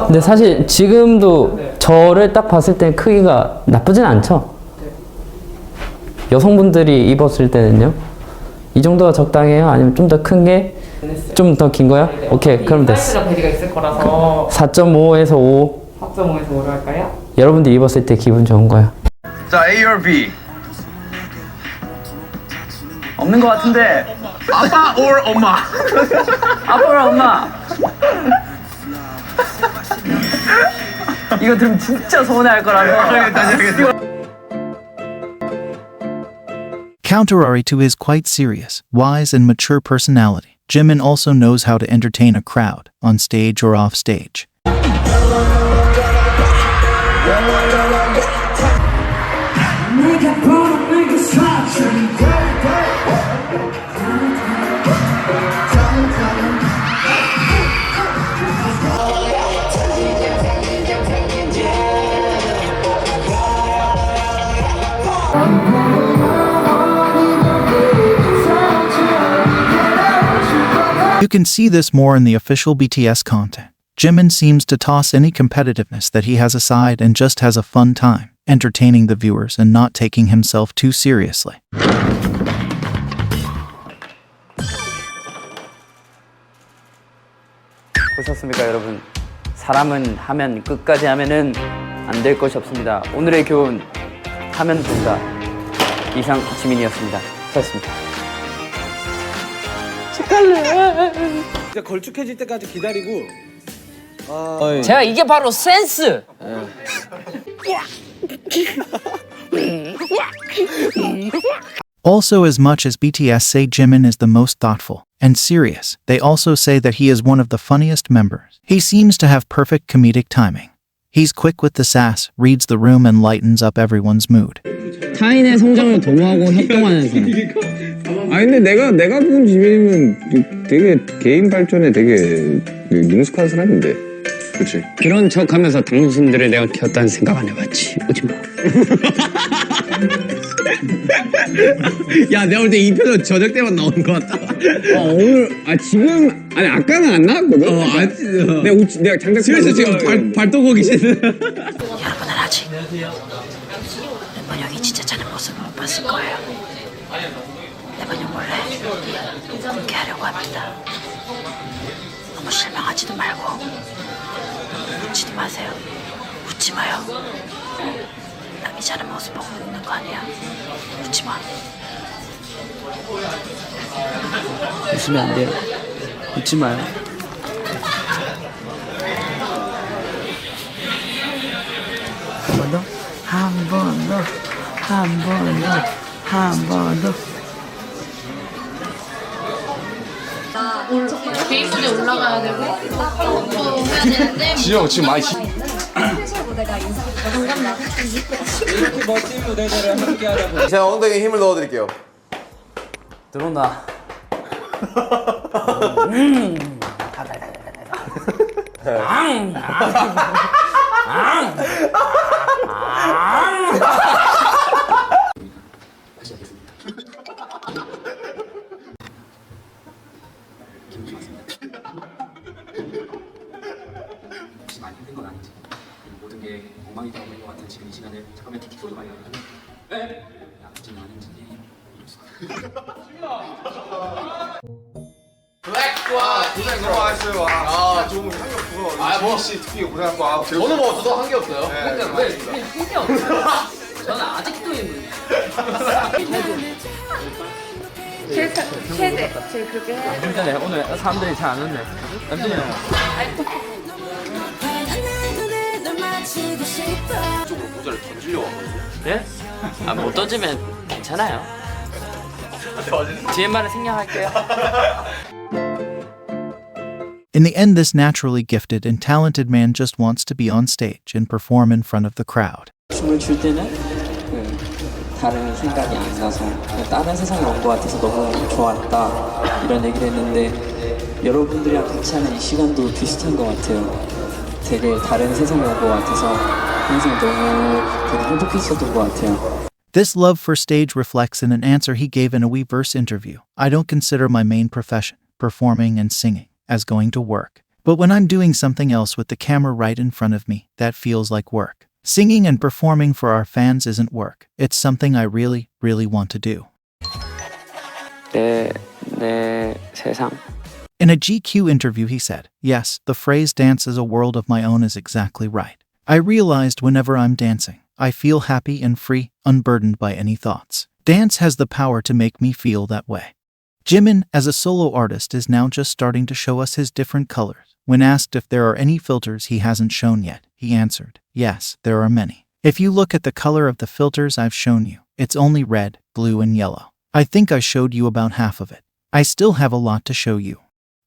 근데 사실 지금도 저를 딱 봤을 때 크기가 나쁘진 않죠. 여성분들이 입었을 때는요. 이 정도가 적당해요? 아니면 좀 더 큰 게? 좀 더 긴 거야? 오케이, 그럼 됐어. 사이즈가 베리가 있을 거라서 4.5에서 5. 4.5에서 5로 할까요? 여러분들이 입었을 때 기분 좋은 거야. 자, A or B? 없는 것 같은데. 아빠 or 엄마. 아빠랑 엄마. 이거 들으면 진짜 서운해할 거라서. Contrary to his quite serious, wise, and mature personality, Jimin also knows how to entertain a crowd, on stage or off stage. You can see this more in the official BTS content. Jimin seems to toss any competitiveness that he has aside and just has a fun time, entertaining the viewers and not taking himself too seriously. 보셨습니까, 여러분? 사람은 하면 끝까지 하면은 안 될 것이 없습니다. 오늘의 교훈, 하면 된다. 이상 지민이었습니다. 수고하셨습니다. 진짜 걸쭉해질 때까지 기다리고. 제가 이게 바로 센스. Also, as much as BTS say Jimin is the most thoughtful and serious, they also say that he is one of the funniest members. He seems to have perfect comedic timing. He's quick with the sass, reads the room, and lightens up everyone's mood. 타인의 성장을 도모하고 협동하는 사람. 아 근데 내가 본 지민은 되게 개인 발전에 되게 능숙한 사람인데. 그렇지. 그런 척하면서 당신들을 내가 키웠다는 생각 안 해봤지. 오지 마. 야, 내가 볼 때 이 표정 저녁 때만 나오는 것 같다. 오늘 지금 아까는 안 나왔거든. 내가 장작 집에서 지금 발도고 계시는. 여러분은 아직 랩번영이 진짜 자는 모습을 못 봤을 거예요. 랩번영 몰래 그렇게 하려고 합니다. 너무 실망하지도 말고 웃지도 마세요. 웃지 마요. 남이 자는 모습 보고 웃는 거 아니야. 웃지 마. 웃으면 안 돼요. 웃지 마요. 한 번 더, 한 번 더, 한 번 더, 한 번 더. 개인 무대 올라가야 되고 해야 되는데 지영 지금 많이 스페셜 무대가 이렇게 멋진 무대들을 함께 하다 보니. 제가 엉덩이에 힘을 넣어드릴게요. 들어온다. 혹시 많이 힘든 건 아닌지, 모든 게 엉망이 되어 있는 것 같은 지금 이 시간에 잠깐만 틱틱 소리 많이 나거든요. 네? 아픈지는 아닌지. 와 고생 너무 많았어요. 아 좋은 한게 없어. 아뭐 씨 특히 고생한 거. 저는 뭐 저도 한 게 없어요. 한게 없어요. 저는 아직도 힘들어요. 최대 제일 그렇게 해야 돼. 네, 오늘 사람들이 잘 안 왔네. 남준이요. 쪽으로 모자를 던지려고 하거든요. 네? 못 던지면 괜찮아요. 뒤에 말을 생략할게요. In the end, this naturally gifted and talented man just wants to be on stage and perform in front of the crowd. 춤을 출 때는 다른 생각이 안 나서 다른 세상에 온 것 같아서 너무 좋았다 이런 얘기를 했는데 여러분들이랑 같이 하는 이 시간도 비슷한 것 같아요. 되게 다른 세상에 온 것 같아서 항상 너무 되게 행복했었던 것 같아요. This love for stage reflects in an answer he gave in a Weverse interview. I don't consider my main profession, performing and singing, as going to work. But when I'm doing something else with the camera right in front of me, that feels like work. Singing and performing for our fans isn't work. It's something I really, really want to do. 내 세상. In a GQ interview, he said, yes, the phrase dance is a world of my own is exactly right. I realized whenever I'm dancing, I feel happy and free, unburdened by any thoughts. Dance has the power to make me feel that way. Jimin, as a solo artist, is now just starting to show us his different colors. When asked if there are any filters he hasn't shown yet, he answered, yes, there are many. If you look at the color of the filters I've shown you, it's only red, blue, and yellow. I think I showed you about half of it. I still have a lot to show you.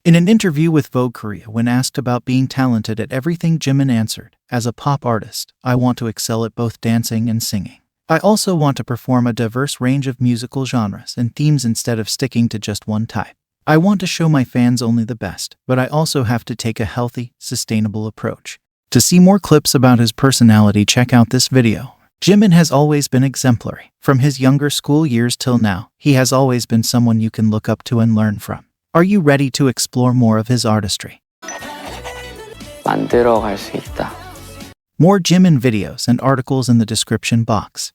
In an interview with Vogue Korea, when asked about being talented at everything, Jimin answered, as a pop artist, I want to excel at both dancing and singing. I also want to perform a diverse range of musical genres and themes instead of sticking to just one type. I want to show my fans only the best, but I also have to take a healthy, sustainable approach. To see more clips about his personality, check out this video. Jimin has always been exemplary. From his younger school years till now, he has always been someone you can look up to and learn from. Are you ready to explore more of his artistry? 만들어갈 수 있다. More Jimin videos and articles in the description box.